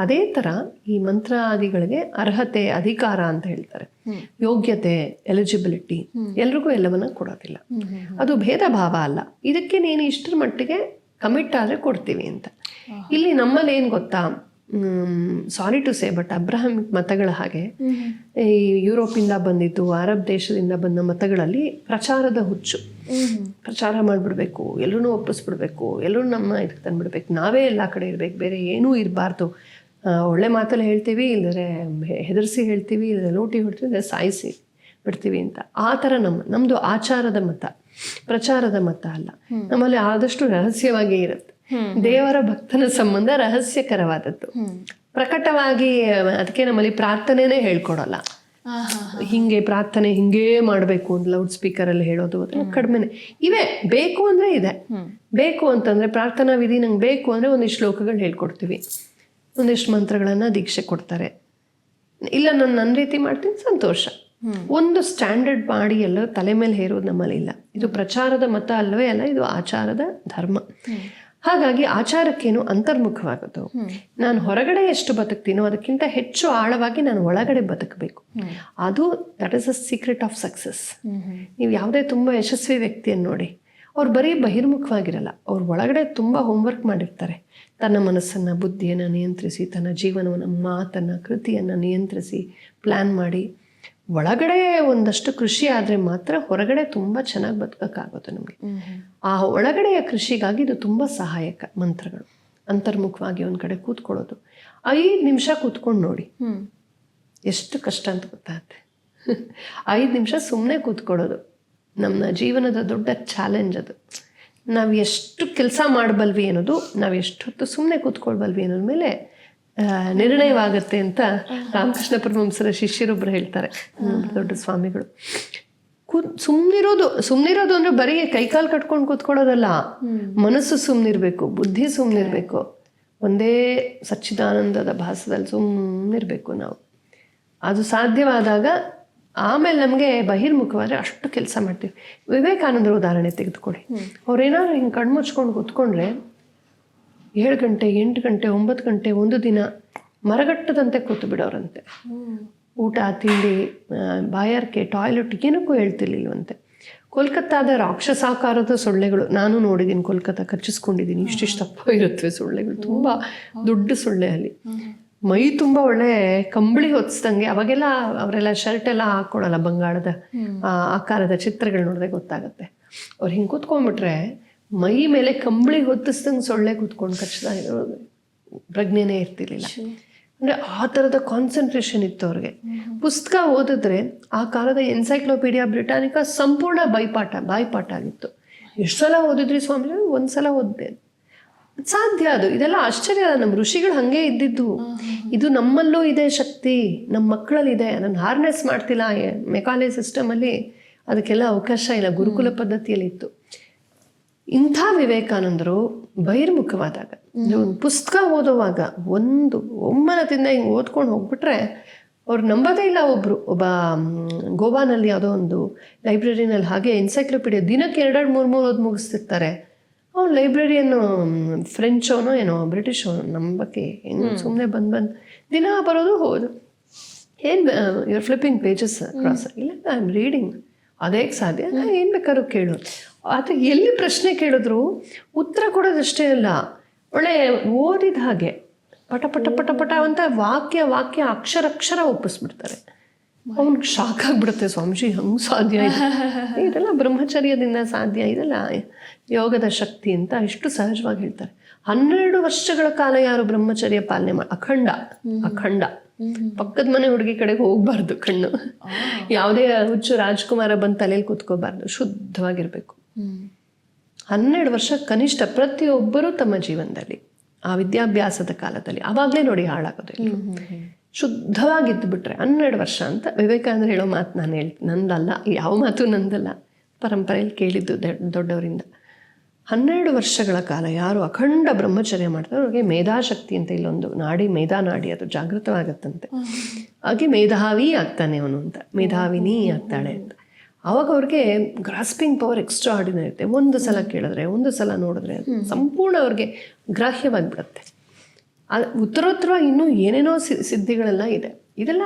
ಅದೇ ಥರ ಈ ಮಂತ್ರಾದಿಗಳಿಗೆ ಅರ್ಹತೆ, ಅಧಿಕಾರ ಅಂತ ಹೇಳ್ತಾರೆ, ಯೋಗ್ಯತೆ, ಎಲಿಜಿಬಿಲಿಟಿ ಎಲ್ರಿಗೂ ಎಲ್ಲವನ್ನ ಕೊಡೋದಿಲ್ಲ. ಅದು ಭೇದ ಭಾವ ಅಲ್ಲ. ಇದಕ್ಕೆ ನೀನು ಇಷ್ಟರ ಮಟ್ಟಿಗೆ ಕಮಿಟ್ ಆದರೆ ಕೊಡ್ತೀವಿ ಅಂತ. ಇಲ್ಲಿ ನಮ್ಮಲ್ಲಿ ಏನು ಗೊತ್ತಾ, ಸಾರಿ ಟು ಸೇ, ಬಟ್ ಅಬ್ರಹಾಮಿಕ್ ಮತಗಳ ಹಾಗೆ ಈ ಯುರೋಪಿಂದ ಬಂದಿದ್ದು, ಅರಬ್ ದೇಶದಿಂದ ಬಂದ ಮತಗಳಲ್ಲಿ ಪ್ರಚಾರದ ಹುಚ್ಚು. ಪ್ರಚಾರ ಮಾಡಿಬಿಡ್ಬೇಕು, ಎಲ್ಲರೂ ಒಪ್ಪಿಸ್ಬಿಡ್ಬೇಕು, ಎಲ್ಲರೂ ನಮ್ಮ ಇದಕ್ಕೆ ತಂದುಬಿಡ್ಬೇಕು, ನಾವೇ ಎಲ್ಲ ಕಡೆ ಇರಬೇಕು, ಬೇರೆ ಏನೂ ಇರಬಾರ್ದು. ಒಳ್ಳೆ ಮಾತಲ್ಲಿ ಹೇಳ್ತೀವಿ, ಇಲ್ಲದ್ರೆ ಹೆದರಿಸಿ ಹೇಳ್ತೀವಿ, ಇಲ್ಲದ್ರೆ ಲೂಟಿ ಹೊಡ್ತೀವಿ, ಇಲ್ಲದ್ರೆ ಸಾಯಿಸಿ ಬಿಡ್ತೀವಿ ಅಂತ. ಆ ಥರ ನಮ್ಮದು ಆಚಾರದ ಮತ, ಪ್ರಚಾರದ ಮತ ಅಲ್ಲ. ನಮ್ಮಲ್ಲಿ ಆದಷ್ಟು ರಹಸ್ಯವಾಗಿ ಇರುತ್ತೆ. ದೇವರ ಭಕ್ತನ ಸಂಬಂಧ ರಹಸ್ಯಕರವಾದದ್ದು. ಪ್ರಕಟವಾಗಿ ಅದಕ್ಕೆ ನಮ್ಮಲ್ಲಿ ಪ್ರಾರ್ಥನೆನೇ ಹೇಳ್ಕೊಡಲ್ಲ. ಹಿಂಗೆ ಪ್ರಾರ್ಥನೆ ಹಿಂಗೇ ಮಾಡಬೇಕು ಅಂತ ಲೌಡ್ ಸ್ಪೀಕರಲ್ಲಿ ಹೇಳೋದು ಕಡಿಮೆನೆ. ಇವೆ ಬೇಕು ಅಂದರೆ ಇದೆ. ಬೇಕು ಅಂತಂದರೆ ಪ್ರಾರ್ಥನಾ ವಿಧಿ ನಂಗೆ ಬೇಕು ಅಂದರೆ ಒಂದಿಷ್ಟು ಶ್ಲೋಕಗಳು ಹೇಳ್ಕೊಡ್ತೀವಿ, ಒಂದಿಷ್ಟು ಮಂತ್ರಗಳನ್ನು ದೀಕ್ಷೆ ಕೊಡ್ತಾರೆ. ಇಲ್ಲ ನಾನು ನನ್ನ ರೀತಿ ಮಾಡ್ತೀನಿ, ಸಂತೋಷ. ಒಂದು ಸ್ಟ್ಯಾಂಡರ್ಡ್ ಮಾಡಿ ಎಲ್ಲ ತಲೆ ಮೇಲೆ ಹೇರೋದು ನಮ್ಮಲ್ಲಿ ಇಲ್ಲ. ಇದು ಪ್ರಚಾರದ ಮತ ಅಲ್ಲವೇ ಅಲ್ಲ, ಇದು ಆಚಾರದ ಧರ್ಮ. ಹಾಗಾಗಿ ಆಚಾರಕ್ಕೇನು ಅಂತರ್ಮುಖವಾಗೋದು. ನಾನು ಹೊರಗಡೆ ಎಷ್ಟು ಬದುಕ್ತೀನೋ ಅದಕ್ಕಿಂತ ಹೆಚ್ಚು ಆಳವಾಗಿ ನಾನು ಒಳಗಡೆ ಬದುಕಬೇಕು. ಅದು that is a secret of success. ನೀವು ಯಾವುದೇ ತುಂಬ ಯಶಸ್ವಿ ವ್ಯಕ್ತಿಯನ್ನು ನೋಡಿ, ಅವ್ರು ಬರೀ ಬಹಿರ್ಮುಖವಾಗಿರಲ್ಲ, ಅವ್ರು ಒಳಗಡೆ ತುಂಬ ಹೋಮ್ವರ್ಕ್ ಮಾಡಿರ್ತಾರೆ. ತನ್ನ ಮನಸ್ಸನ್ನು, ಬುದ್ಧಿಯನ್ನು ನಿಯಂತ್ರಿಸಿ, ತನ್ನ ಜೀವನವನ್ನು, ಮಾತನ್ನು, ಕೃತಿಯನ್ನು ನಿಯಂತ್ರಿಸಿ ಪ್ಲ್ಯಾನ್ ಮಾಡಿ ಒಳಗಡೆ ಒಂದಷ್ಟು ಕೃಷಿ ಆದರೆ ಮಾತ್ರ ಹೊರಗಡೆ ತುಂಬ ಚೆನ್ನಾಗಿ ಬದುಕೋಕ್ಕಾಗುತ್ತೆ ನಮಗೆ. ಆ ಒಳಗಡೆಯ ಕೃಷಿಗಾಗಿ ಇದು ತುಂಬ ಸಹಾಯಕ. ಮಂತ್ರಗಳು ಅಂತರ್ಮುಖವಾಗಿ ಒಂದು ಕಡೆ ಕೂತ್ಕೊಳ್ಳೋದು, 5 ನಿಮಿಷ ಕೂತ್ಕೊಂಡು ನೋಡಿ ಎಷ್ಟು ಕಷ್ಟ ಅಂತ ಗೊತ್ತಾಗುತ್ತೆ. 5 ನಿಮಿಷ ಸುಮ್ಮನೆ ಕೂತ್ಕೊಳ್ಳೋದು ನಮ್ಮ ಜೀವನದ ದೊಡ್ಡ ಚಾಲೆಂಜ್. ಅದು ನಾವು ಎಷ್ಟು ಕೆಲಸ ಮಾಡಬಲ್ವಿ ಅನ್ನೋದು, ನಾವು ಎಷ್ಟು ಹೊತ್ತು ಸುಮ್ಮನೆ ಕೂತ್ಕೊಳ್ಬಲ್ವಿ ಅನ್ನೋದ ಮೇಲೆ ನಿರ್ಣಯವಾಗುತ್ತೆ ಅಂತ ರಾಮಕೃಷ್ಣ ಪರಮಹಂಸರ ಶಿಷ್ಯರೊಬ್ಬರು ಹೇಳ್ತಾರೆ, ದೊಡ್ಡ ಸ್ವಾಮಿಗಳು. ಸುಮ್ಮನಿರೋದು ಅಂದ್ರೆ ಬರೀ ಕೈಕಾಲು ಕಟ್ಕೊಂಡು ಕೂತ್ಕೊಳ್ಳೋದಲ್ಲ, ಮನಸ್ಸು ಸುಮ್ಮನಿರ್ಬೇಕು, ಬುದ್ಧಿ ಸುಮ್ಮನಿರ್ಬೇಕು, ಒಂದೇ ಸಚ್ಚಿದಾನಂದದ ಭಾಸದಲ್ಲಿ ಸುಮ್ಮನಿರ್ಬೇಕು ನಾವು. ಅದು ಸಾಧ್ಯವಾದಾಗ ಆಮೇಲೆ ನಮಗೆ ಬಹಿರ್ಮುಖವಾದರೆ ಅಷ್ಟು ಕೆಲಸ ಮಾಡ್ತೀವಿ. ವಿವೇಕಾನಂದರ ಉದಾಹರಣೆ ತೆಗೆದುಕೊಳ್ಳಿ. ಅವ್ರೇನಾದ್ರು ಹಿಂಗೆ ಕಣ್ಮುಚ್ಕೊಂಡು ಕೂತ್ಕೊಂಡ್ರೆ 7 ಗಂಟೆ, 8 ಗಂಟೆ, 9 ಗಂಟೆ ಒಂದು ದಿನ ಮರಗಟ್ಟದಂತೆ ಕೂತು ಬಿಡೋರಂತೆ. ಊಟ, ತಿಂಡಿ, ಬಾಯಾರಿಕೆ, ಟಾಯ್ಲೆಟ್ ಏನಕ್ಕೂ ಹೇಳ್ತಿರ್ಲಿಲ್ವಂತೆ. ಕೋಲ್ಕತ್ತಾದ ರಾಕ್ಷಸಾಕಾರದ ಸೊಳ್ಳೆಗಳು ನಾನು ನೋಡಿದ್ದೀನಿ. ಕೋಲ್ಕತ್ತಾ ಕಚ್ಚಿಸ್ಕೊಂಡಿದ್ದೀನಿ. ಇಷ್ಟಿಷ್ಟು ದಪ್ಪ ಇರುತ್ತವೆ ಸೊಳ್ಳೆಗಳು, ತುಂಬ ದೊಡ್ಡ ಸೊಳ್ಳೆ. ಅಲ್ಲಿ ಮೈ ತುಂಬ ಒಳ್ಳೆ ಕಂಬಳಿ ಹೊತ್ಸ್ದಂಗೆ. ಅವಾಗೆಲ್ಲ ಅವರೆಲ್ಲ ಶರ್ಟ್ ಎಲ್ಲ ಹಾಕ್ಕೊಡಲ್ಲ, ಬಂಗಾಳದ ಆಕಾರದ ಚಿತ್ರಗಳು ನೋಡಿದ್ರೆ ಗೊತ್ತಾಗುತ್ತೆ. ಅವ್ರು ಹಿಂಗೆ ಕೂತ್ಕೊಂಡ್ಬಿಟ್ರೆ ಮೈ ಮೇಲೆ ಕಂಬಳಿ ಹೊತ್ತಿಸ್ದಂಗೆ ಸೊಳ್ಳೆ ಕೂತ್ಕೊಂಡು ಕಚ್ತಾ ಇರೋದು, ಪ್ರಜ್ಞೆನೇ ಇರ್ತಿರ್ಲಿಲ್ಲ. ಅಂದರೆ ಆ ಥರದ ಕಾನ್ಸಂಟ್ರೇಷನ್ ಇತ್ತು ಅವ್ರಿಗೆ. ಪುಸ್ತಕ ಓದಿದ್ರೆ ಆ ಕಾಲದ ಎನ್ಸೈಕ್ಲೋಪೀಡಿಯಾ ಬ್ರಿಟಾನಿಕಾ ಸಂಪೂರ್ಣ ಬಾಯ್ಪಾಠ ಆಗಿತ್ತು. ಎಷ್ಟು ಸಲ ಓದಿದ್ರಿ ಸ್ವಾಮಿ? 1 ಸಲ ಓದಿದೆ. ಸಾಧ್ಯ ಅದು. ಇದೆಲ್ಲ ಆಶ್ಚರ್ಯ. ನಮ್ಮ ಋಷಿಗಳು ಹಾಗೆ ಇದ್ದಿದ್ದು. ಇದು ನಮ್ಮಲ್ಲೂ ಇದೆ ಶಕ್ತಿ, ನಮ್ಮ ಮಕ್ಕಳಲ್ಲಿ ಇದೆ. ನಾನು ಹಾರ್ನೆಸ್ ಮಾಡ್ತಿಲ್ಲ. ಮೆಕಾಲೆ ಸಿಸ್ಟಮಲ್ಲಿ ಅದಕ್ಕೆಲ್ಲ ಅವಕಾಶ ಇಲ್ಲ, ಗುರುಕುಲ ಪದ್ಧತಿಯಲ್ಲಿ ಇತ್ತು. ಇಂಥ ವಿವೇಕಾನಂದರು ಬಹಿರ್ಮುಖವಾದಾಗ, ಒಂದು ಪುಸ್ತಕ ಓದುವಾಗ ಒಮ್ಮನದಿಂದ ಹಿಂಗೆ ಓದ್ಕೊಂಡು ಹೋಗ್ಬಿಟ್ರೆ ಅವ್ರು ನಂಬೋದೇ ಇಲ್ಲ. ಒಬ್ಬ ಗೋವಾನಲ್ಲಿ ಯಾವುದೋ ಒಂದು ಲೈಬ್ರರಿನಲ್ಲಿ ಹಾಗೆ ಎನ್ಸೈಕ್ಲೋಪೀಡಿಯಾ ದಿನಕ್ಕೆ 2-3 ಓದಿ ಮುಗಿಸ್ತಿರ್ತಾರೆ. ಅವ್ನು ಲೈಬ್ರರಿಯನ್ನು ಫ್ರೆಂಚ್ ಅವನೋ ಏನೋ ಬ್ರಿಟಿಷ್ ಅವನು ನಂಬಕ್ಕೆ ಏನು ಸುಮ್ಮನೆ ಬಂದು ದಿನ ಬರೋದು ಹೋದು. ಏನು ಯುವರ್ ಫ್ಲಿಪ್ಪಿಂಗ್ ಪೇಜಸ್ ಕ್ರಾಸ್? ಇಲ್ಲ, ಐ ಆಮ್ ರೀಡಿಂಗ್. ಅದೇ ಸಾಧ್ಯ? ಏನು ಬೇಕಾದ್ರೂ ಕೇಳೋದು. ಅದು ಎಲ್ಲಿ ಪ್ರಶ್ನೆ ಕೇಳಿದ್ರು ಉತ್ತರ ಕೊಡೋದಷ್ಟೇ ಅಲ್ಲ, ಒಳ್ಳೆ ಓದಿದ ಹಾಗೆ ಪಟ ಪಟ ಪಟ ಪಟ ಅಂತ ವಾಕ್ಯ ಅಕ್ಷರ ಒಪ್ಪಿಸ್ಬಿಡ್ತಾರೆ. ಅವ್ನಿಗೆ ಶಾಕ್ ಆಗಿಬಿಡುತ್ತೆ, ಸ್ವಾಮೀಜಿ ಹಂಗೆ ಸಾಧ್ಯ ಇದೆ, ಇದೆಲ್ಲ ಬ್ರಹ್ಮಚರ್ಯದಿಂದ ಸಾಧ್ಯ, ಇದೆಲ್ಲ ಯೋಗದ ಶಕ್ತಿ ಅಂತ ಇಷ್ಟು ಸಹಜವಾಗಿ ಹೇಳ್ತಾರೆ. 12 ವರ್ಷಗಳ ಕಾಲ ಯಾರು ಬ್ರಹ್ಮಚರ್ಯ ಪಾಲನೆ ಅಖಂಡ ಅಖಂಡ, ಪಕ್ಕದ ಮನೆ ಹುಡುಗಿ ಕಡೆಗೆ ಹೋಗ್ಬಾರ್ದು ಕಣ್ಣು, ಯಾವುದೇ ಹುಚ್ಚು ರಾಜ್ಕುಮಾರ ಬಂದು ತಲೆಯಲ್ಲಿ ಕೂತ್ಕೋಬಾರ್ದು, ಶುದ್ಧವಾಗಿರ್ಬೇಕು. 12 ವರ್ಷ ಕನಿಷ್ಠ ಪ್ರತಿಯೊಬ್ಬರೂ ತಮ್ಮ ಜೀವನದಲ್ಲಿ ಆ ವಿದ್ಯಾಭ್ಯಾಸದ ಕಾಲದಲ್ಲಿ, ಆವಾಗಲೇ ನೋಡಿ ಹಾಳಾಗೋದಿಲ್ಲ, ಶುದ್ಧವಾಗಿದ್ದು ಬಿಟ್ರೆ 12 ವರ್ಷ ಅಂತ ವಿವೇಕಾನಂದರು ಹೇಳೋ ಮಾತು ನಾನು ಹೇಳ್ತೀನಿ, ನಂದಲ್ಲ, ಯಾವ ಮಾತು ನಂದಲ್ಲ, ಪರಂಪರೆಯಲ್ಲಿ ಕೇಳಿದ್ದು ದೊಡ್ಡವರಿಂದ. 12 ವರ್ಷಗಳ ಕಾಲ ಯಾರು ಅಖಂಡ ಬ್ರಹ್ಮಚರ್ಯ ಮಾಡ್ತಾರೆ ಅವ್ರಿಗೆ ಮೇಧಾಶಕ್ತಿ ಅಂತ ಇಲ್ಲೊಂದು ನಾಡಿ, ಮೇಧಾನಾಡಿ, ಅದು ಜಾಗೃತವಾಗತ್ತಂತೆ. ಹಾಗೆ ಮೇಧಾವಿ ಆಗ್ತಾನೆ ಅವನು ಅಂತ, ಮೇಧಾವಿನಿ ಆಗ್ತಾಳೆ ಅಂತ. ಆವಾಗ ಅವ್ರಿಗೆ ಗ್ರಾಸ್ಪಿಂಗ್ ಪವರ್ ಎಕ್ಸ್ಟ್ರಾ ಆರ್ಡಿನರಿ ಇರುತ್ತೆ. ಒಂದು ಸಲ ಕೇಳಿದ್ರೆ, ಒಂದು ಸಲ ನೋಡಿದ್ರೆ ಸಂಪೂರ್ಣ ಅವ್ರಿಗೆ ಗ್ರಾಹ್ಯವಾಗಿಬಿಡುತ್ತೆ. ಉತ್ತರೋತ್ತರ ಇನ್ನೂ ಏನೇನೋ ಸಿದ್ಧಿಗಳೆಲ್ಲ ಇದೆ. ಇದೆಲ್ಲ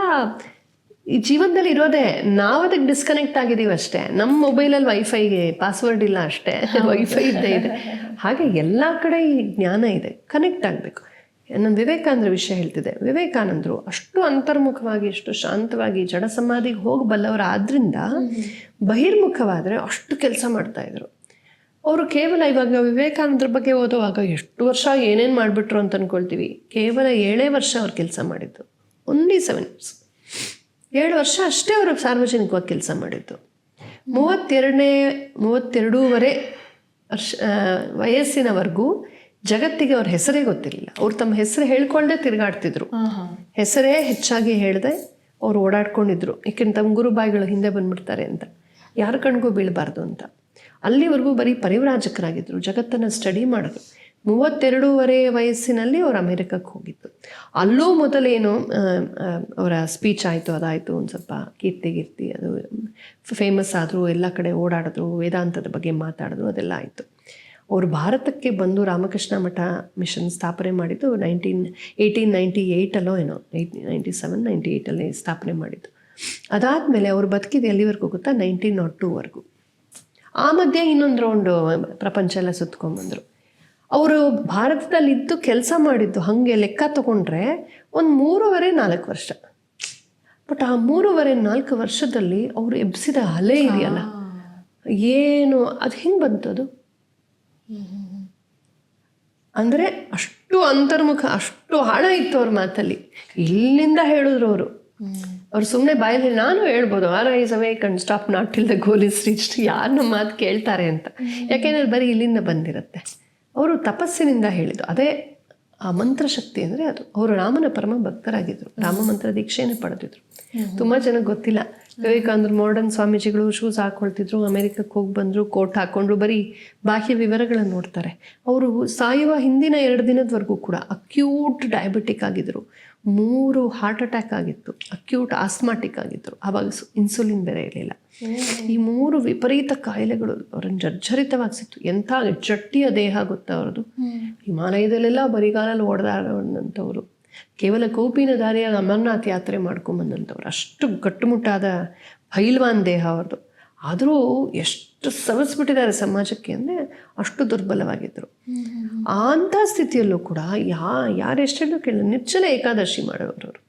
ಈ ಜೀವನದಲ್ಲಿ ಇರೋದೇ, ನಾವು ಅದಕ್ಕೆ ಡಿಸ್ಕನೆಕ್ಟ್ ಆಗಿದ್ದೀವಿ ಅಷ್ಟೇ. ನಮ್ಮ ಮೊಬೈಲಲ್ಲಿ ವೈಫೈಗೆ ಪಾಸ್ವರ್ಡ್ ಇಲ್ಲ ಅಷ್ಟೇ, ವೈಫೈ ಇದ್ದೇ ಇದೆ. ಹಾಗೆ ಎಲ್ಲ ಕಡೆ ಈ ಜ್ಞಾನ ಇದೆ, ಕನೆಕ್ಟ್ ಆಗಬೇಕು. ನಾನು ವಿವೇಕಾನಂದರ ವಿಷಯ ಹೇಳ್ತಿದ್ದೆ. ವಿವೇಕಾನಂದರು ಅಷ್ಟು ಅಂತರ್ಮುಖವಾಗಿ, ಅಷ್ಟು ಶಾಂತವಾಗಿ ಜಡ ಸಮಾಧಿಗೆ ಹೋಗಬಲ್ಲವರು ಆದ್ರಿಂದ ಬಹಿರ್ಮುಖವಾದರೆ ಅಷ್ಟು ಕೆಲಸ ಮಾಡ್ತಾಯಿದ್ರು ಅವರು. ಕೇವಲ ಇವಾಗ ವಿವೇಕಾನಂದರ ಬಗ್ಗೆ ಓದುವಾಗ ಎಷ್ಟು ವರ್ಷ ಏನೇನು ಮಾಡಿಬಿಟ್ರು ಅಂತ ಅಂದ್ಕೊಳ್ತೀವಿ. ಕೇವಲ 7 ವರ್ಷ ಅವ್ರು ಕೆಲಸ ಮಾಡಿದ್ದು, ಓನ್ಲಿ 7 years, 7 ವರ್ಷ ಅಷ್ಟೇ ಅವರು ಸಾರ್ವಜನಿಕವಾಗಿ ಕೆಲಸ ಮಾಡಿದ್ದು. 32.5 ವರ್ಷ ವಯಸ್ಸಿನವರೆಗೂ ಜಗತ್ತಿಗೆ ಅವ್ರ ಹೆಸರೇ ಗೊತ್ತಿರಲಿಲ್ಲ. ಅವ್ರು ತಮ್ಮ ಹೆಸರು ಹೇಳ್ಕೊಳ್ದೆ ತಿರುಗಾಡ್ತಿದ್ರು, ಹೆಸರೇ ಹೆಚ್ಚಾಗಿ ಹೇಳ್ದೆ ಅವ್ರು ಓಡಾಡ್ಕೊಂಡಿದ್ರು. ಏಕೆಂದ್ರೆ ತಮ್ಮ ಗುರುಬಾಯಿಗಳು ಹಿಂದೆ ಬಂದ್ಬಿಡ್ತಾರೆ ಅಂತ, ಯಾರ ಕಣ್ಗೂ ಬೀಳಬಾರ್ದು ಅಂತ. ಅಲ್ಲಿವರೆಗೂ ಬರೀ ಪರಿವ್ರಾಜಕರಾಗಿದ್ದರು, ಜಗತ್ತನ್ನು ಸ್ಟಡಿ ಮಾಡಿದ್ರು. 32.5 ವಯಸ್ಸಿನಲ್ಲಿ ಅವ್ರು ಅಮೇರಿಕಕ್ಕೆ ಹೋಗಿದ್ದು. ಅಲ್ಲೂ ಮೊದಲೇನು ಅವರ ಸ್ಪೀಚ್ ಆಯಿತು, ಅದಾಯಿತು, ಒಂದು ಸ್ವಲ್ಪ ಕೀರ್ತಿ ಅದು ಫೇಮಸ್ ಆದರು, ಎಲ್ಲ ಕಡೆ ಓಡಾಡಿದ್ರು, ವೇದಾಂತದ ಬಗ್ಗೆ ಮಾತಾಡಿದ್ರು, ಅದೆಲ್ಲ ಆಯಿತು. ಅವರು ಭಾರತಕ್ಕೆ ಬಂದು ರಾಮಕೃಷ್ಣ ಮಠ ಮಿಷನ್ ಸ್ಥಾಪನೆ ಮಾಡಿದ್ದು 1898 ಏನೋ, 97-98 ಸ್ಥಾಪನೆ ಮಾಡಿದ್ದು. ಅದಾದಮೇಲೆ ಅವರು ಬದುಕಿದ್ದು ಎಲ್ಲಿವರೆಗೂ ಗೊತ್ತಾ, 1902ವರೆಗೂ. ಆ ಮಧ್ಯೆ ಇನ್ನೊಂದು ರೌಂಡು ಪ್ರಪಂಚ ಎಲ್ಲ ಸುತ್ಕೊಂಡ್ಬಂದರು. ಅವರು ಭಾರತದಲ್ಲಿದ್ದು ಕೆಲಸ ಮಾಡಿದ್ದು ಹಾಗೆ ಲೆಕ್ಕ ತಗೊಂಡ್ರೆ ಒಂದು 3.5-4 ವರ್ಷ. ಬಟ್ ಆ 3.5-4 ವರ್ಷದಲ್ಲಿ ಅವರು ಎಬ್ಸಿದ ಅಲೆ ಇದೆಯಲ್ಲ, ಏನು ಅದು ಹೆಂಗೆ ಬಂತದು ಅಂದರೆ ಅಷ್ಟು ಅಂತರ್ಮುಖ, ಅಷ್ಟು ಆಳ ಇತ್ತು ಅವ್ರ ಮಾತಲ್ಲಿ. ಇಲ್ಲಿಂದ ಹೇಳಿದ್ರು ಅವ್ರು ಸುಮ್ಮನೆ ಬಾಯಲ್ಲಿ, ನಾನು ಹೇಳ್ಬೋದು RIS awake and stop not till the goal is reached, ಯಾರು ನಮ್ಮ ಮಾತು ಕೇಳ್ತಾರೆ ಅಂತ. ಯಾಕೆಂದರೆ ಬರೀ ಇಲ್ಲಿಂದ ಬಂದಿರುತ್ತೆ. ಅವರು ತಪಸ್ಸಿನಿಂದ ಹೇಳಿದ್ದು ಅದೇ ಆ ಮಂತ್ರಶಕ್ತಿ ಅಂದರೆ ಅದು. ಅವರು ರಾಮನ ಪರಮ ಭಕ್ತರಾಗಿದ್ದರು, ರಾಮ ಮಂತ್ರ ದೀಕ್ಷೆನೇ ಪಡೆದಿದ್ರು. ತುಂಬ ಜನಕ್ಕೆ ಗೊತ್ತಿಲ್ಲ. ವಿವೇಕಾನಂದರು ಮಾಡರ್ನ್ ಸ್ವಾಮೀಜಿಗಳು ಶೂಸ್ ಹಾಕ್ಕೊಳ್ತಿದ್ರು, ಅಮೆರಿಕಕ್ಕೆ ಹೋಗಿ ಬಂದರು, ಕೋಟ್ ಹಾಕ್ಕೊಂಡ್ರು, ಬರೀ ಬಾಹ್ಯ ವಿವರಗಳನ್ನು ನೋಡ್ತಾರೆ. ಅವರು ಸಾಯುವ ಹಿಂದಿನ 2 ದಿನದವರೆಗೂ ಕೂಡ ಅಕ್ಯೂಟ್ ಡಯಾಬಿಟಿಕ್ ಆಗಿದ್ದರು, 3 ಹಾರ್ಟ್ ಅಟ್ಯಾಕ್ ಆಗಿತ್ತು, ಅಕ್ಯೂಟ್ ಆಸ್ಮಾಟಿಕ್ ಆಗಿದ್ದರು. ಆವಾಗ ಇನ್ಸುಲಿನ್ ಬೇರೆ ಇರಲಿಲ್ಲ. ಈ 3 ವಿಪರೀತ ಕಾಯಿಲೆಗಳು ಅವರನ್ನು ಜರ್ಜರಿತವಾಗಿಸಿತ್ತು. ಎಂಥ ಜಟ್ಟಿಯ ದೇಹ ಗೊತ್ತಾ ಅವ್ರದ್ದು. ಹಿಮಾಲಯದಲ್ಲೆಲ್ಲ ಬರಿಗಾಲಲ್ಲಿ ಓಡಾಡೋಂಥವ್ರು, ಕೇವಲ ಕೌಪಿನ ದಾರಿಯಾಗಿ ಅಮರನಾಥ್ ಯಾತ್ರೆ ಮಾಡ್ಕೊಂಬಂದಂಥವ್ರು, ಅಷ್ಟು ಗಟ್ಟುಮುಟ್ಟಾದ ಪೈಲ್ವಾನ್ ದೇಹ ಅವ್ರದ್ದು. ಆದರೂ ಎಷ್ಟು ಸವಸ್ಬಿಟ್ಟಿದ್ದಾರೆ ಸಮಾಜಕ್ಕೆ ಅಂದರೆ ಅಷ್ಟು ದುರ್ಬಲವಾಗಿದ್ದರು. ಅಂಥ ಸ್ಥಿತಿಯಲ್ಲೂ ಕೂಡ ಯಾರೆಷ್ಟೆಲ್ಲೂ ಕೇಳ ನಿರ್ಜಲ ಏಕಾದಶಿ ಮಾಡೋರು.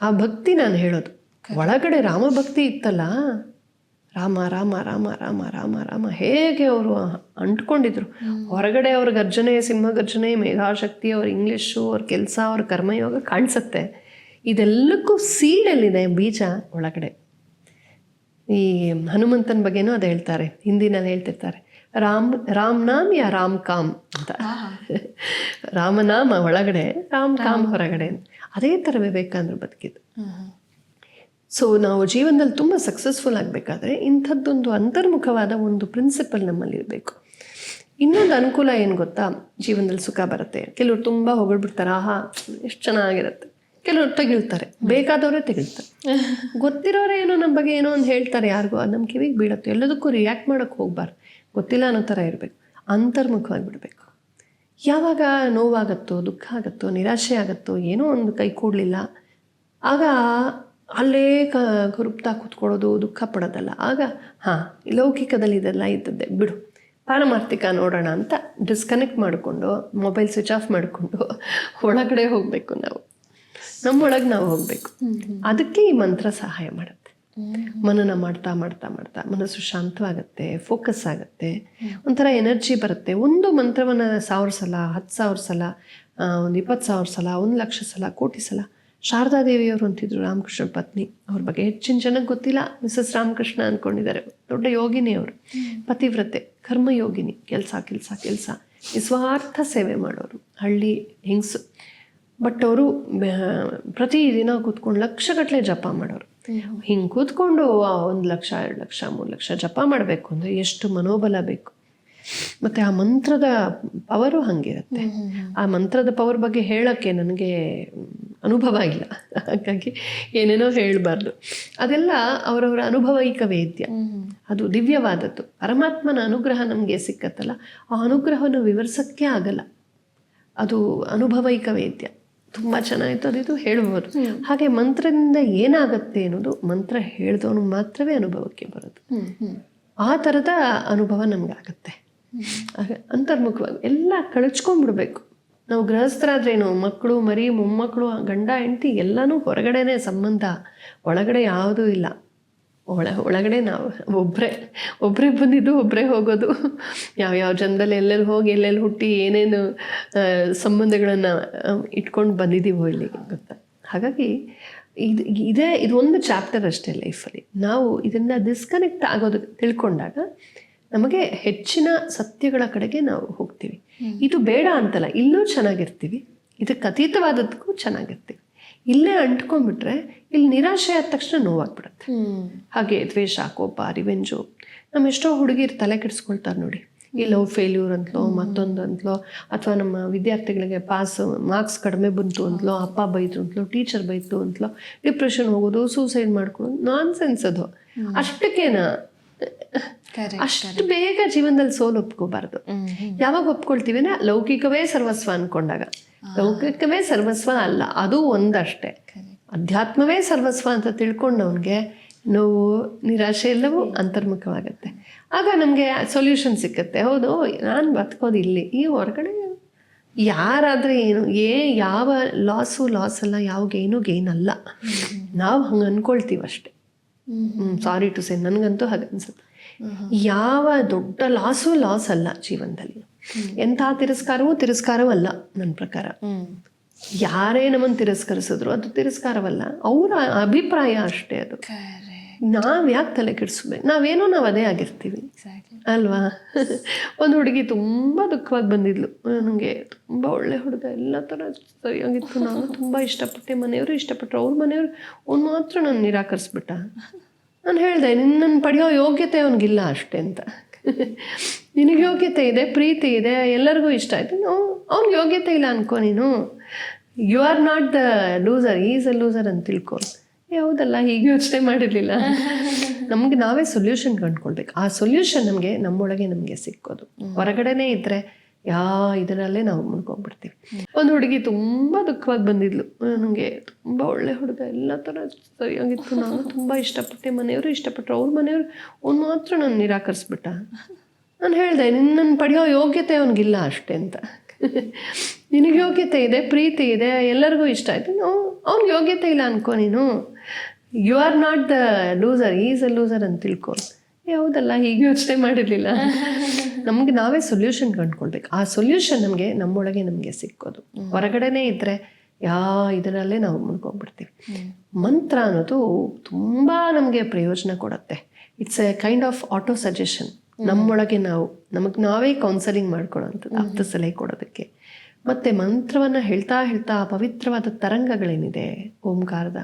ಆ ಭಕ್ತಿ ನಾನು ಹೇಳೋದು, ಒಳಗಡೆ ರಾಮ ಭಕ್ತಿ ಇತ್ತಲ್ಲ, ರಾಮ ರಾಮ ರಾಮ ರಾಮ ರಾಮ ರಾಮ ಹೇಗೆ ಅವರು ಅಂಟ್ಕೊಂಡಿದ್ರು. ಹೊರಗಡೆ ಅವ್ರ ಗರ್ಜನೆ, ಸಿಂಹಗರ್ಜನೆ, ಮೇಧಾಶಕ್ತಿ, ಅವ್ರ ಇಂಗ್ಲೀಷು, ಅವ್ರ ಕೆಲಸ, ಅವ್ರ ಕರ್ಮಯೋಗ ಕಾಣಿಸುತ್ತೆ. ಇದೆಲ್ಲಕ್ಕೂ ಸೀಡಲ್ಲಿದೆ ಬೀಜ ಒಳಗಡೆ. ಈ ಹನುಮಂತನ ಬಗ್ಗೆನೂ ಅದು ಹೇಳ್ತಾರೆ, ಹಿಂದಿನಲ್ಲಿ ಹೇಳ್ತಿರ್ತಾರೆ, ರಾಮ್ ನಾಮ್ ಯಾ ರಾಮ್ ಕಾಮ್ ಅಂತ. ರಾಮನಾಮ ಒಳಗಡೆ, ರಾಮ್ ಕಾಮ್ ಹೊರಗಡೆ. ಅದೇ ಥರ ವಿವೇಕಾನಂದರು ಬದುಕಿದ್ದು. ಸೊ ನಾವು ಜೀವನದಲ್ಲಿ ತುಂಬ ಸಕ್ಸಸ್ಫುಲ್ ಆಗಬೇಕಾದ್ರೆ ಇಂಥದ್ದೊಂದು ಅಂತರ್ಮುಖವಾದ ಒಂದು ಪ್ರಿನ್ಸಿಪಲ್ ನಮ್ಮಲ್ಲಿ ಇರಬೇಕು. ಇನ್ನೊಂದು ಅನುಕೂಲ ಏನು ಗೊತ್ತಾ, ಜೀವನದಲ್ಲಿ ಸುಖ ಬರುತ್ತೆ. ಕೆಲವರು ತುಂಬ ಹೊಗಳ್ಬಿಡ್ತಾರೆ, ಆಹಾ ಎಷ್ಟು ಚೆನ್ನಾಗಿರುತ್ತೆ. ಕೆಲವರು ತೆಗಿಳ್ತಾರೆ, ಬೇಕಾದವರೇ ತೆಗಿಳ್ತಾರೆ. ಗೊತ್ತಿರೋರೇ ಏನೋ ನಮ್ಮ ಬಗ್ಗೆ ಏನೋ ಒಂದು ಹೇಳ್ತಾರೆ, ಯಾರಿಗೂ ಅದು ನಮ್ಮ ಕಿವಿಗೆ ಬೀಳುತ್ತೆ. ಎಲ್ಲದಕ್ಕೂ ರಿಯಾಕ್ಟ್ ಮಾಡೋಕ್ಕೆ ಹೋಗ್ಬಾರ್ದು, ಗೊತ್ತಿಲ್ಲ ಅನ್ನೋ ಥರ ಇರಬೇಕು, ಅಂತರ್ಮುಖವಾಗಿ ಬಿಡಬೇಕು. ಯಾವಾಗ ನೋವಾಗತ್ತೋ, ದುಃಖ ಆಗುತ್ತೋ, ನಿರಾಶೆ ಆಗುತ್ತೋ, ಏನೋ ಒಂದು ಕೈ ಕೂಡಲಿಲ್ಲ, ಆಗ ಅಲ್ಲೇ ಗುರುಪ್ತಾ ಕೂತ್ಕೊಳ್ಳೋದು, ದುಃಖ ಪಡೋದಲ್ಲ. ಆಗ ಲೌಕಿಕದಲ್ಲಿ ಇದೆಲ್ಲ ಇದ್ದದ್ದೇ ಬಿಡು, ಪಾರಮಾರ್ಥಿಕ ನೋಡೋಣ ಅಂತ ಡಿಸ್ಕನೆಕ್ಟ್ ಮಾಡಿಕೊಂಡು, ಮೊಬೈಲ್ ಸ್ವಿಚ್ ಆಫ್ ಮಾಡಿಕೊಂಡು ಒಳಗಡೆ ಹೋಗಬೇಕು ನಾವು. ನಮ್ಮೊಳಗೆ ನಾವು ಹೋಗಬೇಕು. ಅದಕ್ಕೆ ಈ ಮಂತ್ರ ಸಹಾಯ ಮಾಡುತ್ತೆ. ಮನನ ಮಾಡ್ತಾ ಮಾಡ್ತಾ ಮಾಡ್ತಾ ಮನಸ್ಸು ಶಾಂತವಾಗುತ್ತೆ, ಫೋಕಸ್ ಆಗುತ್ತೆ, ಒಂಥರ ಎನರ್ಜಿ ಬರುತ್ತೆ. ಒಂದು ಮಂತ್ರವನ್ನು 1000 ಸಲ, 10,000 ಸಲ, ಒಂದು 20,000 ಸಲ, 1,00,000 ಸಲ, ಕೋಟಿ ಸಲ. ಶಾರದಾದೇವಿಯವರು ಅಂತಿದ್ರು, ರಾಮಕೃಷ್ಣ ಪತ್ನಿ. ಅವ್ರ ಬಗ್ಗೆ ಹೆಚ್ಚಿನ ಜನಕ್ಕೆ ಗೊತ್ತಿಲ್ಲ. ಮಿಸಸ್ ರಾಮಕೃಷ್ಣ ಅಂದ್ಕೊಂಡಿದ್ದಾರೆ. ದೊಡ್ಡ ಯೋಗಿನಿ ಅವರು, ಪತಿವ್ರತೆ, ಕರ್ಮಯೋಗಿನಿ. ಕೆಲಸ ನಿಸ್ವಾರ್ಥ ಸೇವೆ ಮಾಡೋರು, ಹಳ್ಳಿ ಹೆಂಗಸು. ಬಟ್ ಅವರು ಪ್ರತಿದಿನ ಕೂತ್ಕೊಂಡು ಲಕ್ಷಗಟ್ಟಲೆ ಜಪ ಮಾಡೋರು. ಹಿಂಗೆ ಕೂತ್ಕೊಂಡು 1 ಲಕ್ಷ, 2 ಲಕ್ಷ, 3 ಲಕ್ಷ ಜಪ ಮಾಡಬೇಕು ಅಂದರೆ ಎಷ್ಟು ಮನೋಬಲ ಬೇಕು. ಮತ್ತು ಆ ಮಂತ್ರದ ಪವರು ಹಾಗಿರುತ್ತೆ. ಆ ಮಂತ್ರದ ಪವರ್ ಬಗ್ಗೆ ಹೇಳೋಕ್ಕೆ ನನಗೆ ಅನುಭವ ಇಲ್ಲ, ಹಾಗಾಗಿ ಏನೇನೋ ಹೇಳಬಾರ್ದು. ಅದೆಲ್ಲ ಅವರವರ ಅನುಭವೈಕ ವೇದ್ಯ. ಅದು ದಿವ್ಯವಾದದ್ದು. ಪರಮಾತ್ಮನ ಅನುಗ್ರಹ ನಮಗೆ ಸಿಕ್ಕತ್ತಲ್ಲ, ಆ ಅನುಗ್ರಹವನ್ನು ವಿವರಿಸೋಕ್ಕೆ ಆಗಲ್ಲ. ಅದು ಅನುಭವೈಕ ವೇದ್ಯ. ತುಂಬ ಚೆನ್ನಾಗಿತ್ತು, ಅದಿದು ಹೇಳ್ಬೋದು. ಹಾಗೆ ಮಂತ್ರದಿಂದ ಏನಾಗುತ್ತೆ ಅನ್ನೋದು ಮಂತ್ರ ಹೇಳಿದವನು ಮಾತ್ರವೇ ಅನುಭವಕ್ಕೆ ಬರೋದು. ಆ ಥರದ ಅನುಭವ ನಮಗಾಗತ್ತೆ. ಅಂತರ್ಮುಖವಾಗಿ ಎಲ್ಲ ಕಳಚ್ಕೊಂಡ್ಬಿಡ್ಬೇಕು. ನಾವು ಗೃಹಸ್ಥರಾದ್ರೇನು, ಮಕ್ಕಳು ಮರಿ ಮೊಮ್ಮಕ್ಕಳು ಗಂಡ ಹೆಂಡತಿ ಎಲ್ಲನೂ ಹೊರಗಡೆನೇ ಸಂಬಂಧ, ಒಳಗಡೆ ಯಾವುದೂ ಇಲ್ಲ. ಒಳಗಡೆ ನಾವು ಒಬ್ಬರೇ ಬಂದಿದ್ದು, ಒಬ್ಬರೇ ಹೋಗೋದು. ಯಾವ ಜನದಲ್ಲಿ ಎಲ್ಲೆಲ್ಲಿ ಹೋಗಿ ಎಲ್ಲೆಲ್ಲಿ ಹುಟ್ಟಿ ಏನೇನು ಸಂಬಂಧಗಳನ್ನು ಇಟ್ಕೊಂಡು ಬಂದಿದ್ದೀವೋ ಇಲ್ಲಿಗೆ ಗೊತ್ತಾ. ಹಾಗಾಗಿ ಇದು ಒಂದು ಚಾಪ್ಟರ್ ಅಷ್ಟೇ ಲೈಫಲ್ಲಿ. ನಾವು ಇದನ್ನು ಡಿಸ್ಕನೆಕ್ಟ್ ಆಗೋದು ತಿಳ್ಕೊಂಡಾಗ ನಮಗೆ ಹೆಚ್ಚಿನ ಸತ್ಯಗಳ ಕಡೆಗೆ ನಾವು ಹೋಗ್ತೀವಿ. ಇದು ಬೇಡ ಅಂತಲ್ಲ, ಇಲ್ಲೂ ಚೆನ್ನಾಗಿರ್ತೀವಿ, ಇದಕ್ಕೆ ಅತೀತವಾದದ್ದಕ್ಕೂ ಚೆನ್ನಾಗಿರ್ತೀವಿ. ಇಲ್ಲೇ ಅಂಟ್ಕೊಂಡ್ಬಿಟ್ರೆ ಇಲ್ಲಿ ನಿರಾಶೆ ಆದ ತಕ್ಷಣ ನೋವಾಗ್ಬಿಡುತ್ತೆ. ಹಾಗೆ ದ್ವೇಷ, ಕೋಪ, ರಿವೆಂಜು. ನಮ್ಮ ಎಷ್ಟೋ ಹುಡುಗಿರು ತಲೆ ಕೆಡಿಸ್ಕೊಳ್ತಾರೆ ನೋಡಿ. ಈ ಲವ್ ಫೇಲ್ಯೂರ್ ಅಂತಲೋ, ಮತ್ತೊಂದು ಅಂತಲೋ, ಅಥವಾ ನಮ್ಮ ವಿದ್ಯಾರ್ಥಿಗಳಿಗೆ ಮಾರ್ಕ್ಸ್ ಕಡಿಮೆ ಬಂತು ಅಂತಲೋ, ಅಪ್ಪ ಬೈತು ಅಂತಲೋ, ಟೀಚರ್ ಬೈತು ಅಂತಲೋ ಡಿಪ್ರೆಷನ್ ಹೋಗೋದು, ಸೂಸೈಡ್ ಮಾಡ್ಕೊಳ್ಳೋದು. ನಾನ್ ಸೆನ್ಸ್ ಅದು. ಅಷ್ಟಕ್ಕೇನ ಅಷ್ಟು ಬೇಗ ಜೀವನದಲ್ಲಿ ಸೋಲು ಒಪ್ಕೋಬಾರ್ದು. ಯಾವಾಗ ಒಪ್ಕೊಳ್ತೀವಿ ಲೌಕಿಕವೇ ಸರ್ವಸ್ವ ಅನ್ಕೊಂಡಾಗ. ಲೌಕಿಕವೇ ಸರ್ವಸ್ವ ಅಲ್ಲ, ಅದು ಒಂದಷ್ಟೇ. ಅಧ್ಯಾತ್ಮವೇ ಸರ್ವಸ್ವ ಅಂತ ತಿಳ್ಕೊಂಡವನಿಗೆ ನೋವು, ನಿರಾಶೆ ಎಲ್ಲವೂ ಅಂತರ್ಮುಖವಾಗುತ್ತೆ. ಆಗ ನಮಗೆ ಸೊಲ್ಯೂಷನ್ ಸಿಕ್ಕತ್ತೆ. ಹೌದು, ನಾನು ಬದುಕೋದು ಇಲ್ಲಿ, ಈ ಹೊರಗಡೆ ಯಾರಾದರೆ ಏನು, ಯಾವ ಲಾಸ್ ಅಲ್ಲ, ಯಾವ ಗೇನ್ ಅಲ್ಲ. ನಾವು ಹಂಗೆ ಅನ್ಕೊಳ್ತೀವಿ ಅಷ್ಟೆ. ಸಾರಿ ಟು ಸೇ, ನನಗಂತೂ ಹಾಗೆ ಅನ್ಸುತ್ತೆ. ಯಾವ ದೊಡ್ಡ ಲಾಸ್ ಅಲ್ಲ ಜೀವನದಲ್ಲಿ. ಎಂಥ ತಿರಸ್ಕಾರವೂ ಅಲ್ಲ ನನ್ನ ಪ್ರಕಾರ. ಯಾರೇ ನಮ್ಮನ್ನು ತಿರಸ್ಕರಿಸಿದ್ರು ಅದು ತಿರಸ್ಕಾರವಲ್ಲ, ಅವರ ಅಭಿಪ್ರಾಯ ಅಷ್ಟೇ ಅದು. ನಾವು ಯಾಕೆ ತಲೆ ಕೆಡಿಸ್ಬೇಕು? ನಾವೇನೋ ನಾವು ಅದೇ ಆಗಿರ್ತೀವಿ ಅಲ್ವಾ? ಒಂದು ಹುಡುಗಿ ತುಂಬ ದುಃಖವಾಗಿ ಬಂದಿದ್ಲು ನನಗೆ. ತುಂಬ ಒಳ್ಳೆ ಹುಡುಗ, ಎಲ್ಲ ಥರ ಸರಿಯಾಗಿತ್ತು, ನಾನು ತುಂಬ ಇಷ್ಟಪಟ್ಟೆ, ಮನೆಯವರು ಇಷ್ಟಪಟ್ಟರು. ಅವ್ರ ಮನೆಯವರು ಅವ್ನು ಮಾತ್ರ ನಾನು ನಿರಾಕರಿಸ್ಬಿಟ್ಟ. ನಾನು ಹೇಳಿದೆ, ನಿನ್ನನ್ನು ಪಡೆಯೋ ಯೋಗ್ಯತೆ ಅವನಿಗಿಲ್ಲ ಅಷ್ಟೇ ಅಂತ. ನಿನಗೆ ಯೋಗ್ಯತೆ ಇದೆ, ಪ್ರೀತಿ ಇದೆ, ಎಲ್ಲರಿಗೂ ಇಷ್ಟ ಆಯಿತು, ಅವ್ನಿಗೆ ಯೋಗ್ಯತೆ ಇಲ್ಲ ಅನ್ಕೋ ನೀನು. You are not the loser, is a loser ಅಂತ ತಿಳ್ಕೊ. ಯಾವುದಲ್ಲ, ಹೀಗೆ ಯೋಚನೆ ಮಾಡಿರಲಿಲ್ಲ. ನಮಗೆ ನಾವೇ ಸೊಲ್ಯೂಷನ್ ಕಂಡುಕೊಳ್ಬೇಕು. ಆ ಸೊಲ್ಯೂಷನ್ ನಮ್ಮೊಳಗೆ ನಮಗೆ ಸಿಕ್ಕೋದು. ಹೊರಗಡೆನೇ ಇದ್ದರೆ ಇದರಲ್ಲೇ ನಾವು ಮುನ್ಕೊಂಡ್ಬಿಡ್ತೀವಿ. ಒಂದು ಹುಡುಗಿ ತುಂಬ ದುಃಖವಾಗಿ ಬಂದಿದ್ಲು ನನಗೆ. ತುಂಬ ಒಳ್ಳೆ ಹುಡುಗ, ಎಲ್ಲ ಥರ ಸರಿಯಾಗಿತ್ತು, ನಾನು ತುಂಬ ಇಷ್ಟಪಟ್ಟೆ, ಮನೆಯವರು ಇಷ್ಟಪಟ್ಟರು. ಅವ್ರ ಮನೆಯವರು ಅವ್ನು ಮಾತ್ರ ನಾನು ನಿರಾಕರಿಸ್ಬಿಟ್ಟ. ನಾನು ಹೇಳಿದೆ, ನಿನ್ನನ್ನು ಪಡೆಯೋ ಯೋಗ್ಯತೆ ಅವನಿಗಿಲ್ಲ ಅಷ್ಟೇ ಅಂತ. ನಿನಗೆ ಯೋಗ್ಯತೆ ಇದೆ, ಪ್ರೀತಿ ಇದೆ, ಎಲ್ಲರಿಗೂ ಇಷ್ಟ ಆಯಿತು, ಅವ್ನಿಗೆ ಯೋಗ್ಯತೆ ಇಲ್ಲ ಅನ್ಕೋ ನೀನು. You are not the loser, is a loser ಅಂತ ತಿಳ್ಕೊ. ಯಾವುದಲ್ಲ, ಹೀಗೆ ಯೋಚನೆ ಮಾಡಿರಲಿಲ್ಲ. ನಮಗೆ ನಾವೇ ಸೊಲ್ಯೂಷನ್ ಕಂಡುಕೊಳ್ಬೇಕು. ಆ ಸೊಲ್ಯೂಷನ್ ನಮ್ಮೊಳಗೆ ನಮಗೆ ಸಿಕ್ಕೋದು. ಹೊರಗಡೆನೇ ಇದ್ದರೆ ಇದರಲ್ಲೇ ನಾವು ಮುನ್ಕೊಂಡ್ಬಿಡ್ತೀವಿ. ಮಂತ್ರ ಅನ್ನೋದು ತುಂಬ ನಮಗೆ ಪ್ರಯೋಜನ ಕೊಡುತ್ತೆ. It's A kind of auto suggestion. ನಮ್ಮೊಳಗೆ ನಮಗೆ ನಾವೇ ಕೌನ್ಸಲಿಂಗ್ ಮಾಡ್ಕೊಳ್ಳೋಂಥದ್ದು, ಆಪ್ತ ಸಲಹೆ ಕೊಡೋದಕ್ಕೆ. ಮತ್ತು ಮಂತ್ರವನ್ನು ಹೇಳ್ತಾ ಪವಿತ್ರವಾದ ತರಂಗಗಳೇನಿದೆ, ಓಂಕಾರದ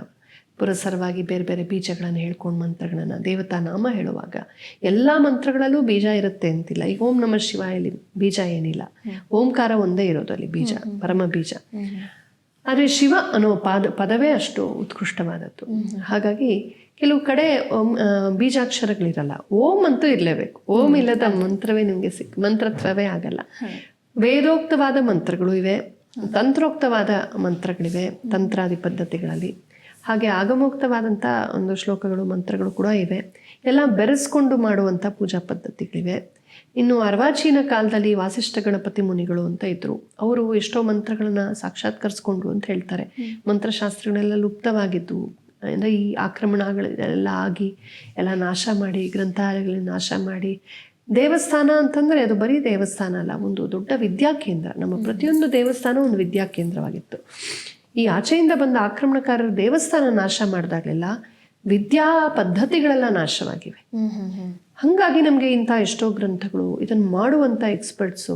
ಪುರಸರವಾಗಿ ಬೇರೆ ಬೇರೆ ಬೀಜಗಳನ್ನು ಹೇಳ್ಕೊಂಡು ಮಂತ್ರಗಳನ್ನು, ದೇವತಾ ನಾಮ ಹೇಳುವಾಗ ಎಲ್ಲ ಮಂತ್ರಗಳಲ್ಲೂ ಬೀಜ ಇರುತ್ತೆ ಅಂತಿಲ್ಲ. ಈಗ ಓಂ ನಮಃ ಶಿವಾಯಲ್ಲಿ ಬೀಜ ಏನಿಲ್ಲ, ಓಂಕಾರ ಒಂದೇ ಇರೋದು ಅಲ್ಲಿ ಬೀಜ, ಪರಮ ಬೀಜ. ಆದರೆ ಶಿವ ಅನ್ನೋ ಪದವೇ ಅಷ್ಟು ಉತ್ಕೃಷ್ಟವಾದದ್ದು. ಹಾಗಾಗಿ ಕೆಲವು ಕಡೆ ಬೀಜಾಕ್ಷರಗಳಿರಲ್ಲ. ಓಂ ಅಂತೂ ಇರಲೇಬೇಕು. ಓಂ ಇಲ್ಲದ ಮಂತ್ರವೇ ನಿಮಗೆ ಮಂತ್ರತ್ವವೇ ಆಗಲ್ಲ. ವೇದೋಕ್ತವಾದ ಮಂತ್ರಗಳು ಇವೆ, ತಂತ್ರೋಕ್ತವಾದ ಮಂತ್ರಗಳಿವೆ ತಂತ್ರಾದಿ ಪದ್ಧತಿಗಳಲ್ಲಿ. ಹಾಗೆ ಆಗಮೋಕ್ತವಾದಂಥ ಒಂದು ಶ್ಲೋಕಗಳು, ಮಂತ್ರಗಳು ಕೂಡ ಇವೆ. ಎಲ್ಲ ಬೆರೆಸ್ಕೊಂಡು ಮಾಡುವಂಥ ಪೂಜಾ ಪದ್ಧತಿಗಳಿವೆ. ಇನ್ನು ಅರ್ವಾಚೀನ ಕಾಲದಲ್ಲಿ ವಾಸಿಷ್ಠ ಗಣಪತಿ ಮುನಿಗಳು ಅಂತ ಇದ್ರು. ಅವರು ಎಷ್ಟೋ ಮಂತ್ರಗಳನ್ನ ಸಾಕ್ಷಾತ್ಕರಿಸ್ಕೊಂಡ್ರು ಅಂತ ಹೇಳ್ತಾರೆ. ಮಂತ್ರಶಾಸ್ತ್ರಗಳೆಲ್ಲ ಲುಪ್ತವಾಗಿದ್ದು, ಅಂದರೆ ಈ ಆಕ್ರಮಣಗಳೆಲ್ಲ ಆಗಿ ಎಲ್ಲ ನಾಶ ಮಾಡಿ, ಗ್ರಂಥಾಲಯಗಳನ್ನ ನಾಶ ಮಾಡಿ. ದೇವಸ್ಥಾನ ಅಂತಂದರೆ ಅದು ಬರೀ ದೇವಸ್ಥಾನ ಅಲ್ಲ, ಒಂದು ದೊಡ್ಡ ವಿದ್ಯಾಕೇಂದ್ರ. ನಮ್ಮ ಪ್ರತಿಯೊಂದು ದೇವಸ್ಥಾನ ಒಂದು ವಿದ್ಯಾಕೇಂದ್ರವಾಗಿತ್ತು. ಈ ಆಚೆಯಿಂದ ಬಂದ ಆಕ್ರಮಣಕಾರರು ದೇವಸ್ಥಾನ ನಾಶ ಮಾಡಿದಾಗಲೆಲ್ಲ ವಿದ್ಯಾ ಪದ್ಧತಿಗಳೆಲ್ಲ ನಾಶವಾಗಿವೆ. ಹಾಗಾಗಿ ನಮಗೆ ಇಂಥ ಎಷ್ಟೋ ಗ್ರಂಥಗಳು, ಇದನ್ನು ಮಾಡುವಂಥ ಎಕ್ಸ್ಪರ್ಟ್ಸು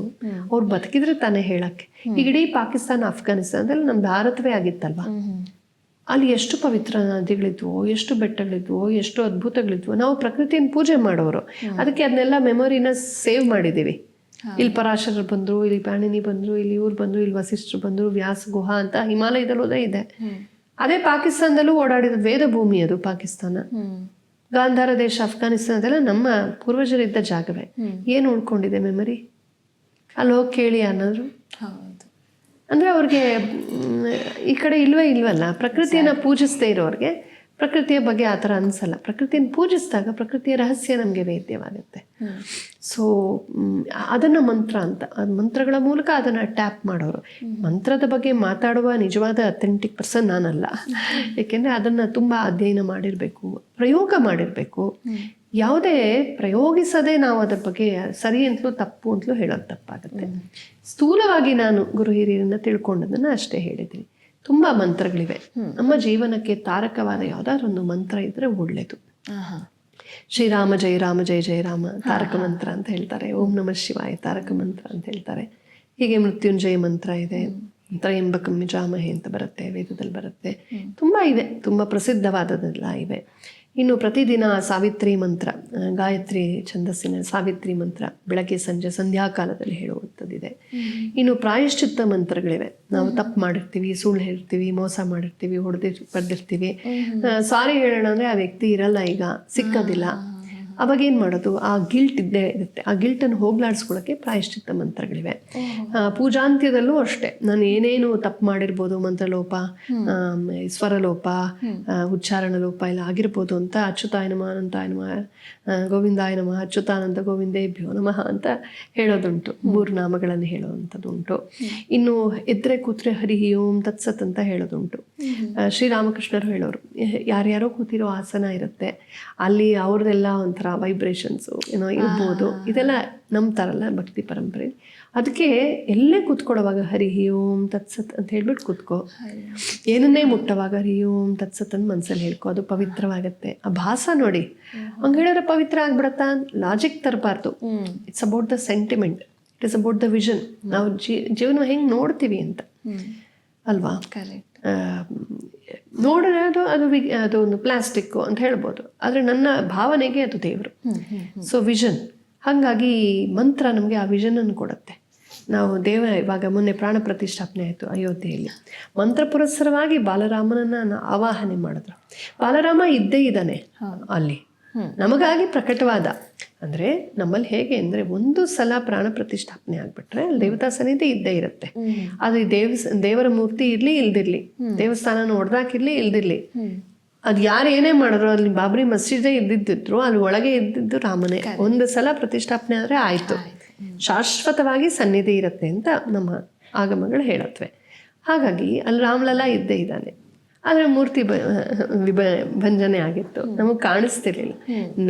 ಅವ್ರು ಬದುಕಿದ್ರೆ ತಾನೇ ಹೇಳಕ್ಕೆ. ಈಗ ಇಡೀ ಪಾಕಿಸ್ತಾನ, ಅಫ್ಘಾನಿಸ್ತಾನದಲ್ಲಿ ನಮ್ಮ ಭಾರತವೇ ಆಗಿತ್ತಲ್ವಾ, ಅಲ್ಲಿ ಎಷ್ಟು ಪವಿತ್ರ ನದಿಗಳಿದ್ವು, ಎಷ್ಟು ಬೆಟ್ಟಗಳಿದ್ವು, ಎಷ್ಟು ಅದ್ಭುತಗಳಿದ್ವು. ನಾವು ಪ್ರಕೃತಿಯನ್ನು ಪೂಜೆ ಮಾಡೋರು, ಅದಕ್ಕೆ ಅದನ್ನೆಲ್ಲ ಮೆಮೊರಿನ ಸೇವ್ ಮಾಡಿದ್ದೀವಿ. ಇಲ್ಲಿ ಪರಾಶರರು ಬಂದರು, ಇಲ್ಲಿ ಪಾಣಿನಿ ಬಂದರು, ಇಲ್ಲಿ ಇವ್ರು ಬಂದರು, ಇಲ್ಲಿ ವಸಿಷ್ಠರು ಬಂದರು, ವ್ಯಾಸ ಗುಹಾ ಅಂತ ಹಿಮಾಲಯದಲ್ಲೂ ಇದೆ. ಅದೇ ಪಾಕಿಸ್ತಾನದಲ್ಲೂ ಓಡಾಡಿದ ವೇದ ಭೂಮಿ ಅದು ಪಾಕಿಸ್ತಾನ. ಗಾಂಧಾರ ದೇಶ, ಅಫ್ಘಾನಿಸ್ತಾನದೆಲ್ಲ ನಮ್ಮ ಪೂರ್ವಜರಿದ್ದ ಜಾಗವೇ. ಏನು ಉಳ್ಕೊಂಡಿದೆ ಮೆಮರಿ? ಅಲ್ಲಿ ಹೋಗಿ ಕೇಳಿ ಅನ್ನೋರು. ಅಂದರೆ ಅವ್ರಿಗೆ ಈ ಕಡೆ ಇಲ್ವಲ್ಲ. ಪ್ರಕೃತಿಯನ್ನು ಪೂಜಿಸದೇ ಇರೋರಿಗೆ ಪ್ರಕೃತಿಯ ಬಗ್ಗೆ ಆ ಥರ ಅನಿಸಲ್ಲ. ಪ್ರಕೃತಿಯನ್ನು ಪೂಜಿಸಿದಾಗ ಪ್ರಕೃತಿಯ ರಹಸ್ಯ ನಮಗೆ ವೇದ್ಯವಾಗುತ್ತೆ. ಸೊ ಅದನ್ನು ಮಂತ್ರ ಅಂತ, ಅದು ಮಂತ್ರಗಳ ಮೂಲಕ ಅದನ್ನು ಟ್ಯಾಪ್ ಮಾಡೋರು. ಮಂತ್ರದ ಬಗ್ಗೆ ಮಾತಾಡುವ ನಿಜವಾದ ಅಥೆಂಟಿಕ್ ಪರ್ಸನ್ ನಾನಲ್ಲ. ಏಕೆಂದರೆ ಅದನ್ನು ತುಂಬ ಅಧ್ಯಯನ ಮಾಡಿರಬೇಕು, ಪ್ರಯೋಗ ಮಾಡಿರಬೇಕು. ಯಾವುದೇ ಪ್ರಯೋಗಿಸದೆ ನಾವು ಅದ್ರ ಬಗ್ಗೆ ಸರಿ ಅಂತಲೂ ತಪ್ಪು ಅಂತಲೂ ಹೇಳೋದು ತಪ್ಪಾಗುತ್ತೆ. ಸ್ಥೂಲವಾಗಿ ನಾನು ಗುರು ಹಿರಿಯರಿಂದ ತಿಳ್ಕೊಂಡದನ್ನು ಅಷ್ಟೇ ಹೇಳಿದ್ದೀನಿ. ತುಂಬ ಮಂತ್ರಗಳಿವೆ. ನಮ್ಮ ಜೀವನಕ್ಕೆ ತಾರಕವಾದ ಯಾವುದಾದ್ರು ಒಂದು ಮಂತ್ರ ಇದ್ರೆ ಒಳ್ಳೆಯದು. ಶ್ರೀರಾಮ ಜಯ ರಾಮ ಜಯ ಜಯ ರಾಮ ತಾರಕ ಮಂತ್ರ ಅಂತ ಹೇಳ್ತಾರೆ. ಓಂ ನಮಃ ಶಿವಾಯ ತಾರಕ ಮಂತ್ರ ಅಂತ ಹೇಳ್ತಾರೆ. ಹೀಗೆ ಮೃತ್ಯುಂಜಯ ಮಂತ್ರ ಇದೆ, ತ್ರಯಂಬಕಂ ಯಜಾಮಹೇ ಅಂತ ಬರುತ್ತೆ, ವೇದದಲ್ಲಿ ಬರುತ್ತೆ. ತುಂಬ ಇವೆ, ತುಂಬ ಪ್ರಸಿದ್ಧವಾದದೆಲ್ಲ ಇವೆ. ಇನ್ನು ಪ್ರತಿದಿನ ಸಾವಿತ್ರಿ ಮಂತ್ರ, ಗಾಯತ್ರಿ ಛಂದಸ್ಸಿನ ಸಾವಿತ್ರಿ ಮಂತ್ರ ಬೆಳಗ್ಗೆ ಸಂಜೆ ಸಂಧ್ಯಾಕಾಲದಲ್ಲಿ ಹೇಳುವಂಥದ್ದಿದೆ. ಇನ್ನು ಪ್ರಾಯಶ್ಚಿತ್ತ ಮಂತ್ರಗಳಿವೆ. ನಾವು ತಪ್ಪು ಮಾಡಿರ್ತೀವಿ, ಸುಳ್ಳು ಹೇಳ್ತೀವಿ, ಮೋಸ ಮಾಡಿರ್ತೀವಿ, ಬಡ್ದಿರ್ತೀವಿ, ಸಾರಿ ಹೇಳೋಣ ಅಂದರೆ ಆ ವ್ಯಕ್ತಿ ಇರಲ್ಲ, ಈಗ ಸಿಕ್ಕೋದಿಲ್ಲ. ಅವಾಗ ಏನು ಮಾಡೋದು? ಆ ಗಿಲ್ಟ್ ಇದ್ದೇ ಇರುತ್ತೆ. ಆ ಗಿಲ್ಟನ್ನು ಹೋಗ್ಲಾಡಿಸ್ಕೊಳ್ಳೋಕ್ಕೆ ಪ್ರಾಯಶ್ಚಿತ್ತ ಮಂತ್ರಗಳಿವೆ. ಪೂಜಾಂತ್ಯದಲ್ಲೂ ಅಷ್ಟೇ, ನಾನು ಏನೇನು ತಪ್ಪು ಮಾಡಿರ್ಬೋದು, ಮಂತ್ರಲೋಪ, ಸ್ವರಲೋಪ, ಉಚ್ಚಾರಣ ಲೋಪ ಎಲ್ಲ ಆಗಿರ್ಬೋದು ಅಂತ ಅಚ್ಯುತಾಯ ನಮಃ, ಅನಂತಾಯ ನಮಃ, ಗೋವಿಂದಾಯ ನಮಃ, ಅಚ್ಯುತಾನಂದ ಗೋವಿಂದೇಭ್ಯೋ ನಮಃ ಅಂತ ಹೇಳೋದುಂಟು. 3 ನಾಮಗಳನ್ನು ಹೇಳೋವಂಥದ್ದುಂಟು. ಇನ್ನು ಎದ್ರೆ ಕೂತ್ರೆ ಹರಿ ಓಂ ತತ್ಸತ್ ಅಂತ ಹೇಳೋದುಂಟು. ಶ್ರೀರಾಮಕೃಷ್ಣರು ಹೇಳೋರು, ಯಾರ್ಯಾರೋ ಕೂತಿರೋ ಆಸನ ಇರುತ್ತೆ, ಅಲ್ಲಿ ಅವ್ರದ್ದೆಲ್ಲ ಒಂಥರ ವೈಬ್ರೇಷನ್ಸು ಏನೋ ಇರ್ಬೋದು. ಇದೆಲ್ಲ ನಂಬ್ತಾರಲ್ಲ ಭಕ್ತಿ ಪರಂಪರೆ. ಅದಕ್ಕೆ ಎಲ್ಲೇ ಕೂತ್ಕೊಳ್ಳೋವಾಗ ಹರಿ ಓಂ ತತ್ಸತ್ ಅಂತ ಹೇಳ್ಬಿಟ್ಟು ಕೂತ್ಕೋ. ಏನನ್ನೇ ಮುಟ್ಟವಾಗ ಹರಿ ಓಂ ತತ್ಸತ್ ಅಂತ ಮನಸ್ಸಲ್ಲಿ ಹೇಳ್ಕೊ, ಅದು ಪವಿತ್ರವಾಗತ್ತೆ. ಆ ಭಾಸ ನೋಡಿ, ಹಂಗೆ ಹೇಳಿದ್ರೆ ಪವಿತ್ರ ಆಗ್ಬಿಡತ್ತಾ? ಲಾಜಿಕ್ ತರಬಾರ್ದು. It's about the sentiment, it is about the vision. ನಾವು ಜೀವನ ಹೆಂಗೆ ನೋಡ್ತೀವಿ ಅಂತ ಅಲ್ವಾ? ನೋಡೋದು ಅದು ಒಂದು ಪ್ಲಾಸ್ಟಿಕ್ಕು ಅಂತ ಹೇಳ್ಬೋದು, ಆದರೆ ನನ್ನ ಭಾವನೆಗೆ ಅದು ದೇವರು. So vision. ಹಾಗಾಗಿ ಮಂತ್ರ ನಮಗೆ ಆ ವಿಷನನ್ನು ಕೊಡುತ್ತೆ. ನಾವು ಇವಾಗ ಮೊನ್ನೆ ಪ್ರಾಣ ಪ್ರತಿಷ್ಠಾಪನೆ ಆಯಿತು ಅಯೋಧ್ಯೆಯಲ್ಲಿ. ಮಂತ್ರ ಪುರಸ್ಸರವಾಗಿ ಬಾಲರಾಮನನ್ನು ಆವಾಹನೆ ಮಾಡಿದ್ರು. ಬಾಲರಾಮ ಇದ್ದೇ ಇದ್ದಾನೆ ಅಲ್ಲಿ, ನಮಗಾಗಿ ಪ್ರಕಟವಾದ. ಅಂದರೆ ನಮ್ಮಲ್ಲಿ ಹೇಗೆ ಅಂದರೆ, ಒಂದು ಸಲ ಪ್ರಾಣ ಪ್ರತಿಷ್ಠಾಪನೆ ಆಗಿಬಿಟ್ರೆ ಅಲ್ಲಿ ದೇವತಾ ಸನ್ನಿಧಿ ಇದ್ದೇ ಇರುತ್ತೆ. ಅದು ದೇವರ ಮೂರ್ತಿ ಇರಲಿ ಇಲ್ದಿರ್ಲಿ, ದೇವಸ್ಥಾನ ನೋಡ್ದಾಕಿರ್ಲಿ ಇಲ್ದಿರ್ಲಿ, ಅದು ಯಾರು ಏನೇ ಮಾಡಿದ್ರು, ಅಲ್ಲಿ ಬಾಬ್ರಿ ಮಸೀದೇ ಇದ್ದಿದ್ರು ಅಲ್ಲಿ ಒಳಗೆ ಇದ್ದಿದ್ದು ರಾಮನೇ. ಒಂದು ಸಲ ಪ್ರತಿಷ್ಠಾಪನೆ ಆದರೆ ಆಯಿತು, ಶಾಶ್ವತವಾಗಿ ಸನ್ನಿಧಿ ಇರುತ್ತೆ ಅಂತ ನಮ್ಮ ಆಗಮಗಳು ಹೇಳತ್ವೆ. ಹಾಗಾಗಿ ಅಲ್ಲಿ ರಾಮಲಲ್ಲ ಇದ್ದೇ ಇದ್ದಾನೆ. ಆದರೆ ಮೂರ್ತಿ ಭಂಜನೆ ಆಗಿತ್ತು, ನಮಗೆ ಕಾಣಿಸ್ತಿರ್ಲಿಲ್ಲ.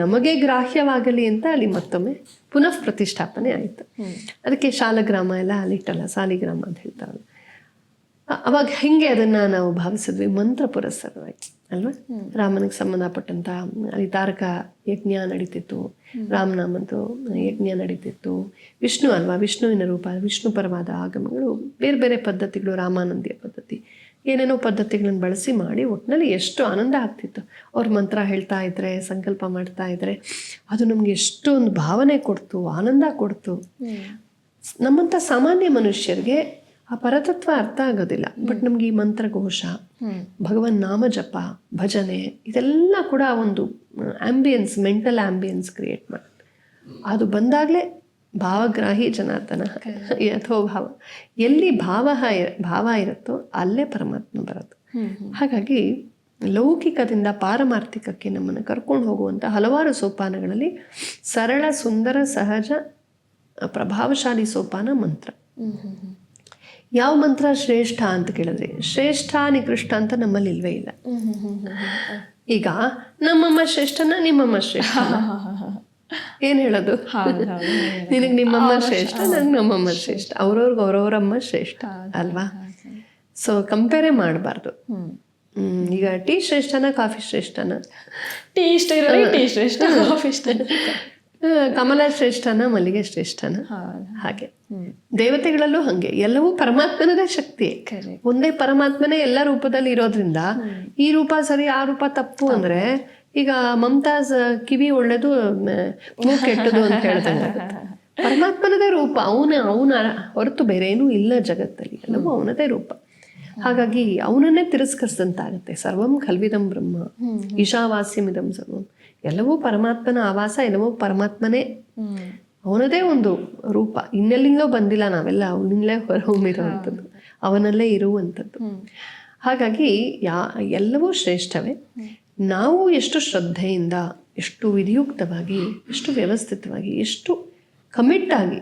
ನಮಗೆ ಗ್ರಾಹ್ಯವಾಗಲಿ ಅಂತ ಅಲ್ಲಿ ಮತ್ತೊಮ್ಮೆ ಪುನಃ ಪ್ರತಿಷ್ಠಾಪನೆ ಆಯಿತು. ಅದಕ್ಕೆ ಶಾಲಗ್ರಾಮ ಎಲ್ಲ ಅಲ್ಲಿಟ್ಟಲ್ಲ, ಸಾಲಿಗ್ರಾಮ ಅಂತ ಹೇಳ್ತಾರಲ್ಲ. ಅವಾಗ ಹಿಂಗೆ ಅದನ್ನು ನಾವು ಭಾವಿಸಿದ್ವಿ ಮಂತ್ರ ಪುರಸ್ಸರವಾಗಿ ಅಲ್ವಾ. ರಾಮನಿಗೆ ಸಂಬಂಧಪಟ್ಟಂಥ ಅಲ್ಲಿ ತಾರಕ ಯಜ್ಞ ನಡೀತಿತ್ತು, ರಾಮನಾಮದ್ದು ಯಜ್ಞ ನಡೀತಿತ್ತು. ವಿಷ್ಣು ಅಲ್ವಾ, ವಿಷ್ಣುವಿನ ರೂಪ, ವಿಷ್ಣು ಪರವಾದ ಆಗಮಗಳು, ಬೇರೆ ಬೇರೆ ಪದ್ಧತಿಗಳು, ರಾಮಾನಂದಿಯ ಪದ್ಧತಿ, ಏನೇನೋ ಪದ್ಧತಿಗಳನ್ನು ಬಳಸಿ ಮಾಡಿ ಒಟ್ಟಿನಲ್ಲಿ ಎಷ್ಟು ಆನಂದ ಆಗ್ತಿತ್ತು. ಅವ್ರ ಮಂತ್ರ ಹೇಳ್ತಾ ಇದ್ರೆ, ಸಂಕಲ್ಪ ಮಾಡ್ತಾ ಇದ್ರೆ ಅದು ನಮ್ಗೆ ಎಷ್ಟೊಂದು ಭಾವನೆ ಕೊಡ್ತು, ಆನಂದ ಕೊಡ್ತು. ನಮ್ಮಂಥ ಸಾಮಾನ್ಯ ಮನುಷ್ಯರಿಗೆ ಆ ಪರತತ್ವ ಅರ್ಥ ಆಗೋದಿಲ್ಲ. ಬಟ್ ನಮ್ಗೆ ಈ ಮಂತ್ರಘೋಷ, ಭಗವನ್ ನಾಮ ಜಪ, ಭಜನೆ ಇದೆಲ್ಲ ಕೂಡ ಒಂದು ಆಂಬಿಯನ್ಸ್, ಮೆಂಟಲ್ ಆಂಬಿಯನ್ಸ್ ಕ್ರಿಯೇಟ್ ಮಾಡುತ್ತೆ. ಅದು ಬಂದಾಗಲೇ ಭಾವಗ್ರಾಹಿ ಜನಾರ್ದನ ಯಥೋ ಭಾವ. ಎಲ್ಲಿ ಭಾವ ಇರುತ್ತೋ ಅಲ್ಲೇ ಪರಮಾತ್ಮ ಬರೋದು. ಹಾಗಾಗಿ ಲೌಕಿಕದಿಂದ ಪಾರಮಾರ್ಥಿಕಕ್ಕೆ ನಮ್ಮನ್ನು ಕರ್ಕೊಂಡು ಹೋಗುವಂಥ ಹಲವಾರು ಸೋಪಾನಗಳಲ್ಲಿ ಸರಳ, ಸುಂದರ, ಸಹಜ, ಪ್ರಭಾವಶಾಲಿ ಸೋಪಾನ ಮಂತ್ರ. ಯಾವ ಮಂತ್ರ ಶ್ರೇಷ್ಠ ಅಂತ ಕೇಳಿದ್ರೆ ಶ್ರೇಷ್ಠ ನಿಕೃಷ್ಟ ಅಂತ ನಮ್ಮಲ್ಲಿ ಇಲ್ವೇ ಇಲ್ಲ. ಈಗ ನಮ್ಮಮ್ಮ ಶ್ರೇಷ್ಠನ ನಿಮ್ಮಮ್ಮ ಶ್ರೇಷ್ಠ ಏನ್ ಹೇಳೋದು? ನಿನಗೆ ನಿಮ್ಮಮ್ಮ ಶ್ರೇಷ್ಠ, ನಂಗೆ ನಮ್ಮಮ್ಮ ಶ್ರೇಷ್ಠ, ಅವ್ರವ್ರಿಗೆ ಅವ್ರವ್ರಮ್ಮ ಶ್ರೇಷ್ಠ ಅಲ್ವಾ? ಸೊ ಕಂಪೇರೇ ಮಾಡಬಾರ್ದು. ಈಗ ಟೀ ಶ್ರೇಷ್ಠನ ಕಾಫಿ ಶ್ರೇಷ್ಠನ? ಟೀ ಇಷ್ಟ ಇರೋರಿಗೆ ಟೀ ಶ್ರೇಷ್ಠ, ಕಾಫಿ ಇಷ್ಟ. ಕಮಲ ಶ್ರೇಷ್ಠನ ಮಲ್ಲಿಗೆ ಶ್ರೇಷ್ಠನ? ಹಾಗೆ ದೇವತೆಗಳಲ್ಲೂ ಹಂಗೆ ಎಲ್ಲವೂ ಪರಮಾತ್ಮನದೇ ಶಕ್ತಿ. ಒಂದೇ ಪರಮಾತ್ಮನೇ ಎಲ್ಲ ರೂಪದಲ್ಲಿ ಇರೋದ್ರಿಂದ ಈ ರೂಪ ಸರಿ ಆ ರೂಪ ತಪ್ಪು ಅಂದ್ರೆ ಈಗ ಮಮತಾಜ್ ಕಿವಿ ಒಳ್ಳೇದು ಮೂಗು ಕೆಟ್ಟದು ಅಂತ ಹೇಳ್ದಂಗೆ ಪರಮಾತ್ಮನದೇ ರೂಪ. ಅವನ ಹೊರತು ಬೇರೆ ಏನೂ ಇಲ್ಲ ಜಗತ್ತಲ್ಲಿ, ಎಲ್ಲವೂ ಅವನದೇ ರೂಪ. ಹಾಗಾಗಿ ಅವನನ್ನೇ ತಿರಸ್ಕರಿಸಿದಂತಾಗುತ್ತೆ. ಸರ್ವಂ ಖಲ್ವಿದಂ ಬ್ರಹ್ಮ ಈಶಾವಾಸ್ಯಮಿದಂ ಸರ್ವಂ, ಎಲ್ಲವೂ ಪರಮಾತ್ಮನ ಆವಾಸ, ಎಲ್ಲವೂ ಪರಮಾತ್ಮನೇ, ಅವನದೇ ಒಂದು ರೂಪ. ಇನ್ನೆಲ್ಲಿಂದಲೋ ಬಂದಿಲ್ಲ, ನಾವೆಲ್ಲ ಅವನಿಂದಲೇ ಹೊರಹೊಮ್ಮಿರುವಂಥದ್ದು, ಅವನಲ್ಲೇ ಇರುವಂಥದ್ದು. ಹಾಗಾಗಿ ಎಲ್ಲವೂ ಶ್ರೇಷ್ಠವೇ. ನಾವು ಎಷ್ಟು ಶ್ರದ್ಧೆಯಿಂದ, ಎಷ್ಟು ವಿಧಿಯುಕ್ತವಾಗಿ, ಎಷ್ಟು ವ್ಯವಸ್ಥಿತವಾಗಿ, ಎಷ್ಟು ಕಮಿಟ್ ಆಗಿ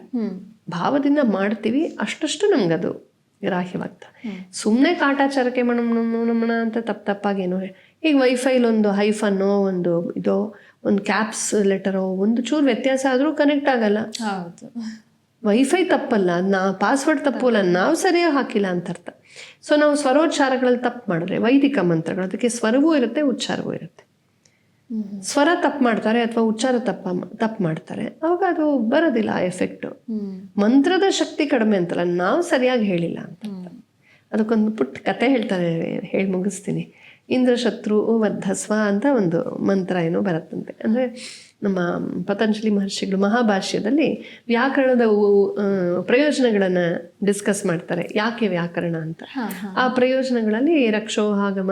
ಭಾವದಿಂದ ಮಾಡ್ತೀವಿ ಅಷ್ಟಷ್ಟು ನಮ್ಗದು ಗ್ರಾಹ್ಯವಾಗ್ತದೆ. ಸುಮ್ಮನೆ ಕಾಟಾಚಾರಕ್ಕೆ ಮಣ ಅಂತ ತಪ್ಪಾಗೇನೋ. ಈಗ ವೈಫೈಲೊಂದು ಹೈಫನ್ನೋ ಒಂದು ಇದೋ ಒಂದು ಕ್ಯಾಪ್ಸ್ ಲೆಟರೋ ಒಂದು ಚೂರು ವ್ಯತ್ಯಾಸ ಆದರೂ ಕನೆಕ್ಟ್ ಆಗಲ್ಲ. ವೈಫೈ ತಪ್ಪಲ್ಲ, ಪಾಸ್ವರ್ಡ್ ತಪ್ಪಲ್ಲ, ನಾವು ಸರಿಯಾಗಿ ಹಾಕಿಲ್ಲ ಅಂತ ಅರ್ಥ. ಸೊ ನಾವು ಸ್ವರೋಚ್ಚಾರಗಳಲ್ಲಿ ತಪ್ಪು ಮಾಡಿದ್ರೆ ವೈದಿಕ ಮಂತ್ರಗಳು, ಅದಕ್ಕೆ ಸ್ವರವೂ ಇರುತ್ತೆ ಉಚ್ಚಾರವೂ ಇರುತ್ತೆ. ಸ್ವರ ತಪ್ಪು ಮಾಡ್ತಾರೆ ಅಥವಾ ಉಚ್ಚಾರ ತಪ್ಪು ಮಾಡ್ತಾರೆ, ಅವಾಗ ಅದು ಬರೋದಿಲ್ಲ ಎಫೆಕ್ಟು. ಮಂತ್ರದ ಶಕ್ತಿ ಕಡಿಮೆ ಅಂತಲ್ಲ, ನಾವು ಸರಿಯಾಗಿ ಹೇಳಿಲ್ಲ ಅಂತ. ಅದಕ್ಕೊಂದು ಪುಟ್ಟ ಕತೆ ಹೇಳ್ತಾರೆ, ಹೇಳಿ ಮುಗಿಸ್ತೀನಿ. ಇಂದ್ರಶತ್ರು ವರ್ಧಸ್ವ ಅಂತ ಒಂದು ಮಂತ್ರ ಏನೋ ಬರುತ್ತಂತೆ. ಅಂದರೆ ನಮ್ಮ ಪತಂಜಲಿ ಮಹರ್ಷಿಗಳು ಮಹಾಭಾಷ್ಯದಲ್ಲಿ ವ್ಯಾಕರಣದ ಪ್ರಯೋಜನಗಳನ್ನು ಡಿಸ್ಕಸ್ ಮಾಡ್ತಾರೆ. ಯಾಕೆ ವ್ಯಾಕರಣ ಅಂತ. ಆ ಪ್ರಯೋಜನಗಳಲ್ಲಿ ರಕ್ಷೋ ಆಗಮ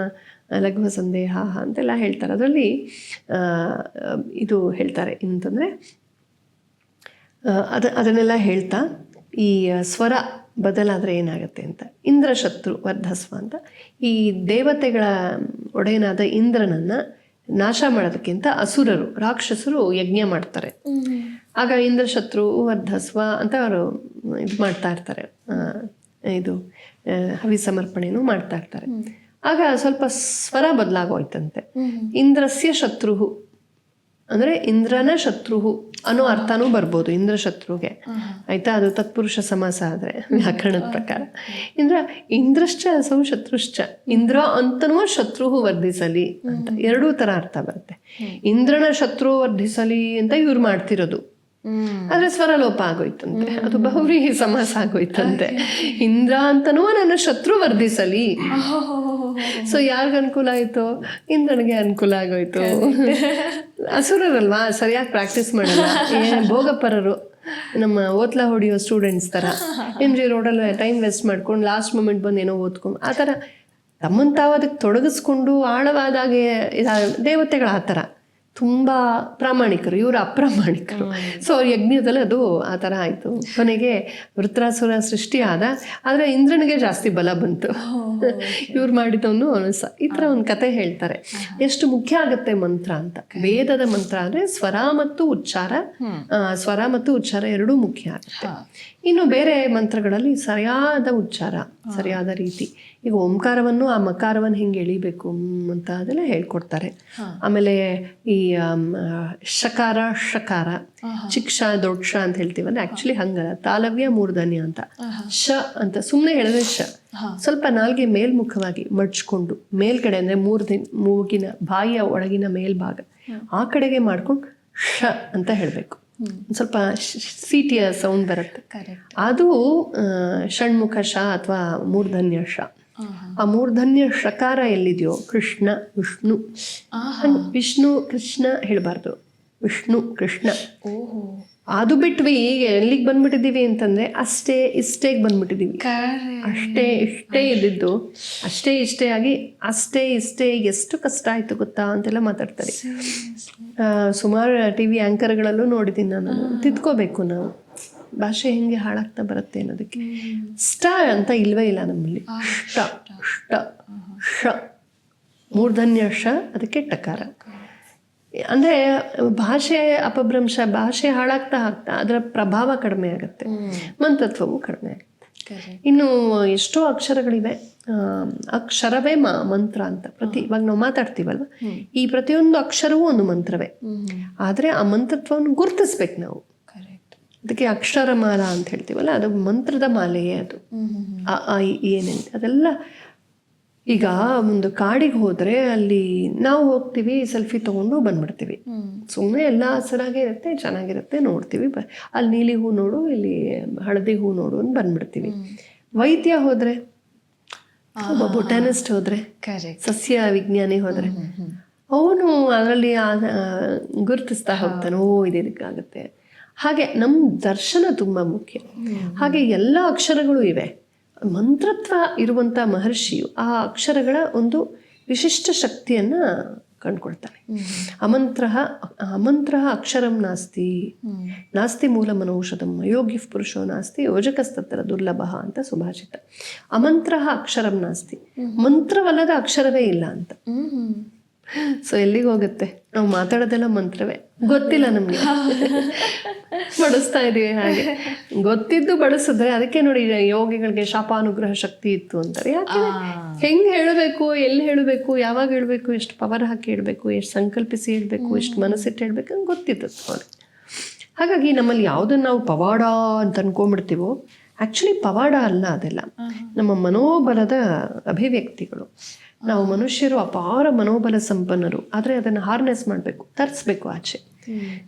ಲಘು ಸಂದೇಹ ಅಂತೆಲ್ಲ ಹೇಳ್ತಾರೆ. ಅದರಲ್ಲಿ ಇದು ಹೇಳ್ತಾರೆ ಏನಂತಂದರೆ, ಅದನ್ನೆಲ್ಲ ಹೇಳ್ತಾ ಈ ಸ್ವರ ಬದಲಾದರೆ ಏನಾಗುತ್ತೆ ಅಂತ. ಇಂದ್ರಶತ್ರು ವರ್ಧಸ್ವ ಅಂತ ಈ ದೇವತೆಗಳ ಒಡೆಯನಾದ ಇಂದ್ರನನ್ನು ನಾಶ ಮಾಡೋದಕ್ಕಿಂತ ಅಸುರರು, ರಾಕ್ಷಸರು ಯಜ್ಞ ಮಾಡ್ತಾರೆ. ಆಗ ಇಂದ್ರಶತ್ರು ವರ್ಧಸ್ವ ಅಂತ ಅವರು ಇದು ಮಾಡ್ತಾ ಇರ್ತಾರೆ, ಇದು ಹವಿ ಸಮರ್ಪಣೆನೂ ಮಾಡ್ತಾ ಇರ್ತಾರೆ. ಆಗ ಸ್ವಲ್ಪ ಸ್ವರ ಬದಲಾಗೋಯ್ತಂತೆ. ಇಂದ್ರಸ್ಯ ಶತ್ರು ಅಂದರೆ ಇಂದ್ರನ ಶತ್ರು ಅನ್ನೋ ಅರ್ಥನೂ ಬರ್ಬೋದು ಇಂದ್ರಶತ್ರುಗೆ, ಆಯ್ತಾ? ಅದು ತತ್ಪುರುಷ ಸಮಾಸ ಆದರೆ ವ್ಯಾಕರಣದ ಪ್ರಕಾರ. ಇಂದ್ರಶ್ಚ ಅಸೌ ಶತ್ರುಶ್ಚ, ಇಂದ್ರ ಅಂತನೂ ಶತ್ರು ವರ್ಧಿಸಲಿ ಅಂತ ಎರಡೂ ಥರ ಅರ್ಥ ಬರುತ್ತೆ. ಇಂದ್ರನ ಶತ್ರು ವರ್ಧಿಸಲಿ ಅಂತ ಇವ್ರು ಮಾಡ್ತಿರೋದು, ಆದ್ರೆ ಸ್ವರಲೋಪ ಆಗೋಯ್ತಂತೆ, ಅದು ಬಹುವ್ರೀಹಿ ಸಮಾಸ ಆಗೋಯ್ತಂತೆ. ಇಂದ್ರ ಅಂತನೂ ನನ್ನ ಶತ್ರು ವರ್ಧಿಸಲಿ. ಸೊ ಯಾರಿಗ ಅನುಕೂಲ ಆಯ್ತು? ಇಂದ್ರನಿಗೆ ಅನುಕೂಲ ಆಗೋಯ್ತು. ಅಸುರರಲ್ವಾ, ಸರಿಯಾಗಿ ಪ್ರಾಕ್ಟೀಸ್ ಮಾಡಲ್ಲ, ಭೋಗಪರರು, ನಮ್ಮ ಓತ್ಲಾ ಹೊಡಿಯೋ ಸ್ಟೂಡೆಂಟ್ಸ್ ಥರ MG ರೋಡಲ್ಲಿ ಟೈಮ್ ವೇಸ್ಟ್ ಮಾಡ್ಕೊಂಡು ಲಾಸ್ಟ್ ಮೂಮೆಂಟ್ ಬಂದು ಏನೋ ಓದ್ಕೊಂಡು ಆ ಥರ ತಮ್ಮನ್ನು ತಾವು ಅದಕ್ಕೆ ತೊಡಗಿಸ್ಕೊಂಡು ಆಳವಾದಾಗೆ ದೇವತೆಗಳು ಆ ಥರ ತುಂಬ ಪ್ರಾಮಾಣಿಕರು, ಇವರು ಅಪ್ರಾಮಾಣಿಕರು. ಸೊ ಅವ್ರ ಯಜ್ಞದಲ್ಲಿ ಅದು ಆ ಥರ ಆಯಿತು. ಕೊನೆಗೆ ವೃತ್ರಾಸುರ ಸೃಷ್ಟಿ ಆದ, ಆದರೆ ಇಂದ್ರನಿಗೆ ಜಾಸ್ತಿ ಬಲ ಬಂತು. ಇವ್ರು ಮಾಡಿದವನು ಈ ಥರ ಒಂದು ಕತೆ ಹೇಳ್ತಾರೆ. ಎಷ್ಟು ಮುಖ್ಯ ಆಗುತ್ತೆ ಮಂತ್ರ ಅಂತ. ವೇದದ ಮಂತ್ರ ಅಂದರೆ ಸ್ವರ ಮತ್ತು ಉಚ್ಚಾರ ಎರಡೂ ಮುಖ್ಯ ಆಗುತ್ತೆ. ಇನ್ನು ಬೇರೆ ಮಂತ್ರಗಳಲ್ಲಿ ಸರಿಯಾದ ಉಚ್ಚಾರ, ಸರಿಯಾದ ರೀತಿ. ಈಗ ಓಂಕಾರವನ್ನು ಆ ಮಕಾರವನ್ನು ಹೆಂಗೆ ಎಳಿಬೇಕು ಅಂತ ಅದೆಲ್ಲ ಹೇಳ್ಕೊಡ್ತಾರೆ. ಆಮೇಲೆ ಈ ಶಕಾರ ಚಿಕ್ಷ ದೊಡ್ಡ ಅಂತ ಹೇಳ್ತೀವಲ್ಲ, ಆಕ್ಚುಲಿ ಹಂಗಲ್ಲ, ತಾಲವ್ಯ ಮೂರ್ಧನ್ಯ ಅಂತ. ಶ ಅಂತ ಸುಮ್ಮನೆ ಹೇಳಿದ್ರೆ ಶ, ಸ್ವಲ್ಪ ನಾಲ್ಗೆ ಮೇಲ್ಮುಖವಾಗಿ ಮಡ್ಚ್ಕೊಂಡು ಮೇಲ್ಗಡೆ ಅಂದರೆ ಮೂಗಿನ ಬಾಯಿಯ ಒಳಗಿನ ಮೇಲ್ಭಾಗ ಆ ಕಡೆಗೆ ಮಾಡ್ಕೊಂಡು ಶ ಅಂತ ಹೇಳಬೇಕು. ಸ್ವಲ್ಪ ಸೀಟಿಯ ಸೌಂಡ್ ಬರುತ್ತೆ, ಅದು ಷಣ್ಮುಖ ಶ ಅಥವಾ ಮೂರ್ಧನ್ಯ ಶ. ಆ ಮೂರ್ಧನ್ಯ ಶಕಾರ ಎಲ್ಲಿದೆಯೋ ಕೃಷ್ಣ ವಿಷ್ಣು ಕೃಷ್ಣ ಹೇಳಬಾರ್ದು, ವಿಷ್ಣು ಕೃಷ್ಣ. ಅದು ಬಿಟ್ವಿ ಈಗ ಎಲ್ಲಿಗೆ ಬಂದ್ಬಿಟ್ಟಿದ್ದೀವಿ ಅಂತಂದ್ರೆ ಇಷ್ಟೇಗೆ ಬಂದ್ಬಿಟ್ಟಿದ್ದೀವಿ. ಇಷ್ಟೇ ಇದ್ದಿದ್ದು ಇಷ್ಟೇ ಆಗಿ ಇಷ್ಟೇ ಎಷ್ಟು ಕಷ್ಟ ಆಯ್ತು ಗೊತ್ತಾ ಅಂತೆಲ್ಲ ಮಾತಾಡ್ತಾರೆ. ಸುಮಾರು TV ಆ್ಯಂಕರ್ಗಳಲ್ಲೂ ನೋಡಿದ್ದೀನಿ ನಾನು. ತಿದ್ಕೋಬೇಕು ನಾವು, ಭಾಷೆ ಹೆಂಗೆ ಹಾಳಾಗ್ತಾ ಬರುತ್ತೆ ಅನ್ನೋದಕ್ಕೆ. ಷ್ಟ ಅಂತ ಇಲ್ವೇ ಇಲ್ಲ ನಮ್ಮಲ್ಲಿ. ಷ್ಟ ಮೂರ್ಧನ್ಯ ಶ, ಅದಕ್ಕೆ ಟಕಾರ. ಅಂದರೆ ಭಾಷೆ ಅಪಭ್ರಂಶ, ಭಾಷೆ ಹಾಳಾಗ್ತಾ ಅದರ ಪ್ರಭಾವ ಕಡಿಮೆ ಆಗುತ್ತೆ, ಮಂತ್ರತ್ವವು ಕಡಿಮೆ ಆಗುತ್ತೆ. ಇನ್ನು ಎಷ್ಟೋ ಅಕ್ಷರಗಳಿವೆ. ಅಕ್ಷರವೇ ಮಂತ್ರ ಅಂತ ಇವಾಗ ನಾವು ಮಾತಾಡ್ತೀವಲ್ವ, ಈ ಪ್ರತಿಯೊಂದು ಅಕ್ಷರವೂ ಒಂದು ಮಂತ್ರವೇ. ಆದರೆ ಆ ಮಂತ್ರತ್ವವನ್ನು ಗುರುತಿಸ್ಬೇಕು ನಾವು. ಅದಕ್ಕೆ ಅಕ್ಷರಮಾಲಾ ಅಂತ ಹೇಳ್ತೀವಲ್ಲ, ಅದು ಮಂತ್ರದ ಮಾಲೆಯೇ. ಅದು ಏನೇನು ಅದೆಲ್ಲ. ಈಗ ಒಂದು ಕಾಡಿಗೆ ಹೋದರೆ ಅಲ್ಲಿ ನಾವು ಹೋಗ್ತೀವಿ, ಸೆಲ್ಫಿ ತೊಗೊಂಡು ಬಂದ್ಬಿಡ್ತೀವಿ. ಸುಮ್ಮನೆ ಎಲ್ಲ ಹಸಿರಾಗೇ ಇರುತ್ತೆ, ಚೆನ್ನಾಗಿರುತ್ತೆ, ನೋಡ್ತೀವಿ. ಅಲ್ಲಿ ನೀಲಿ ಹೂ ನೋಡು, ಇಲ್ಲಿ ಹಳದಿ ಹೂ ನೋಡು ಅಂತ ಬಂದ್ಬಿಡ್ತೀವಿ. ವೈದ್ಯ ಹೋದರೆ, ಒಬ್ಬ ಬೊಟಾನಿಸ್ಟ್ ಹೋದರೆ, ಸಸ್ಯ ವಿಜ್ಞಾನಿ ಹೋದರೆ, ಅವನು ಅದರಲ್ಲಿ ಗುರುತಿಸ್ತಾ ಹೋಗ್ತಾನೆ, ಓ ಇದಕ್ಕಾಗುತ್ತೆ. ಹಾಗೆ ನಮ್ಮ ದರ್ಶನ ತುಂಬ ಮುಖ್ಯ. ಹಾಗೆ ಎಲ್ಲ ಅಕ್ಷರಗಳು ಇವೆ. ಮಂತ್ರತ್ವ ಇರುವಂಥ ಮಹರ್ಷಿಯು ಆ ಅಕ್ಷರಗಳ ಒಂದು ವಿಶಿಷ್ಟ ಶಕ್ತಿಯನ್ನು ಕಂಡುಕೊಳ್ತಾನೆ. ಅಮಂತ್ರ ಅಕ್ಷರಂ ನಾಸ್ತಿ, ನಾಸ್ತಿ ಮೂಲ ಮನೌಷಧಂ, ಅಯೋಗ್ಯ ಪುರುಷೋ ನಾಸ್ತಿ, ಯೋಜಕಸ್ತತ್ರ ದುರ್ಲಭ ಅಂತ ಸುಭಾಷಿತ. ಅಮಂತ್ರ ಅಕ್ಷರಂ ನಾಸ್ತಿ, ಮಂತ್ರವಲ್ಲದ ಅಕ್ಷರವೇ ಇಲ್ಲ ಅಂತ. ಸೊ ಎಲ್ಲಿಗೆ ಹೋಗುತ್ತೆ? ನಾವು ಮಾತಾಡೋದೆಲ್ಲ ಮಂತ್ರವೇ, ಗೊತ್ತಿಲ್ಲ ನಮಗೆ, ಬಡಿಸ್ತಾ ಇದೀವಿ. ಹಾಗೆ ಗೊತ್ತಿದ್ದು ಬಡಿಸಿದ್ರೆ, ಅದಕ್ಕೆ ನೋಡಿ ಯೋಗಿಗಳಿಗೆ ಶಾಪಾನುಗ್ರಹ ಶಕ್ತಿ ಇತ್ತು ಅಂತಾರೆ. ಯಾಕೆ? ಹೆಂಗೆ ಹೇಳಬೇಕು, ಎಲ್ಲಿ ಹೇಳಬೇಕು, ಯಾವಾಗ ಹೇಳಬೇಕು, ಎಷ್ಟು ಪವರ್ ಹಾಕಿ ಹೇಳಬೇಕು, ಎಷ್ಟು ಸಂಕಲ್ಪಿಸಿ ಹೇಳಬೇಕು, ಎಷ್ಟು ಮನಸ್ಸಿಟ್ಟು ಹೇಳಬೇಕು ಅಂತ ಗೊತ್ತಿತ್ತು ಅವ್ರಿಗೆ. ಹಾಗಾಗಿ ನಮ್ಮಲ್ಲಿ ಯಾವುದನ್ನು ನಾವು ಪವಾಡ ಅಂತ ಅನ್ಕೊಂಡ್ಬಿಡ್ತೀವೋ, ಆ್ಯಕ್ಚುಲಿ ಪವಾಡ ಅಲ್ಲ ಅದೆಲ್ಲ, ನಮ್ಮ ಮನೋಬಲದ ಅಭಿವ್ಯಕ್ತಿಗಳು. ನಾವು ಮನುಷ್ಯರು ಅಪಾರ ಮನೋಬಲ ಸಂಪನ್ನರು, ಆದರೆ ಅದನ್ನು ಹಾರ್ನೆಸ್ ಮಾಡಬೇಕು, ತರಿಸ್ಬೇಕು ಆಚೆ.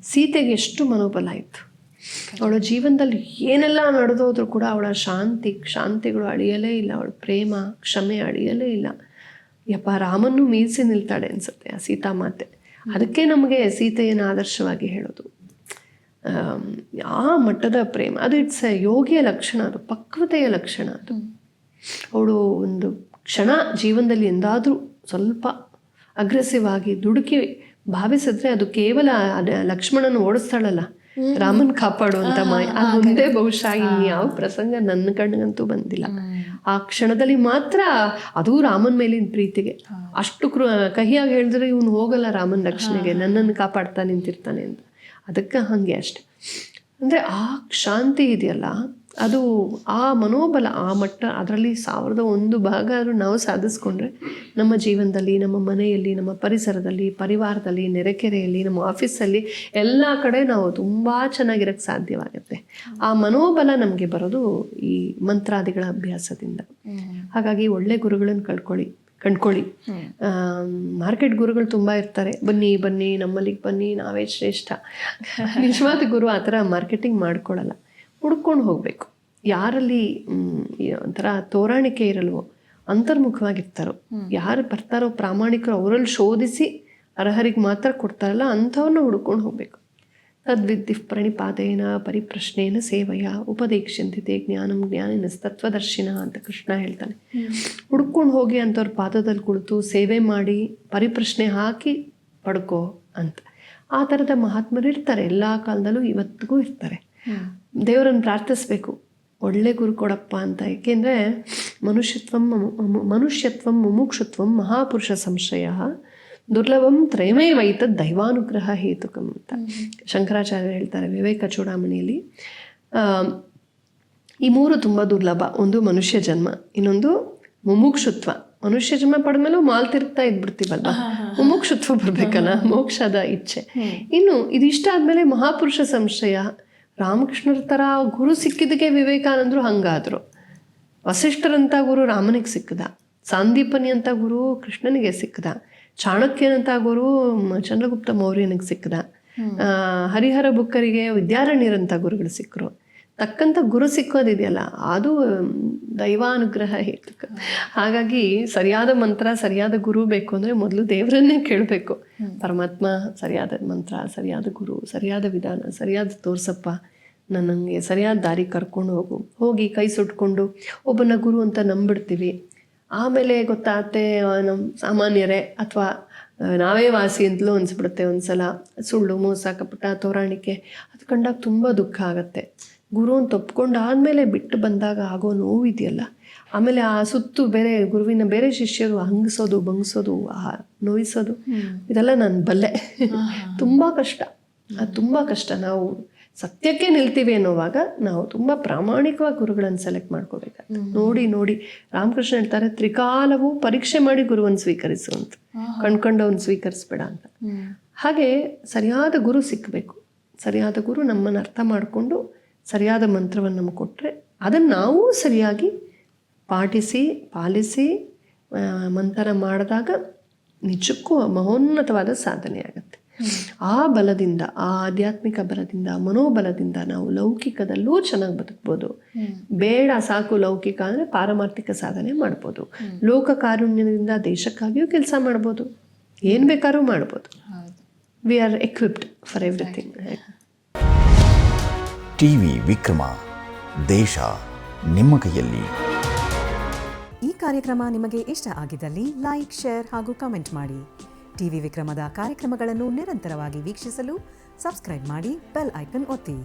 ಸೀತೆಗೆ ಎಷ್ಟು ಮನೋಬಲ ಇತ್ತು. ಅವಳ ಜೀವನದಲ್ಲಿ ಏನೆಲ್ಲ ನಡೆದೋದ್ರೂ ಕೂಡ ಅವಳ ಶಾಂತಿಗಳು ಅಳಿಯಲೇ ಇಲ್ಲ, ಅವಳ ಪ್ರೇಮ ಕ್ಷಮೆ ಅಳಿಯಲೇ ಇಲ್ಲ. ಯಪ್ಪ, ರಾಮನ್ನು ಮೀರಿಸಿ ನಿಲ್ತಾಳೆ ಅನ್ಸುತ್ತೆ ಆ ಸೀತಾಮಾತೆ. ಅದಕ್ಕೆ ನಮಗೆ ಸೀತೆಯನ್ನು ಆದರ್ಶವಾಗಿ ಹೇಳೋದು. ಆ ಮಟ್ಟದ ಪ್ರೇಮ, ಅದು ಇಟ್ಸ್ ಯೋಗಿಯ ಲಕ್ಷಣ, ಅದು ಪಕ್ವತೆಯ ಲಕ್ಷಣ. ಅದು ಅವಳು ಒಂದು ಕ್ಷಣ ಜೀವನದಲ್ಲಿ ಎಂದಾದರೂ ಸ್ವಲ್ಪ ಅಗ್ರೆಸಿವ್ ಆಗಿ ದುಡುಕಿ ಭಾವಿಸಿದ್ರೆ, ಅದು ಕೇವಲ ಲಕ್ಷ್ಮಣನ ಓಡಿಸ್ತಾಳಲ್ಲ, ರಾಮನ್ ಕಾಪಾಡುವಂತ ಮಾಯ, ಅದು ಮುಂದೆ ಬಹುಶಃ ಇನ್ಯಾವ ಪ್ರಸಂಗ ನನ್ನ ಕಣ್ಣಿಗಂತೂ ಬಂದಿಲ್ಲ. ಆ ಕ್ಷಣದಲ್ಲಿ ಮಾತ್ರ, ಅದು ರಾಮನ್ ಮೇಲಿನ ಪ್ರೀತಿಗೆ ಅಷ್ಟು ಕಹಿಯಾಗಿ ಹೇಳಿದ್ರೆ ಇವನು ಹೋಗಲ್ಲ ರಾಮನ್ ರಕ್ಷಣೆಗೆ, ನನ್ನನ್ನು ಕಾಪಾಡ್ತಾ ನಿಂತಿರ್ತಾನೆ ಅಂತ. ಅದಕ್ಕೆ ಹಾಗೆ ಅಷ್ಟೆ. ಅಂದರೆ ಆ ಶಾಂತಿ ಇದೆಯಲ್ಲ, ಅದು ಆ ಮನೋಬಲ, ಆ ಮಟ್ಟ, ಅದರಲ್ಲಿ 1,001 ಭಾಗ ಆದರೂ ನಾವು ಸಾಧಿಸ್ಕೊಂಡ್ರೆ ನಮ್ಮ ಜೀವನದಲ್ಲಿ, ನಮ್ಮ ಮನೆಯಲ್ಲಿ, ನಮ್ಮ ಪರಿಸರದಲ್ಲಿ, ಪರಿವಾರದಲ್ಲಿ, ನೆರೆಕೆರೆಯಲ್ಲಿ, ನಮ್ಮ ಆಫೀಸಲ್ಲಿ, ಎಲ್ಲ ಕಡೆ ನಾವು ತುಂಬ ಚೆನ್ನಾಗಿರೋಕ್ಕೆ ಸಾಧ್ಯವಾಗುತ್ತೆ. ಆ ಮನೋಬಲ ನಮಗೆ ಬರೋದು ಈ ಮಂತ್ರಾದಿಗಳ ಅಭ್ಯಾಸದಿಂದ. ಹಾಗಾಗಿ ಒಳ್ಳೆ ಗುರುಗಳನ್ನು ಕಂಡ್ಕೊಳ್ಳಿ. ಮಾರ್ಕೆಟ್ ಗುರುಗಳು ತುಂಬ ಇರ್ತಾರೆ, ಬನ್ನಿ ನಮ್ಮಲ್ಲಿಗೆ ಬನ್ನಿ, ನಾವೇ ಶ್ರೇಷ್ಠ. ನಿಜವಾದ ಗುರು ಆ ಥರ ಮಾರ್ಕೆಟಿಂಗ್ ಮಾಡ್ಕೊಳ್ಳಲ್ಲ, ಹುಡ್ಕೊಂಡು ಹೋಗಬೇಕು. ಯಾರಲ್ಲಿ ಒಂಥರ ತೋರಾಣಿಕೆ ಇರಲ್ವೋ, ಅಂತರ್ಮುಖವಾಗಿರ್ತಾರೋ, ಯಾರು ಬರ್ತಾರೋ ಪ್ರಾಮಾಣಿಕರು, ಅವರಲ್ಲಿ ಶೋಧಿಸಿ ಅರ್ಹರಿಗೆ ಮಾತ್ರ ಕೊಡ್ತಾರಲ್ಲ, ಅಂಥವ್ರನ್ನ ಹುಡ್ಕೊಂಡು ಹೋಗಬೇಕು. ತದ್ವಿದ್ಧಿ ಪ್ರಣಿಪಾತೇನ ಪರಿಪ್ರಶ್ನೇನ ಸೇವಯ ಉಪದೇಕ್ಷ್ಯಂತಿತೆ ಜ್ಞಾನಂ ಜ್ಞಾನಿನ ತತ್ವದರ್ಶಿನ ಅಂತ ಕೃಷ್ಣ ಹೇಳ್ತಾನೆ. ಹುಡ್ಕೊಂಡು ಹೋಗಿ ಅಂಥವ್ರ ಪಾದದಲ್ಲಿ ಕುಳಿತು ಸೇವೆ ಮಾಡಿ ಪರಿಪ್ರಶ್ನೆ ಹಾಕಿ ಪಡ್ಕೋ ಅಂತ. ಆ ಥರದ ಮಹಾತ್ಮರು ಇರ್ತಾರೆ, ಎಲ್ಲ ಕಾಲದಲ್ಲೂ ಇವತ್ತಿಗೂ ಇರ್ತಾರೆ. ದೇವರನ್ನು ಪ್ರಾರ್ಥಿಸ್ಬೇಕು, ಒಳ್ಳೆ ಗುರು ಕೊಡಪ್ಪ ಅಂತ. ಏಕೆಂದರೆ ಮನುಷ್ಯತ್ವಂ ಮುಮುಕ್ಷುತ್ವಂ ಮಹಾಪುರುಷ ಸಂಶಯ ದುರ್ಲಭಂ ತ್ರಯಮೇವೈತದ್ ದೈವಾನುಗ್ರಹ ಹೇತುಕಂ ಅಂತ ಶಂಕರಾಚಾರ್ಯ ಹೇಳ್ತಾರೆ ವಿವೇಕ ಚೂಡಾಮಣಿಯಲ್ಲಿ. ಈ 3 ತುಂಬ ದುರ್ಲಭ. ಒಂದು ಮನುಷ್ಯ ಜನ್ಮ, ಇನ್ನೊಂದು ಮುಮುಕ್ಷುತ್ವ. ಮನುಷ್ಯ ಜನ್ಮ ಪಡೆದ್ಮೇಲೂ ಮಾಲ್ತಿರ್ತಾ ಇದ್ಬಿಡ್ತೀವಲ್ವ, ಮುಮುಕ್ಷುತ್ವ ಬರ್ಬೇಕಲ್ಲ, ಮೋಕ್ಷದ ಇಚ್ಛೆ. ಇನ್ನು ಇದಿಷ್ಟ ಆದಮೇಲೆ ಮಹಾಪುರುಷ ಸಂಶಯ. ರಾಮಕೃಷ್ಣರ ಥರ ಗುರು ಸಿಕ್ಕಿದ್ದಕ್ಕೆ ವಿವೇಕಾನಂದರು ಹಂಗಾದರು. ವಸಿಷ್ಠರಂಥ ಗುರು ರಾಮನಿಗೆ ಸಿಕ್ಕದ, ಸಾಂದೀಪನಿ ಅಂತ ಗುರು ಕೃಷ್ಣನಿಗೆ ಸಿಕ್ಕದ, ಚಾಣಕ್ಯನಂಥ ಗುರು ಚಂದ್ರಗುಪ್ತ ಮೌರ್ಯನಿಗೆ ಸಿಕ್ಕದ, ಹರಿಹರ ಬುಕ್ಕರಿಗೆ ವಿದ್ಯಾರಣ್ಯರಂಥ ಗುರುಗಳು ಸಿಕ್ಕರು. ತಕ್ಕಂಥ ಗುರು ಸಿಕ್ಕೋದಿದೆಯಲ್ಲ, ಅದು ದೈವಾನುಗ್ರಹ ಹೇತುಕ. ಹಾಗಾಗಿ ಸರಿಯಾದ ಮಂತ್ರ, ಸರಿಯಾದ ಗುರು ಬೇಕು ಅಂದರೆ ಮೊದಲು ದೇವರನ್ನೇ ಕೇಳಬೇಕು. ಪರಮಾತ್ಮ, ಸರಿಯಾದ ಮಂತ್ರ, ಸರಿಯಾದ ಗುರು, ಸರಿಯಾದ ವಿಧಾನ, ಸರಿಯಾದ ತೋರ್ಸಪ್ಪ, ನನಗೆ ಸರಿಯಾದ ದಾರಿ ಕರ್ಕೊಂಡು ಹೋಗಿ ಕೈ ಸುಟ್ಕೊಂಡು ಒಬ್ಬನ ಗುರು ಅಂತ ನಂಬಿಡ್ತೀವಿ. ಆಮೇಲೆ ಗೊತ್ತಾಗುತ್ತೆ ನಮ್ಮ ಸಾಮಾನ್ಯರೇ ಅಥವಾ ನಾವೇ ವಾಸಿ ಅಂತಲೂ ಅನಿಸ್ಬಿಡುತ್ತೆ. ಒಂದು ಸಲ ಸುಳ್ಳು, ಮೋಸ, ಕಪಟ, ತೋರಾಣಿಕೆ ಅದು ಕಂಡಾಗ ತುಂಬ ದುಃಖ ಆಗುತ್ತೆ. ಗುರು ಅಂತ ಒಪ್ಕೊಂಡಾದ್ಮೇಲೆ ಬಿಟ್ಟು ಬಂದಾಗ ಆಗೋ ನೋವು ಇದೆಯಲ್ಲ, ಆಮೇಲೆ ಆ ಸುತ್ತು ಬೇರೆ ಗುರುವಿನ ಬೇರೆ ಶಿಷ್ಯರು ಹಂಗಿಸೋದು ಬಂಗಿಸೋದು ನೋಯಿಸೋದು, ಇದೆಲ್ಲ ನಾನು ಬಲ್ಲೆ. ತುಂಬ ಕಷ್ಟ, ಅದು ತುಂಬ ಕಷ್ಟ. ನಾವು ಸತ್ಯಕ್ಕೆ ನಿಲ್ತೀವಿ ಅನ್ನೋವಾಗ ನಾವು ತುಂಬ ಪ್ರಾಮಾಣಿಕವಾಗಿ ಗುರುಗಳನ್ನು ಸೆಲೆಕ್ಟ್ ಮಾಡ್ಕೋಬೇಕು. ನೋಡಿ ನೋಡಿ ರಾಮಕೃಷ್ಣ ಹೇಳ್ತಾರೆ, ತ್ರಿಕಾಲವು ಪರೀಕ್ಷೆ ಮಾಡಿ ಗುರುವನ್ನು ಸ್ವೀಕರಿಸು ಅಂತ, ಕಣ್ಕೊಂಡವನ್ನ ಸ್ವೀಕರಿಸ್ಬೇಡ ಅಂತ. ಹಾಗೆ ಸರಿಯಾದ ಗುರು ಸಿಕ್ಕಬೇಕು. ಸರಿಯಾದ ಗುರು ನಮ್ಮನ್ನು ಅರ್ಥ ಮಾಡಿಕೊಂಡು ಸರಿಯಾದ ಮಂತ್ರವನ್ನು ನಮಗೆ ಕೊಟ್ಟರೆ ಅದನ್ನು ನಾವು ಸರಿಯಾಗಿ ಪಾಲಿಸಿ ಮಂಥನ ಮಾಡಿದಾಗ ನಿಜಕ್ಕೂ ಮಹೋನ್ನತವಾದ ಸಾಧನೆ ಆಗುತ್ತೆ. ಆ ಬಲದಿಂದ, ಆ ಆಧ್ಯಾತ್ಮಿಕ ಬಲದಿಂದ, ಮನೋಬಲದಿಂದ ನಾವು ಲೌಕಿಕದಲ್ಲೂ ಚೆನ್ನಾಗಿ ಬದುಕ್ಬೋದು. ಬೇಡ ಸಾಕು ಲೌಕಿಕ ಅಂದರೆ ಪಾರಮಾರ್ಥಿಕ ಸಾಧನೆ ಮಾಡ್ಬೋದು. ಲೋಕ ಕಾರುಣ್ಯದಿಂದ ದೇಶಕ್ಕಾಗಿಯೂ ಕೆಲಸ ಮಾಡ್ಬೋದು, ಏನು ಬೇಕಾದ್ರೂ ಮಾಡ್ಬೋದು. We are equipped for everything. TV Vikrama, ದೇಶ ನಿಮ್ಮ ಕೈಯಲ್ಲಿ. ಈ ಕಾರ್ಯಕ್ರಮ ನಿಮಗೆ ಇಷ್ಟ ಆಗಿದ್ದಲ್ಲಿ ಲೈಕ್, ಶೇರ್ ಹಾಗೂ ಕಮೆಂಟ್ ಮಾಡಿ. ಟಿವಿ ವಿಕ್ರಮದ ಕಾರ್ಯಕ್ರಮಗಳನ್ನು ನಿರಂತರವಾಗಿ ವೀಕ್ಷಿಸಲು ಸಬ್ಸ್ಕ್ರೈಬ್ ಮಾಡಿ, ಬೆಲ್ ಐಕನ್ ಒತ್ತಿ.